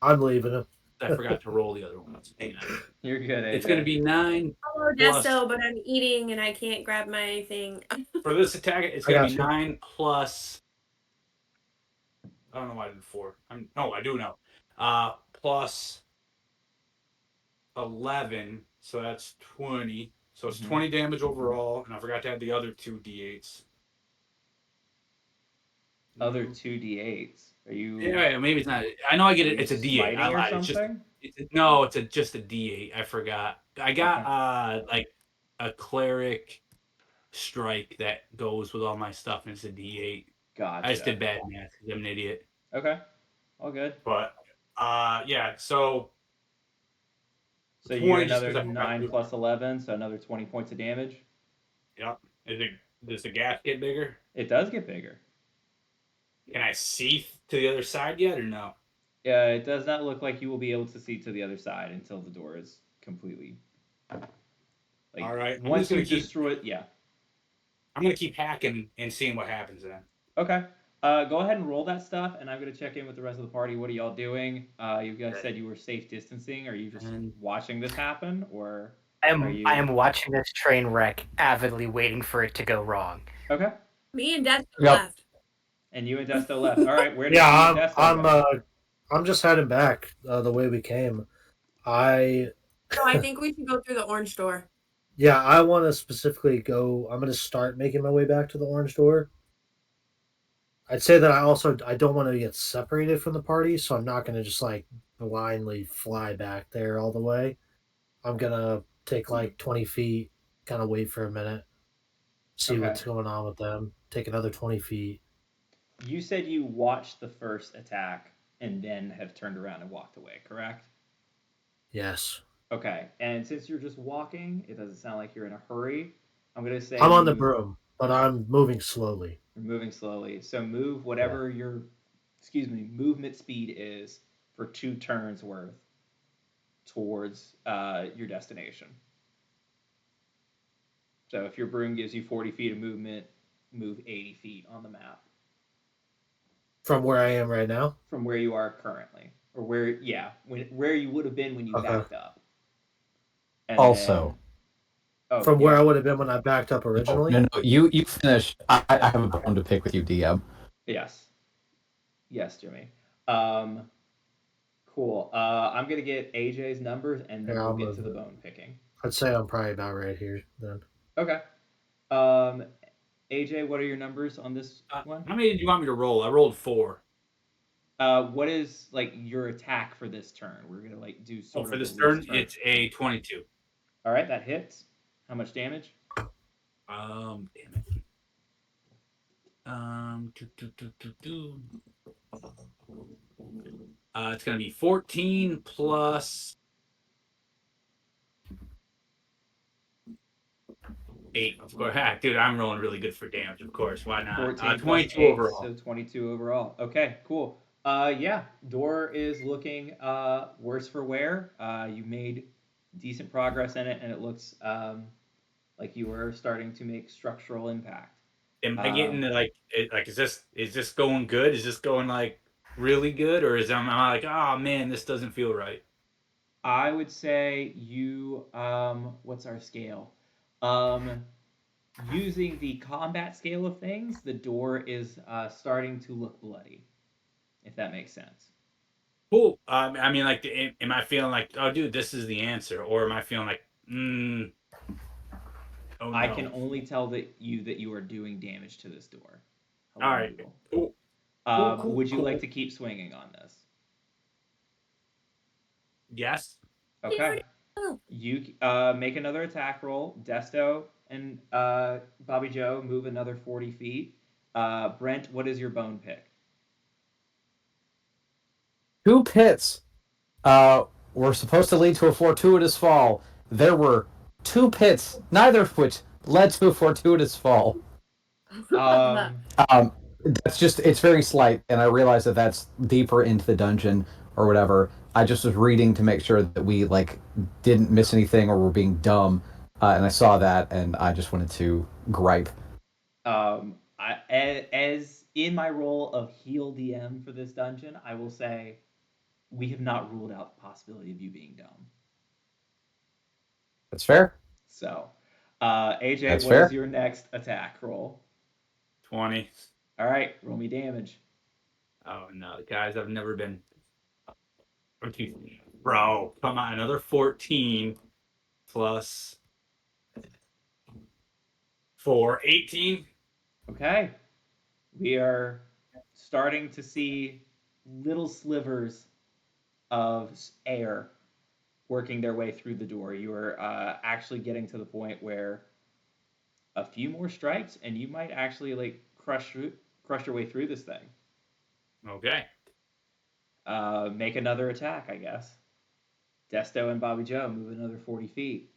Speaker 6: I'm leaving him.
Speaker 4: I forgot to roll the other one. Hang on.
Speaker 3: You're good.
Speaker 4: It's
Speaker 3: AJ.
Speaker 4: going to be 9.
Speaker 5: Oh,
Speaker 4: Plus-
Speaker 5: Desto, but I'm eating and I can't grab my thing.
Speaker 4: For this attack, it's
Speaker 6: I
Speaker 4: going
Speaker 6: got
Speaker 4: to be
Speaker 6: you.
Speaker 4: 9 plus. I don't know why I did 4. No, I do know. Plus 11. So that's 20. So it's 20 damage overall. And I forgot to add the other 2 d8s.
Speaker 3: Other 2d8s. Are you?
Speaker 4: Yeah, maybe it's not. I know I get it. It's a D8.
Speaker 3: Smiting or
Speaker 4: It's just
Speaker 3: something?
Speaker 4: no. It's just a D8. I forgot. I got
Speaker 3: Okay.
Speaker 4: like a cleric strike that goes with all my stuff, and it's a D8.
Speaker 3: Gotcha.
Speaker 4: I just did bad math because I'm an idiot.
Speaker 3: Okay. All good.
Speaker 4: But yeah. So
Speaker 3: So
Speaker 4: 20
Speaker 3: you're
Speaker 4: just
Speaker 3: another
Speaker 4: 'cause I forgot to
Speaker 3: 9
Speaker 4: do-
Speaker 3: plus 11, so another 20 points of damage.
Speaker 4: Yep. Does the gap get bigger?
Speaker 3: It does get bigger.
Speaker 4: Can I see to the other side yet, or no?
Speaker 3: Yeah, it does not look like you will be able to see to the other side until the door is completely. Like,
Speaker 4: All right.
Speaker 3: once you destroy it, yeah.
Speaker 4: I'm gonna keep hacking and seeing what happens then.
Speaker 3: Okay. Go ahead and roll that stuff, and I'm gonna check in with the rest of the party. What are y'all doing? You guys said you were safe distancing. Are you just watching this happen, or
Speaker 2: I
Speaker 3: are you?
Speaker 2: am watching this train wreck, avidly waiting for it to go wrong.
Speaker 3: Okay.
Speaker 5: Me and Desto
Speaker 1: Yep.
Speaker 5: left.
Speaker 3: And you and Desto left. All right. Where did you
Speaker 6: Yeah,
Speaker 3: and Desto go?
Speaker 6: I'm just heading back the way we came.
Speaker 5: So I think we should go through the orange door.
Speaker 6: Yeah, I want to specifically go. I'm going to start making my way back to the orange door. I'd say that I don't want to get separated from the party, so I'm not going to just like blindly fly back there all the way. I'm going to take like 20 feet, kind of wait for a minute, see
Speaker 3: Okay.
Speaker 6: what's going on with them, take another 20 feet.
Speaker 3: You said you watched the first attack and then have turned around and walked away, correct?
Speaker 6: Yes.
Speaker 3: Okay. And since you're just walking, it doesn't sound like you're in a hurry. I'm gonna say
Speaker 6: I'm on the
Speaker 3: move.
Speaker 6: broom, but I'm moving slowly.
Speaker 3: You're moving slowly. So move whatever your, excuse me, movement speed is for 2 turns worth towards your destination. So if your broom gives you 40 feet of movement, move 80 feet on the map
Speaker 6: From where I am right now.
Speaker 3: from where you are currently, or where you would have been when you
Speaker 6: Okay.
Speaker 3: backed up, and
Speaker 1: Also,
Speaker 3: then oh
Speaker 6: From where I
Speaker 3: yeah,
Speaker 6: would have been when I backed up
Speaker 1: no,
Speaker 6: originally.
Speaker 1: no, no. You finish. I have a bone to pick with you, DM.
Speaker 3: yes, yes, Jimmy. Um, cool. I'm gonna get AJ's numbers, and then
Speaker 6: Yeah,
Speaker 3: we'll
Speaker 6: I'll
Speaker 3: get
Speaker 6: move
Speaker 3: to the
Speaker 6: it.
Speaker 3: bone picking.
Speaker 6: I'd say I'm probably about right here then.
Speaker 3: Okay. Um, AJ, what are your numbers on this one?
Speaker 4: How many did you want me to roll? I rolled 4.
Speaker 3: What is like your attack for this turn? We're gonna like do
Speaker 4: Oh,
Speaker 3: sort
Speaker 4: for
Speaker 3: of a
Speaker 4: this
Speaker 3: loose
Speaker 4: turn,
Speaker 3: turn.
Speaker 4: it's a 22.
Speaker 3: All right, that hits. How much damage?
Speaker 4: Damn it. It's gonna be 14 plus 8. Of course, dude, I'm rolling really good for damage. Of course, why not?
Speaker 3: 14 plus
Speaker 4: 22
Speaker 3: 8, so
Speaker 4: overall.
Speaker 3: 22 overall. Okay, cool. Yeah, door is looking worse for wear. You made decent progress in it, and it looks like you were starting to make structural impact.
Speaker 4: Am I getting
Speaker 3: Um,
Speaker 4: like is this going good? Is this going like really good, or am I like, oh man, this doesn't feel right?
Speaker 3: I would say what's our scale? Um, Using the combat scale of things, the door is starting to look bloody, if that makes sense.
Speaker 4: Cool. I mean, like, am I feeling like, oh, dude, this is the answer, or am I feeling like, oh
Speaker 3: I can
Speaker 4: no?
Speaker 3: only tell that you are doing damage to this door.
Speaker 4: All
Speaker 3: Hello,
Speaker 4: right.
Speaker 3: Google.
Speaker 4: Cool. Cool. Cool.
Speaker 3: Would you like
Speaker 4: Cool.
Speaker 3: to keep swinging on this?
Speaker 4: Yes.
Speaker 3: Okay. You make another attack roll. Desto and Bobby Joe move another 40 feet. Brent, what is your bone pick?
Speaker 1: 2 pits were supposed to lead to a fortuitous fall. There were 2 pits, neither of which led to a fortuitous fall.
Speaker 3: Um,
Speaker 1: Um, that's just, it's very slight, and I realize that that's deeper into the dungeon or whatever. I just was reading to make sure that we like didn't miss anything or were being dumb, and I saw that, and I just wanted to gripe.
Speaker 3: as in my role of heal DM for this dungeon, I will say we have not ruled out the possibility of you being dumb.
Speaker 1: That's fair.
Speaker 3: So, AJ,
Speaker 1: That's
Speaker 3: what is
Speaker 1: fair.
Speaker 3: your next attack roll?
Speaker 4: 20.
Speaker 3: All right, roll me damage.
Speaker 4: Oh no, guys, I've never been. Bro, come on, another 14 plus 4, 18.
Speaker 3: Okay, we are starting to see little slivers of air working their way through the door. You are actually getting to the point where a few more strikes, and you might actually like crush your way through this thing.
Speaker 4: Okay.
Speaker 3: Make another attack, I guess. Desto and Bobby Joe move another 40 feet.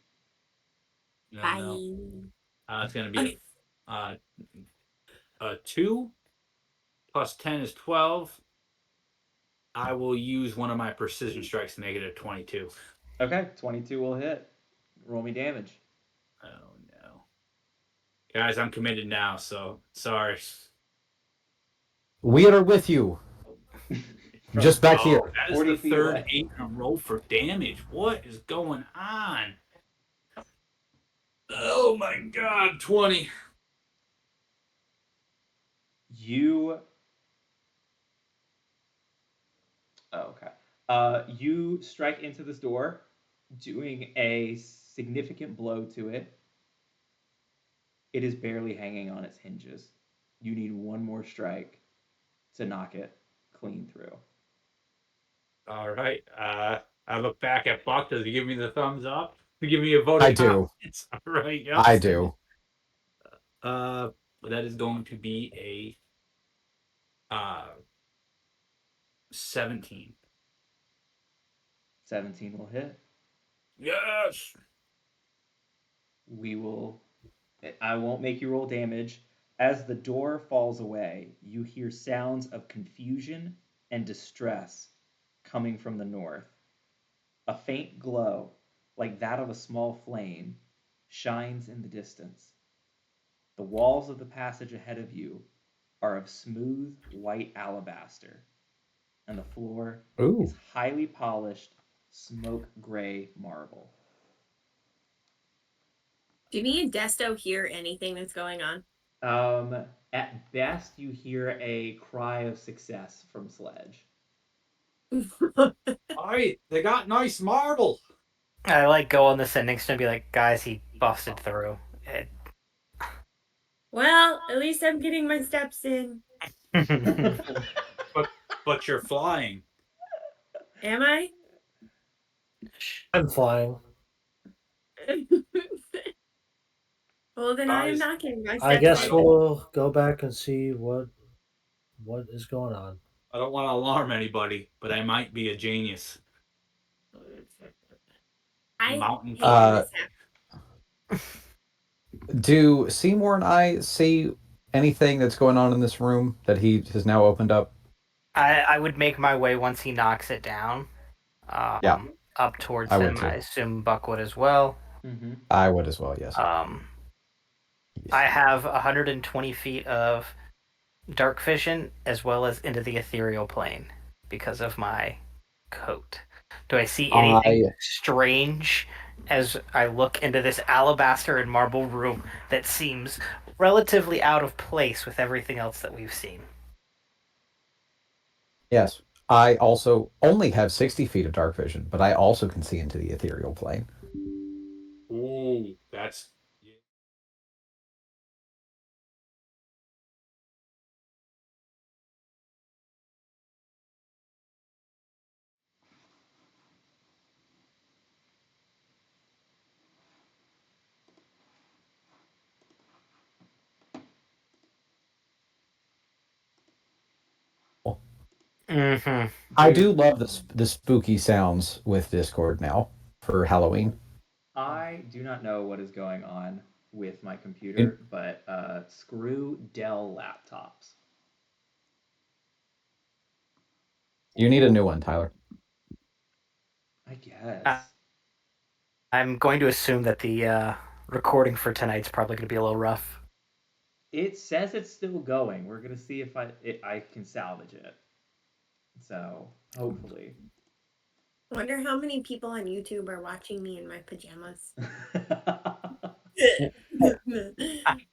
Speaker 4: No,
Speaker 5: Bye.
Speaker 4: no. It's gonna be a 2 plus 10 is 12. I will use one of my precision strikes to make it a 22.
Speaker 3: Okay, 22 will hit. Roll me damage.
Speaker 4: Oh no, guys, I'm committed now. So sorry.
Speaker 1: We are with you.
Speaker 3: From
Speaker 1: Just back
Speaker 4: Oh,
Speaker 1: here.
Speaker 4: that is
Speaker 3: 40
Speaker 4: the
Speaker 3: feet
Speaker 4: third
Speaker 3: away.
Speaker 4: 8 in a row for damage. What is going on? Oh my god, 20.
Speaker 3: You. Oh, okay. You strike into this door, doing a significant blow to it. It is barely hanging on its hinges. You need one more strike to knock it clean through.
Speaker 4: All right. I look back at Buck. Does he give me the thumbs up? To give me a vote
Speaker 1: I
Speaker 4: of
Speaker 1: do.
Speaker 4: confidence. All right. Yep.
Speaker 1: I do.
Speaker 4: Uh, that is going to be a 17.
Speaker 3: 17 will hit.
Speaker 4: Yes.
Speaker 3: We will I won't make you roll damage. As the door falls away, you hear sounds of confusion and distress coming from the north. A faint glow, like that of a small flame, shines in the distance. The walls of the passage ahead of you are of smooth white alabaster, and the floor
Speaker 1: Ooh.
Speaker 3: is highly polished smoke gray marble.
Speaker 5: Do me and Desto hear anything that's going on?
Speaker 3: At best, you hear a cry of success from Sledge.
Speaker 4: Alright, they got nice marble.
Speaker 2: I like go on the sending and be like, guys, he busted through.
Speaker 5: Well, at least I'm getting my steps in.
Speaker 4: But you're flying.
Speaker 5: Am I?
Speaker 6: I'm flying.
Speaker 5: Well, then I am
Speaker 4: Guys,
Speaker 5: not getting my steps
Speaker 6: I guess
Speaker 5: in.
Speaker 6: we'll go back and see what is going on.
Speaker 4: I don't want to alarm anybody, but I might be a genius.
Speaker 5: I
Speaker 4: Mountain
Speaker 5: hate
Speaker 1: Uh,
Speaker 5: this.
Speaker 1: Do Seymour and I see anything that's going on in this room that he has now opened up?
Speaker 2: I would make my way once he knocks it down.
Speaker 1: Yeah.
Speaker 2: Up towards
Speaker 1: I would
Speaker 2: him.
Speaker 1: too.
Speaker 2: I assume Buck would as well.
Speaker 3: Mm-hmm.
Speaker 1: I would as well, yes.
Speaker 2: I have 120 feet of dark vision as well as into the ethereal plane because of my coat. Do I see anything strange as I look into this alabaster and marble room that seems relatively out of place with everything else that we've seen?
Speaker 1: Yes. I also only have 60 feet of dark vision, but I also can see into the ethereal plane.
Speaker 4: Ooh, that's.
Speaker 2: Mm-hmm.
Speaker 1: I do love the spooky sounds with Discord now for Halloween.
Speaker 3: I do not know what is going on with my
Speaker 1: You,
Speaker 3: computer, but screw Dell laptops.
Speaker 1: you need a new one, Tyler.
Speaker 3: I guess.
Speaker 2: I'm going to assume that the recording for tonight's probably going to be a little rough.
Speaker 3: It says it's still going. We're gonna see if I can salvage it. So hopefully.
Speaker 5: Wonder how many people on YouTube are watching me in my pajamas.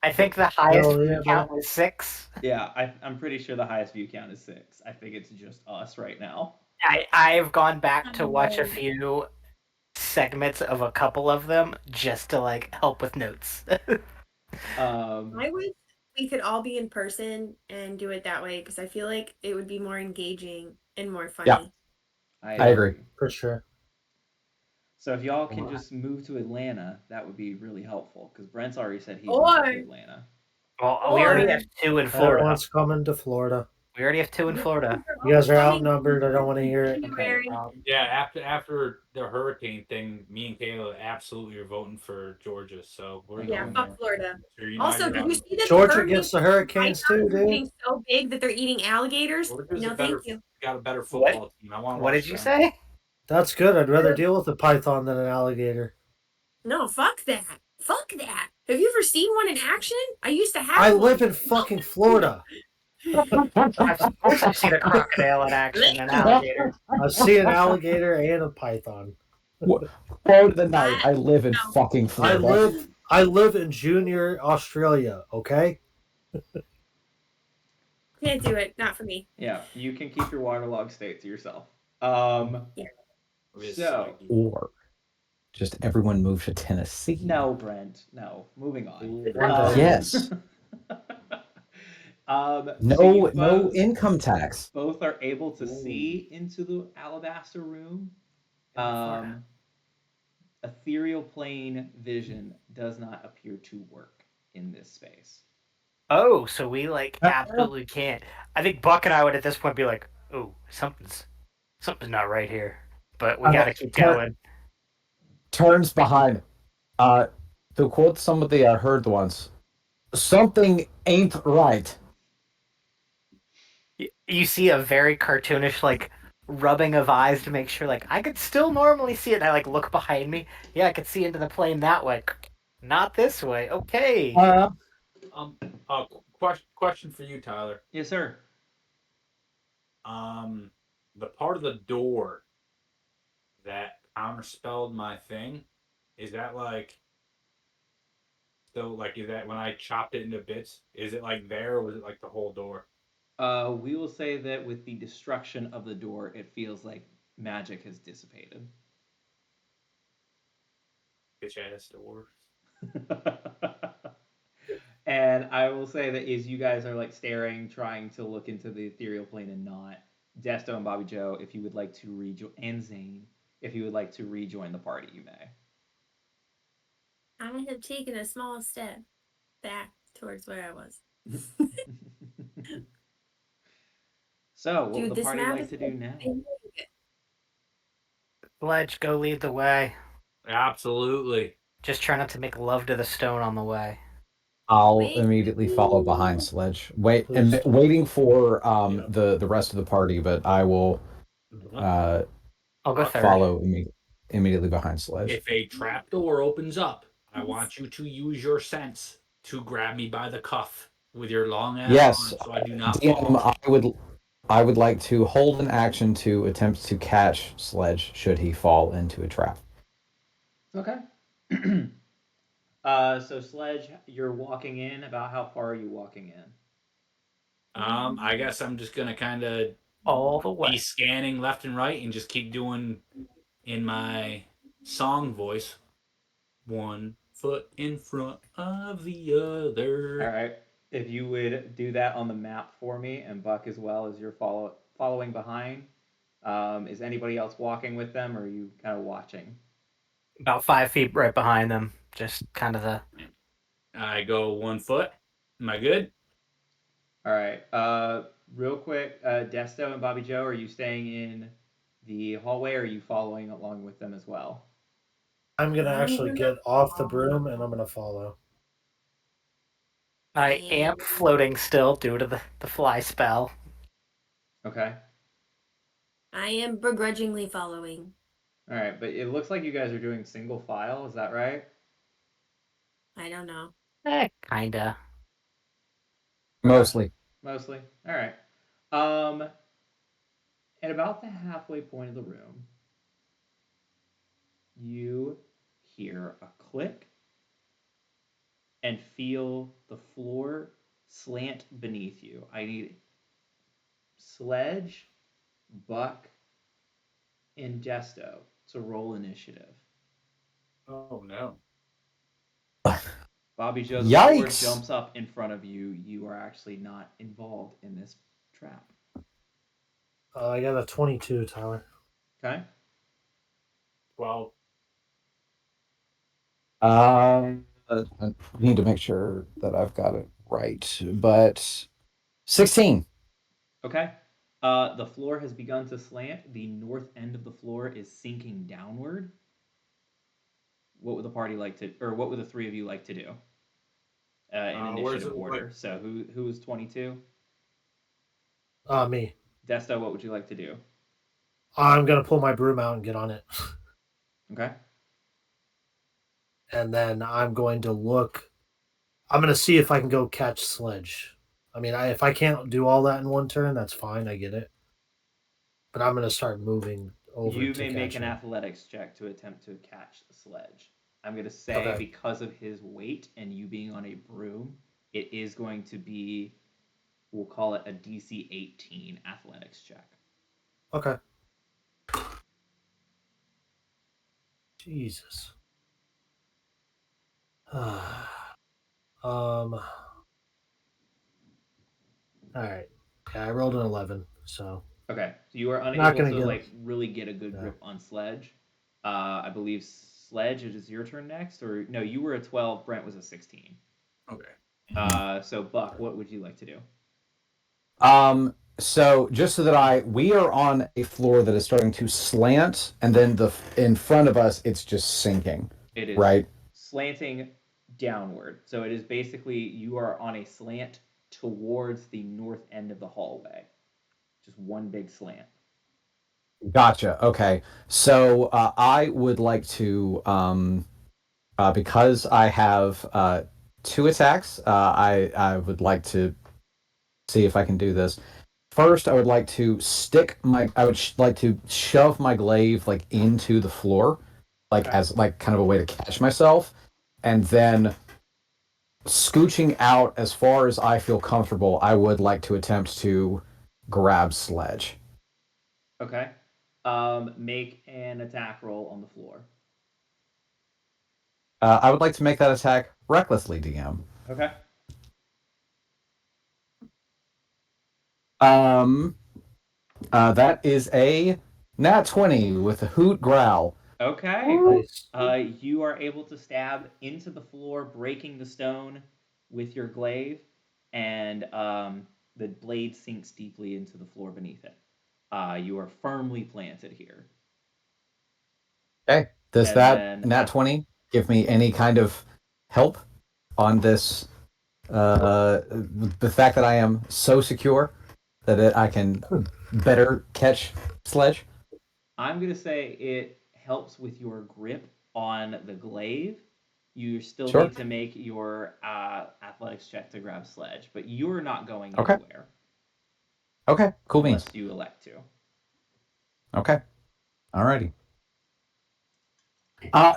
Speaker 2: I think the highest
Speaker 6: Hell yeah,
Speaker 2: view count was 6.
Speaker 3: Yeah, I'm pretty sure the highest view count is 6. I think it's just us right now.
Speaker 2: I've gone back to watch a few segments of a couple of them just to like help with notes.
Speaker 5: I wish we could all be in person and do it that way because I feel like it would be more engaging and more funny.
Speaker 1: Yeah. I agree.
Speaker 6: For sure.
Speaker 3: So if y'all can just move to Atlanta, that would be really helpful because Brent's already said he's
Speaker 5: Or-
Speaker 3: moving to Atlanta.
Speaker 2: Well, we already have 2 in Florida.
Speaker 6: Everyone's coming to Florida.
Speaker 2: We already have 2 in Florida.
Speaker 6: You guys are outnumbered. I don't want to hear it.
Speaker 5: January.
Speaker 4: Yeah, after the hurricane thing, me and Kayla absolutely are voting for Georgia. So we're
Speaker 5: Yeah,
Speaker 4: going
Speaker 5: fuck
Speaker 4: there.
Speaker 5: Florida.
Speaker 4: So you know
Speaker 5: Also,
Speaker 4: you're
Speaker 5: did
Speaker 4: on.
Speaker 5: you see that
Speaker 6: Georgia
Speaker 5: the
Speaker 6: gets the hurricanes too,
Speaker 5: pythons are
Speaker 6: dude.
Speaker 5: getting so big that they're eating alligators?
Speaker 4: Georgia's
Speaker 5: No,
Speaker 4: a better,
Speaker 5: thank you.
Speaker 4: got a better football team. I want to
Speaker 2: What
Speaker 4: watch
Speaker 2: did you
Speaker 4: them.
Speaker 2: say?
Speaker 6: That's good. I'd rather deal with a python than an alligator.
Speaker 5: No, fuck that. Fuck that. Have you ever seen one in action? I used to have
Speaker 6: I
Speaker 5: one.
Speaker 6: live in fucking Florida.
Speaker 2: I've seen a crocodile in action, an alligator.
Speaker 6: I see an alligator and a python.
Speaker 1: Quote of the night. I live in fucking Florida.
Speaker 6: I live in Junior, Australia, okay?
Speaker 5: Can't do it. Not for me.
Speaker 3: Yeah, you can keep your waterlogged state to yourself.
Speaker 4: It's
Speaker 3: So
Speaker 4: like-
Speaker 1: Or just everyone move to Tennessee.
Speaker 3: no, Brent, no. Moving on.
Speaker 4: Ooh,
Speaker 1: Yes.
Speaker 3: So
Speaker 1: No,
Speaker 3: you
Speaker 1: no
Speaker 3: both,
Speaker 1: income tax.
Speaker 3: both are able to
Speaker 4: Ooh.
Speaker 3: see into the alabaster room.
Speaker 2: Florida.
Speaker 3: Ethereal plane vision does not appear to work in this space.
Speaker 2: Oh, so we like absolutely can't. I think Buck and I would at this point be like, "Oh, something's not right here," but we got to keep going.
Speaker 1: Turns behind. to quote somebody I heard once, something ain't right.
Speaker 2: You see a very cartoonish like rubbing of eyes to make sure like I could still normally see it. And I like look behind me. Yeah, I could see into the plane that way. Not this way. Okay.
Speaker 4: Um, question for you, Tyler.
Speaker 3: Yes, sir.
Speaker 4: Um, the part of the door that counterspelled my thing, is that like so like is that when I chopped it into bits? Is it like there or was it like the whole door?
Speaker 3: We will say that with the destruction of the door, it feels like magic has dissipated.
Speaker 4: Bitch ass door.
Speaker 3: And I will say that as you guys are like staring, trying to look into the ethereal plane and not, Desto and Bobby Joe, if you would like to rejoin, and Zane, if you would like to rejoin the party, you may.
Speaker 5: I have taken a small step back towards where I was.
Speaker 3: So, what
Speaker 5: Dude,
Speaker 3: would the
Speaker 5: this
Speaker 3: party
Speaker 5: map
Speaker 3: like
Speaker 5: is
Speaker 3: to do now?
Speaker 2: Sledge, go lead the way.
Speaker 4: Absolutely.
Speaker 2: Just try not to make love to the stone on the way.
Speaker 1: I'll
Speaker 5: Wait.
Speaker 1: immediately follow behind Sledge.
Speaker 6: Please.
Speaker 1: Waiting for
Speaker 4: Yeah.
Speaker 1: the rest of the party, but I will
Speaker 2: I'll go third.
Speaker 1: follow immediately behind Sledge.
Speaker 4: If a trap door opens up, I want you to use your sense to grab me by the cuff with your long ass
Speaker 1: Yes,
Speaker 4: arm so I do not
Speaker 1: DM,
Speaker 4: fall.
Speaker 1: I would like to hold an action to attempt to catch Sledge should he fall into a trap.
Speaker 3: Okay. So Sledge, you're walking in. About how far are you walking in?
Speaker 4: I guess I'm just gonna kind of
Speaker 2: All the
Speaker 4: be
Speaker 2: way.
Speaker 4: scanning left and right and just keep doing in my song voice. 1 foot in front of the other.
Speaker 3: All right. If you would do that on the map for me, and Buck as well as you're following behind. Is anybody else walking with them, or are you kind of watching?
Speaker 2: About 5 feet right behind them. Just kind of the.
Speaker 4: I go 1 foot. Am I good?
Speaker 3: All right. Real quick, Desto and Bobby Joe, are you staying in the hallway, or are you following along with them as well?
Speaker 6: I'm gonna actually get off the broom and I'm gonna follow.
Speaker 2: I am floating still due to the fly spell.
Speaker 3: Okay.
Speaker 5: I am begrudgingly following.
Speaker 3: All right, but it looks like you guys are doing single file. Is that right?
Speaker 5: I don't know.
Speaker 2: Kinda.
Speaker 1: Mostly.
Speaker 3: Mostly. All right. Um, at about the halfway point of the room, you hear a click and feel the floor slant beneath you. I need Sledge, Buck, and Desto to roll initiative.
Speaker 4: Oh no.
Speaker 3: Bobby Joe, the floor
Speaker 1: Yikes!
Speaker 3: jumps up in front of you. You are actually not involved in this trap.
Speaker 6: I got a 22, Tyler.
Speaker 3: Okay.
Speaker 4: 12.
Speaker 1: I need to make sure that I've got it right, but 16.
Speaker 3: Okay. The floor has begun to slant. The north end of the floor is sinking downward. What would the party like to, or what would the three of you like to do? In
Speaker 4: Where's
Speaker 3: initiative
Speaker 4: it?
Speaker 3: order. So who is 22?
Speaker 6: Me.
Speaker 3: Desto, what would you like to do?
Speaker 6: I'm gonna pull my broom out and get on it.
Speaker 3: Okay.
Speaker 6: And then I'm going to look. I'm gonna see if I can go catch Sledge. I mean, if I can't do all that in one turn, that's fine. I get it. But I'm gonna start moving over.
Speaker 3: You
Speaker 6: to
Speaker 3: may make
Speaker 6: catch
Speaker 3: an
Speaker 6: him.
Speaker 3: athletics check to attempt to catch the Sledge. I'm going to say
Speaker 6: Okay.
Speaker 3: because of his weight and you being on a broom, it is going to be, we'll call it a DC 18 athletics check.
Speaker 6: Okay. Jesus. All right. Yeah, I rolled an 11, so
Speaker 3: Okay, so you are
Speaker 6: Not
Speaker 3: unable
Speaker 6: gonna
Speaker 3: to
Speaker 6: get-
Speaker 3: like really get a good grip on Sledge. I believe Sledge, it is your turn next, or no? You were a 12. Brent was a 16.
Speaker 4: Okay.
Speaker 3: So Buck, what would you like to do?
Speaker 1: So just so that we are on a floor that is starting to slant, and then in front of us, it's just sinking.
Speaker 3: It is
Speaker 1: right.
Speaker 3: slanting downward. So it is basically you are on a slant towards the north end of the hallway. Just one big slant.
Speaker 1: Gotcha. Okay. So I would like to, because I have two attacks, I would like to see if I can do this. First, I would like to like to shove my glaive like into the floor, like
Speaker 4: Okay.
Speaker 1: as like kind of a way to catch myself, and then scooching out as far as I feel comfortable, I would like to attempt to grab Sledge.
Speaker 3: Okay. Make an attack roll on the floor.
Speaker 1: I would like to make that attack recklessly, DM.
Speaker 3: Okay.
Speaker 1: Um, that is a nat 20 with a hoot growl.
Speaker 3: Okay.
Speaker 6: Nice.
Speaker 3: You are able to stab into the floor, breaking the stone with your glaive, and the blade sinks deeply into the floor beneath it. You are firmly planted here.
Speaker 1: Okay. Does
Speaker 3: And
Speaker 1: that
Speaker 3: then
Speaker 1: nat 20 give me any kind of help on this? The fact that I am so secure that I can better catch Sledge?
Speaker 3: I'm going to say it helps with your grip on the glaive. You still
Speaker 1: Sure.
Speaker 3: need to make your athletics check to grab Sledge, but you're not going
Speaker 1: Okay.
Speaker 3: anywhere
Speaker 1: Okay. Cool beans.
Speaker 3: unless you elect to.
Speaker 1: Okay. Alrighty.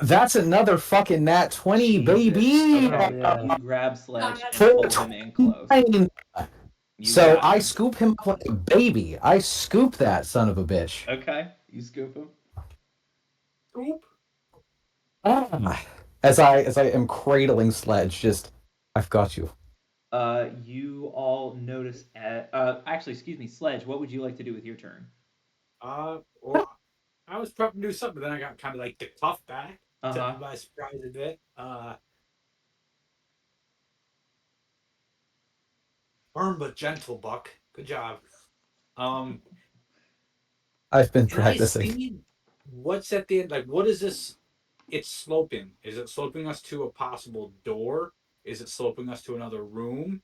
Speaker 1: That's another fucking nat 20,
Speaker 3: Jesus.
Speaker 1: baby.
Speaker 3: Okay.
Speaker 6: yeah.
Speaker 3: You grab Sledge and
Speaker 1: For
Speaker 3: pull him in close.
Speaker 1: 29.
Speaker 3: You
Speaker 1: So
Speaker 3: got
Speaker 1: I
Speaker 3: him.
Speaker 1: scoop him up like a baby. I scoop that son of a bitch.
Speaker 3: Okay. You scoop him.
Speaker 4: Oop.
Speaker 1: Ah. As I am cradling Sledge, just I've got you.
Speaker 3: You all notice actually, excuse me, Sledge, what would you like to do with your turn?
Speaker 4: Well, I was prepping to do something, but then I got kind of like the tough back. Took
Speaker 3: Uh-huh.
Speaker 4: me by surprise a bit. Firm but gentle, Buck. Good job. Um,
Speaker 1: I've been
Speaker 4: can I
Speaker 1: practicing.
Speaker 4: see what's at the end? Like, what is this? It's sloping. Is it sloping us to a possible door? Is it sloping us to another room?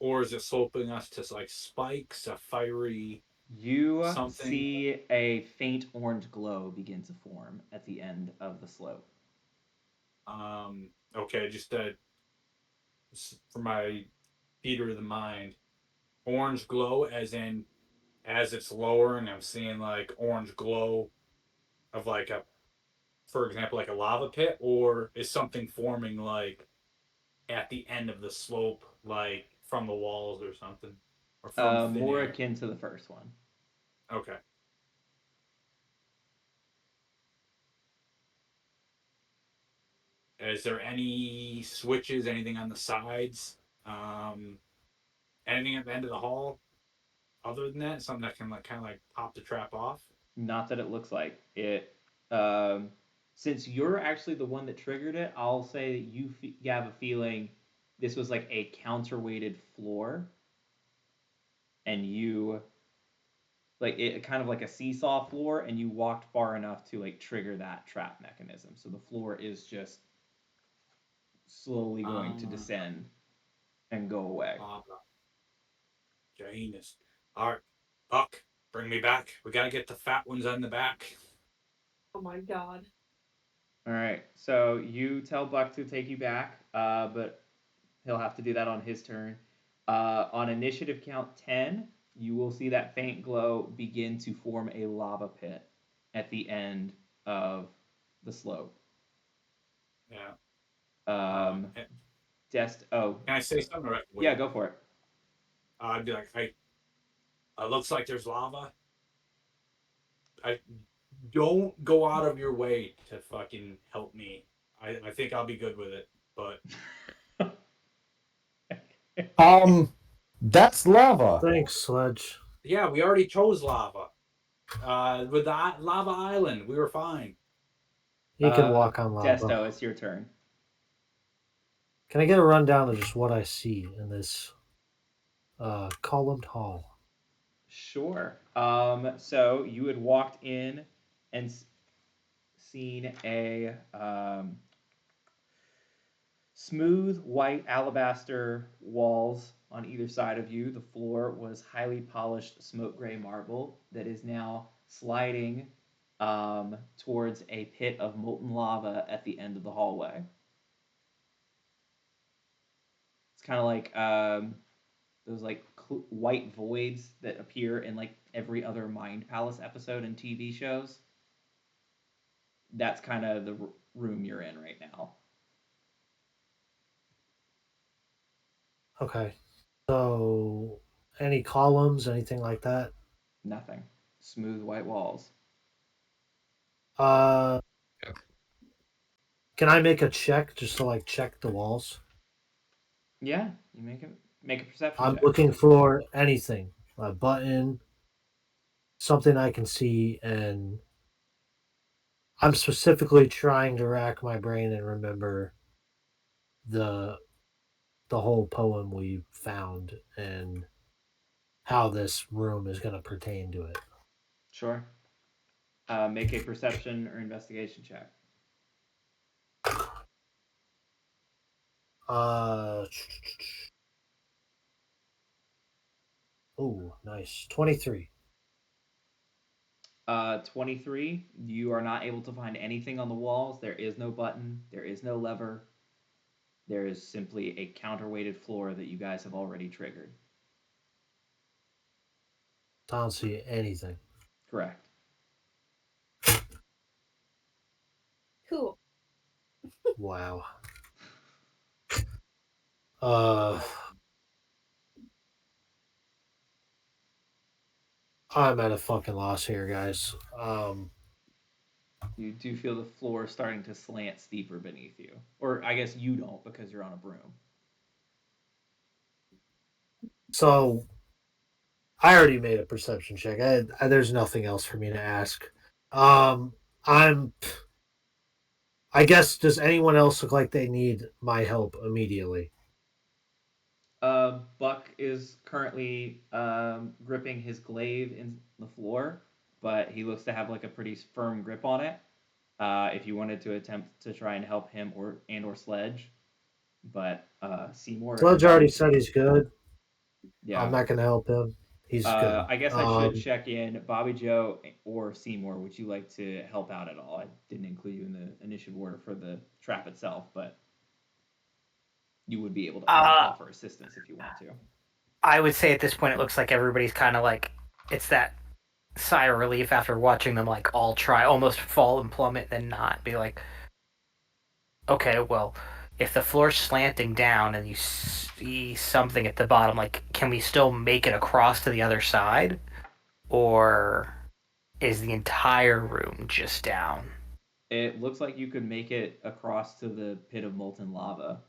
Speaker 4: Or is it sloping us to like spikes, a fiery
Speaker 3: You
Speaker 4: something?
Speaker 3: see a faint orange glow begin to form at the end of the slope.
Speaker 4: Okay, just for my theater of the mind, orange glow, as in as it's lowering, I'm seeing like orange glow of like a, for example, like a lava pit, or is something forming like at the end of the slope, like from the walls or something, or from thin
Speaker 3: More
Speaker 4: air?
Speaker 3: akin to the first one.
Speaker 4: Okay. Is there any switches, anything on the sides, um, anything at the end of the hall? Other than that, something that can like kind of like pop the trap off.
Speaker 3: Not that it looks like it. Um, since you're actually the one that triggered it, I'll say that you have a feeling this was like a counterweighted floor, and you like it kind of like a seesaw floor, and you walked far enough to like trigger that trap mechanism. So the floor is just slowly going to
Speaker 4: Um,
Speaker 3: descend and go away.
Speaker 4: uh, Janus. All right, Buck, bring me back. We gotta get the fat ones on the back.
Speaker 5: Oh my god.
Speaker 3: All right, so you tell Buck to take you back, but he'll have to do that on his turn. On initiative count 10, you will see that faint glow begin to form a lava pit at the end of the slope.
Speaker 4: Yeah.
Speaker 3: Um,
Speaker 4: Can
Speaker 3: oh,
Speaker 4: I say something? Right?
Speaker 3: yeah,
Speaker 4: Wait.
Speaker 3: go for it.
Speaker 4: I'd be like, hey, looks like there's lava. I don't go out of your way to fucking help me. I think I'll be good with it. But
Speaker 1: That's lava.
Speaker 6: Thanks, Sledge.
Speaker 4: yeah, we already chose lava. With the lava island, we were fine.
Speaker 6: You can walk on lava.
Speaker 3: Desto, it's your turn.
Speaker 6: Can I get a rundown of just what I see in this columned hall?
Speaker 3: Sure. So you had walked in and seen a Smooth white alabaster walls on either side of you. The floor was highly polished smoke gray marble that is now sliding towards a pit of molten lava at the end of the hallway. It's kind of like those like white voids that appear in like every other Mind Palace episode in TV shows. That's kind of the room you're in right now.
Speaker 6: Okay. So, any columns, anything like that?
Speaker 3: Nothing. Smooth white walls.
Speaker 6: Uh, can I make a check just to like check the walls?
Speaker 3: Yeah, you make a perception
Speaker 6: I'm
Speaker 3: check.
Speaker 6: looking for anything, a button, something I can see, and I'm specifically trying to rack my brain and remember the the whole poem we found and how this room is going to pertain to it.
Speaker 3: Sure. Make a perception or investigation check.
Speaker 6: Uh, oh, nice. 23.
Speaker 3: 23, you are not able to find anything on the walls. There is no button, there is no lever. There is simply a counterweighted floor that you guys have already triggered.
Speaker 6: I don't see anything.
Speaker 3: Correct.
Speaker 5: Cool.
Speaker 6: Wow. Uh, I'm at a fucking loss here, guys.
Speaker 3: You do feel the floor starting to slant steeper beneath you. Or I guess you don't because you're on a broom.
Speaker 6: So I already made a perception check. There's nothing else for me to ask. Um, I'm. I guess does anyone else look like they need my help immediately?
Speaker 3: Buck is currently gripping his glaive in the floor, but he looks to have like a pretty firm grip on it. If you wanted to attempt to try and help him or Sledge, but Seymour and
Speaker 6: Sledge already
Speaker 3: Bobby,
Speaker 6: said he's good. I'm
Speaker 3: yeah.
Speaker 6: not gonna help him. He's good.
Speaker 3: I guess I should check in. Bobby Joe or Seymour, would you like to help out at all? I didn't include you in the initiative order for the trap itself, but you would be able to offer assistance if you want to.
Speaker 2: I would say at this point it looks like everybody's kind of like it's that sigh of relief after watching them like all try almost fall and plummet then not be like, okay, well, if the floor's slanting down and you see something at the bottom, like, can we still make it across to the other side, or is the entire room just down?
Speaker 3: It looks like you could make it across to the pit of molten lava,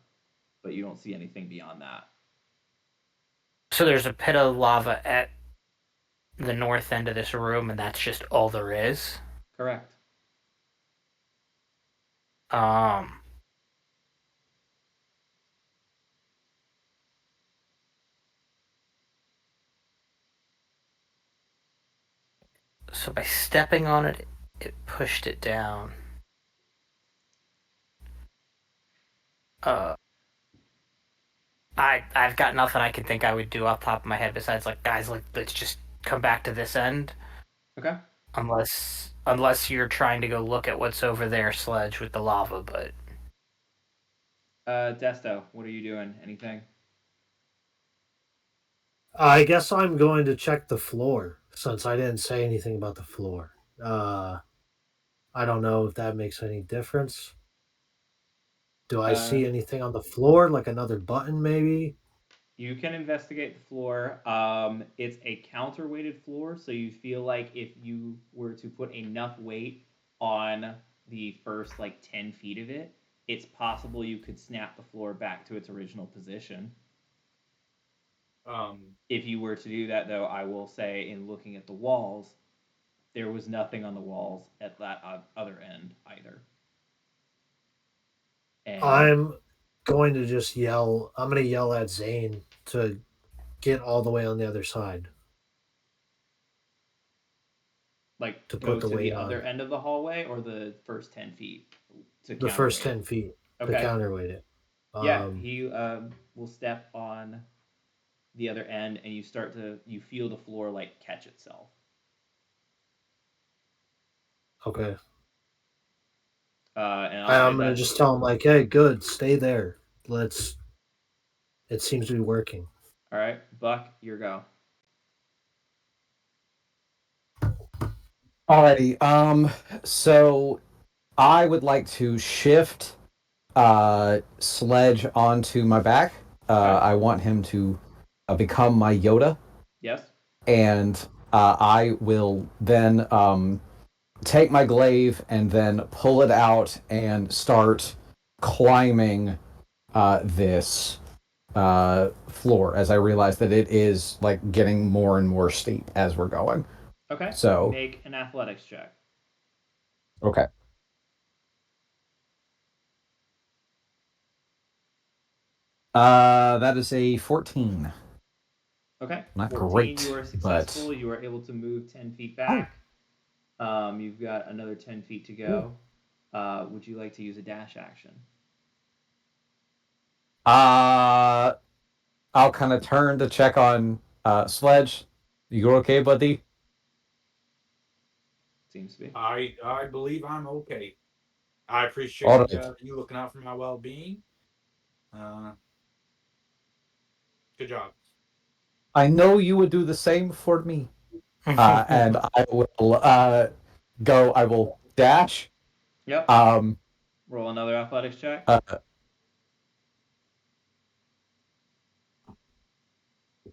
Speaker 3: but you don't see anything beyond that.
Speaker 2: So there's a pit of lava at the north end of this room, and that's just all there is.
Speaker 3: Correct.
Speaker 2: Um. So by stepping on it, it pushed it down. I've got nothing I can think I would do off the top of my head besides like, guys, like, let's just come back to this end.
Speaker 3: Okay.
Speaker 2: Unless you're trying to go look at what's over there, Sledge, with the lava, but
Speaker 3: Desto, what are you doing? Anything?
Speaker 6: I guess I'm going to check the floor since I didn't say anything about the floor. I don't know if that makes any difference. Do I
Speaker 3: Uh,
Speaker 6: see anything on the floor, like another button, maybe?
Speaker 3: You can investigate the floor. It's a counterweighted floor, so you feel like if you were to put enough weight on the first like 10 feet of it, it's possible you could snap the floor back to its original position. If you were to do that, though, I will say in looking at the walls, there was nothing on the walls at that other end either. And
Speaker 6: I'm going to just yell. I'm going to yell at Zane to get all the way on the other side
Speaker 3: like
Speaker 6: to
Speaker 3: go
Speaker 6: put the
Speaker 3: to the
Speaker 6: weight
Speaker 3: other
Speaker 6: on.
Speaker 3: end of the hallway or the first 10 feet to
Speaker 6: The first
Speaker 3: counterweight
Speaker 6: 10 feet
Speaker 3: it.
Speaker 6: to
Speaker 3: Okay.
Speaker 6: counterweight it.
Speaker 3: Yeah, he will step on the other end, and you feel the floor like catch itself.
Speaker 6: Okay.
Speaker 3: And I'll say
Speaker 6: I'm gonna
Speaker 3: that's
Speaker 6: just tell him like, hey, good, stay there. Let's. It seems to be working.
Speaker 3: all right. Buck, your go.
Speaker 1: Alrighty. So I would like to shift Sledge onto my back.
Speaker 3: Okay.
Speaker 1: I want him to become my Yoda,
Speaker 3: Yes.
Speaker 1: and I will then take my glaive and then pull it out and start climbing this floor as I realize that it is like getting more and more steep as we're going.
Speaker 3: Okay.
Speaker 1: So,
Speaker 3: Make an athletics check.
Speaker 1: okay. That is a 14.
Speaker 3: Okay.
Speaker 1: Not
Speaker 3: 14. You
Speaker 1: great,
Speaker 3: are
Speaker 1: but
Speaker 3: successful. You are able to move 10 feet
Speaker 1: oh,
Speaker 3: back. You've got another 10 feet to
Speaker 1: ooh.
Speaker 3: go. Would you like to use a dash action?
Speaker 1: Uh, I'll kind of turn to check on Sledge. You okay, buddy?
Speaker 3: Seems to be.
Speaker 4: I believe I'm okay. I
Speaker 1: All
Speaker 4: appreciate
Speaker 1: right.
Speaker 4: you looking out for my well being. Good job.
Speaker 1: I know you would do the same for me. And I will go. I will dash.
Speaker 3: Yep.
Speaker 1: Um,
Speaker 3: Roll another athletics check.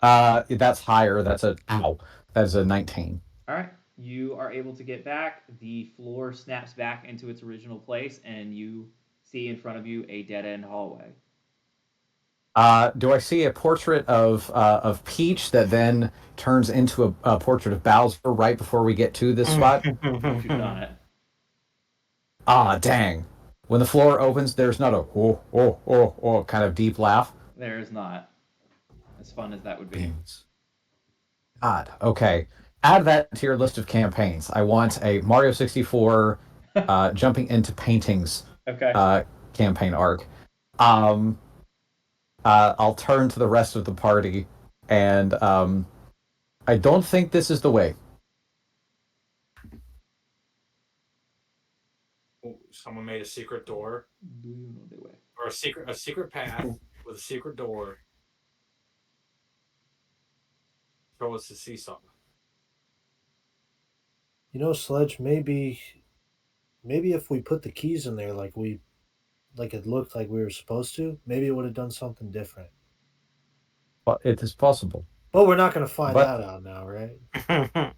Speaker 1: uh, that's higher. That's a ow. That's a 19.
Speaker 3: All right. You are able to get back. The floor snaps back into its original place, and you see in front of you a dead end hallway.
Speaker 1: Do I see a portrait of Peach that then turns into a portrait of Bowser right before we get to this spot?
Speaker 3: Once you've done it.
Speaker 1: Ah, dang. When the floor opens, there's not a oh kind of deep laugh.
Speaker 3: There is not. As fun as that would be.
Speaker 1: Beans. God. Okay. Add that to your list of campaigns. I want a Mario 64 jumping into paintings
Speaker 3: Okay.
Speaker 1: campaign arc. Um, I'll turn to the rest of the party, and I don't think this is the way.
Speaker 4: Oh, someone made a secret door
Speaker 3: Do you know the way?
Speaker 4: or a secret path with a secret door. Show us to see something.
Speaker 6: You know, Sledge, maybe if we put the keys in there like it looked like we were supposed to, maybe it would have done something different.
Speaker 1: But it is possible.
Speaker 6: But we're not going to find
Speaker 1: But
Speaker 6: that out now, right?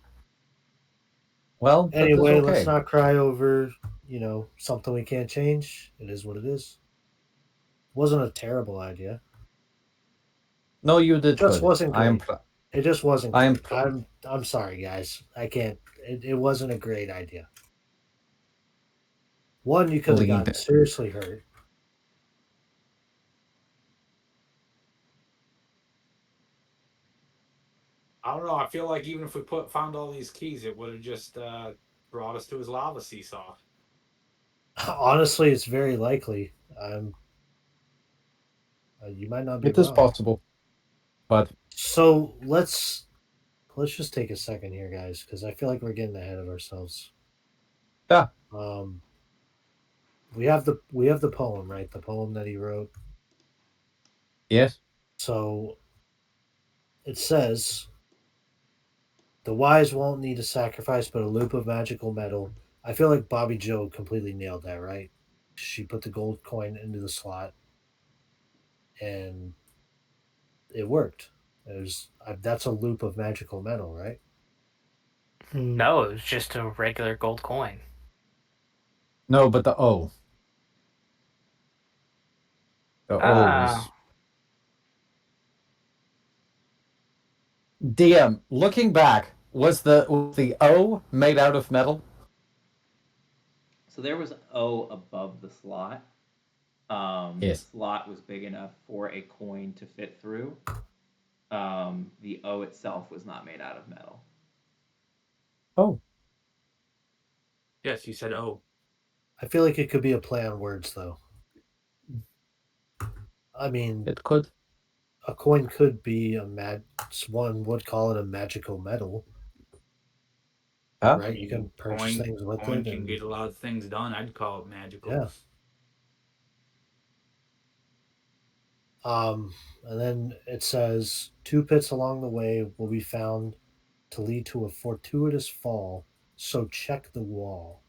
Speaker 1: well, that is
Speaker 6: Anyway, let's
Speaker 1: okay.
Speaker 6: not cry over, something we can't change. It is what it is. Wasn't a terrible idea.
Speaker 1: No, you did
Speaker 6: Just
Speaker 1: good.
Speaker 6: wasn't great. It just wasn't
Speaker 1: I am.
Speaker 6: great. I'm sorry, guys. I can't. It wasn't a great idea. One, you could have
Speaker 1: Believe
Speaker 6: gotten
Speaker 1: it.
Speaker 6: seriously hurt.
Speaker 4: I don't know. I feel like even if we found all these keys, it would have just brought us to his lava seesaw.
Speaker 6: Honestly, it's very likely. You might not be
Speaker 1: It is
Speaker 6: wrong.
Speaker 1: possible. But
Speaker 6: So let's just take a second here, guys, because I feel like we're getting ahead of ourselves.
Speaker 1: yeah,
Speaker 6: Um, we have the poem, right? The poem that he wrote.
Speaker 1: yes.
Speaker 6: So it says, "The wise won't need a sacrifice, but a loop of magical metal." I feel like Bobby Joe completely nailed that, right? She put the gold coin into the slot, and it worked. That's a loop of magical metal, right?
Speaker 2: No, it was just a regular gold coin.
Speaker 1: No, but the O. The O
Speaker 2: Ah,
Speaker 1: was DM. Looking back, was the O made out of metal?
Speaker 3: So there was O above the slot. The
Speaker 1: Yes.
Speaker 3: slot was big enough for a coin to fit through. The O itself was not made out of metal.
Speaker 1: Oh,
Speaker 4: Yes, you said, oh.
Speaker 6: I feel like it could be a play on words, though. I mean,
Speaker 1: It could.
Speaker 6: a coin could be one would call it a magical metal,
Speaker 1: Huh?
Speaker 6: right? You can purchase things with
Speaker 4: Coin
Speaker 6: it,
Speaker 4: can
Speaker 6: and
Speaker 4: get a lot of things done. I'd call it magical.
Speaker 6: yeah. And then it says 2 pits along the way will be found to lead to a fortuitous fall, so check the wall.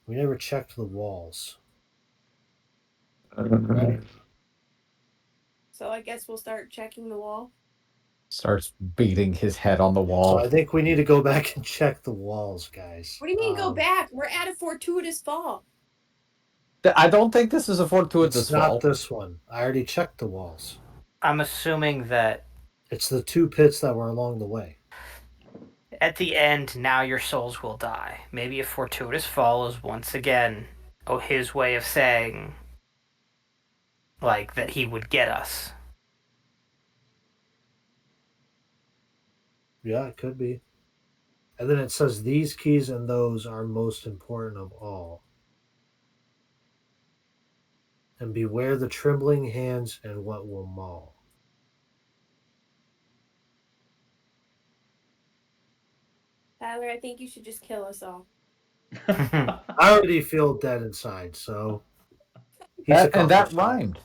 Speaker 6: We never checked the walls, right?
Speaker 5: So I guess we'll start checking the wall.
Speaker 1: Starts beating his head on the
Speaker 6: So
Speaker 1: wall.
Speaker 6: I think we need to go back and check the walls, guys.
Speaker 5: What do you mean go back? We're at a fortuitous fall.
Speaker 1: I don't think this is a fortuitous
Speaker 6: It's
Speaker 1: fall.
Speaker 6: not this one. I already checked the walls.
Speaker 2: I'm assuming that
Speaker 6: It's the 2 pits that were along the way.
Speaker 2: at the end, now your souls will die. Maybe a fortuitous fall is once again his way of saying, like, that he would get us.
Speaker 6: Yeah, it could be. And then it says these keys and those are most important of all. And beware the trembling hands and what will maul.
Speaker 5: Tyler, I think you should just kill us all.
Speaker 6: I already feel dead inside, so he's
Speaker 1: And that
Speaker 6: accomplished that.
Speaker 1: rhymed.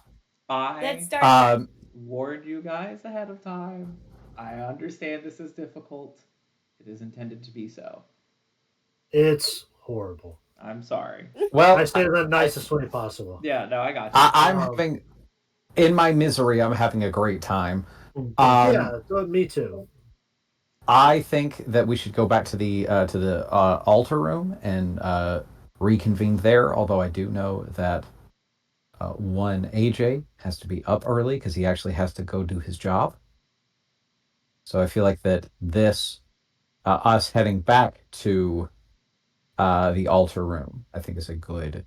Speaker 5: Let's
Speaker 3: I
Speaker 5: start.
Speaker 3: warned you guys ahead of time. I understand this is difficult. It is intended to be so.
Speaker 6: It's horrible.
Speaker 3: I'm sorry.
Speaker 1: Well,
Speaker 6: I say it in the nicest way possible.
Speaker 3: Yeah, no, I got you.
Speaker 1: I'm having, in my misery, I'm having a great time.
Speaker 6: Yeah, me too.
Speaker 1: I think that we should go back to the altar room and reconvene there. Although I do know that one AJ has to be up early because he actually has to go do his job. So I feel like that this us heading back to the altar room, I think is a good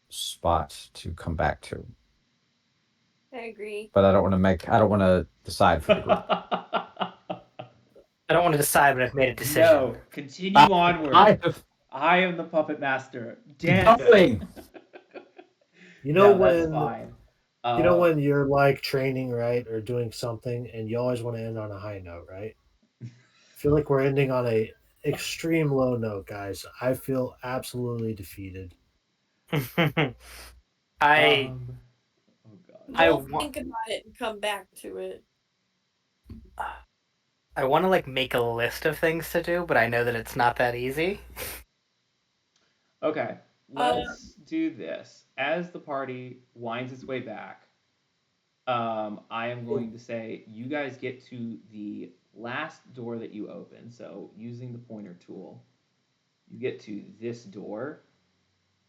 Speaker 1: spot to come back to.
Speaker 5: I agree.
Speaker 1: But I don't want to decide for the group.
Speaker 2: I don't want to decide, but I've made a decision.
Speaker 3: No, continue onward. I am the puppet master. Dance.
Speaker 1: Going.
Speaker 6: You know
Speaker 3: that's fine.
Speaker 6: You know when you're like training, right, or doing something, and you always want to end on a high note, right? I feel like we're ending on a extreme low note, guys. I feel absolutely defeated.
Speaker 2: I
Speaker 3: oh God.
Speaker 5: We'll think about it and come back to it.
Speaker 2: I want to like make a list of things to do, but I know that it's not that easy.
Speaker 3: Okay, let's do this. As the party winds its way back, I am going to say you guys get to the last door that you open. So using the pointer tool, you get to this door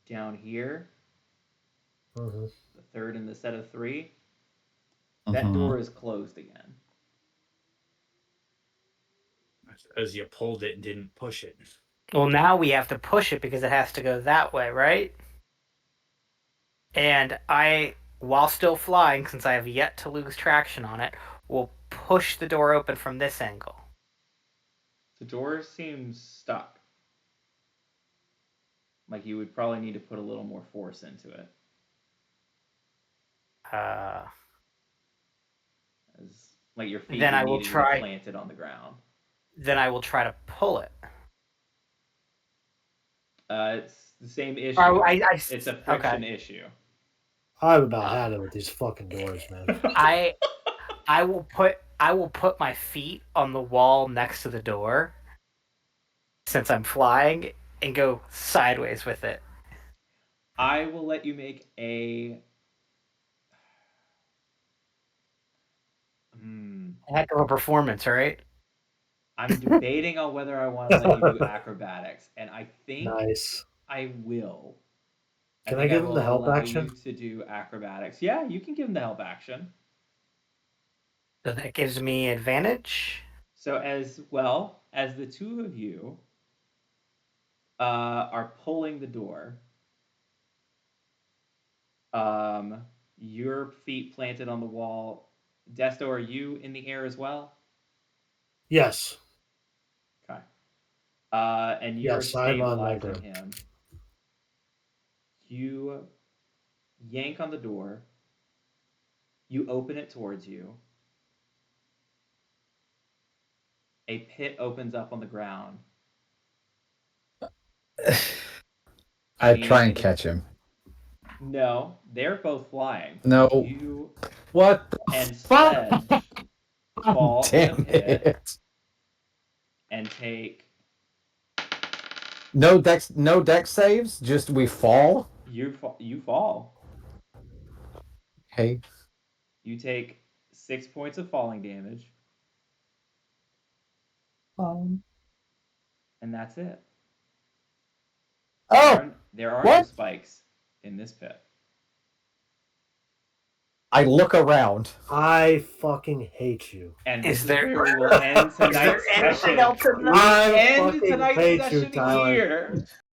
Speaker 3: down here, the third in the set of 3. That door is closed again.
Speaker 4: As you pulled it and didn't push it.
Speaker 2: Well, now we have to push it because it has to go that way, right? And I, while still flying, since I have yet to lose traction on it, will push the door open from this angle.
Speaker 3: The door seems stuck. Like you would probably need to put a little more force into it. As like your feet
Speaker 2: then I will try
Speaker 3: planted on the ground.
Speaker 2: Then I will try to pull it.
Speaker 3: It's the same issue. It's a friction issue.
Speaker 6: I've about had it with these fucking doors, man.
Speaker 2: I will put my feet on the wall next to the door since I'm flying and go sideways with it.
Speaker 3: I will let you make a
Speaker 2: heck of a performance, right?
Speaker 3: I'm debating on whether I want to let you do acrobatics, and I think I will.
Speaker 6: Can I give him the help action?
Speaker 3: You to do acrobatics. Yeah, you can give him the help action.
Speaker 2: So that gives me advantage.
Speaker 3: So as well as the two of you are pulling the door, your feet planted on the wall. Desto, are you in the air as well?
Speaker 6: Yes.
Speaker 3: Okay. And you're stabilizing him. You yank on the door, You open it towards you. A pit opens up on the ground.
Speaker 1: I try and
Speaker 3: And
Speaker 1: catch him.
Speaker 3: no, they're both flying.
Speaker 1: No.
Speaker 3: You
Speaker 1: What the
Speaker 3: and
Speaker 1: fuck?
Speaker 3: Sledge fall in the
Speaker 1: Damn
Speaker 3: pit
Speaker 1: it.
Speaker 3: and take.
Speaker 1: No deck saves, just we fall.
Speaker 3: You fall.
Speaker 1: Okay.
Speaker 3: You take 6 points of falling damage, and that's it.
Speaker 1: Oh,
Speaker 3: There are no
Speaker 1: what?
Speaker 3: spikes in this pit.
Speaker 1: I look around.
Speaker 6: I fucking hate you.
Speaker 3: And
Speaker 2: Is
Speaker 3: this is
Speaker 2: there-
Speaker 3: where we will end tonight's
Speaker 2: anything
Speaker 3: session.
Speaker 2: else in
Speaker 3: We
Speaker 2: this?
Speaker 6: I
Speaker 3: end
Speaker 6: fucking
Speaker 3: tonight's
Speaker 6: hate you,
Speaker 3: session
Speaker 6: Tyler.
Speaker 3: here.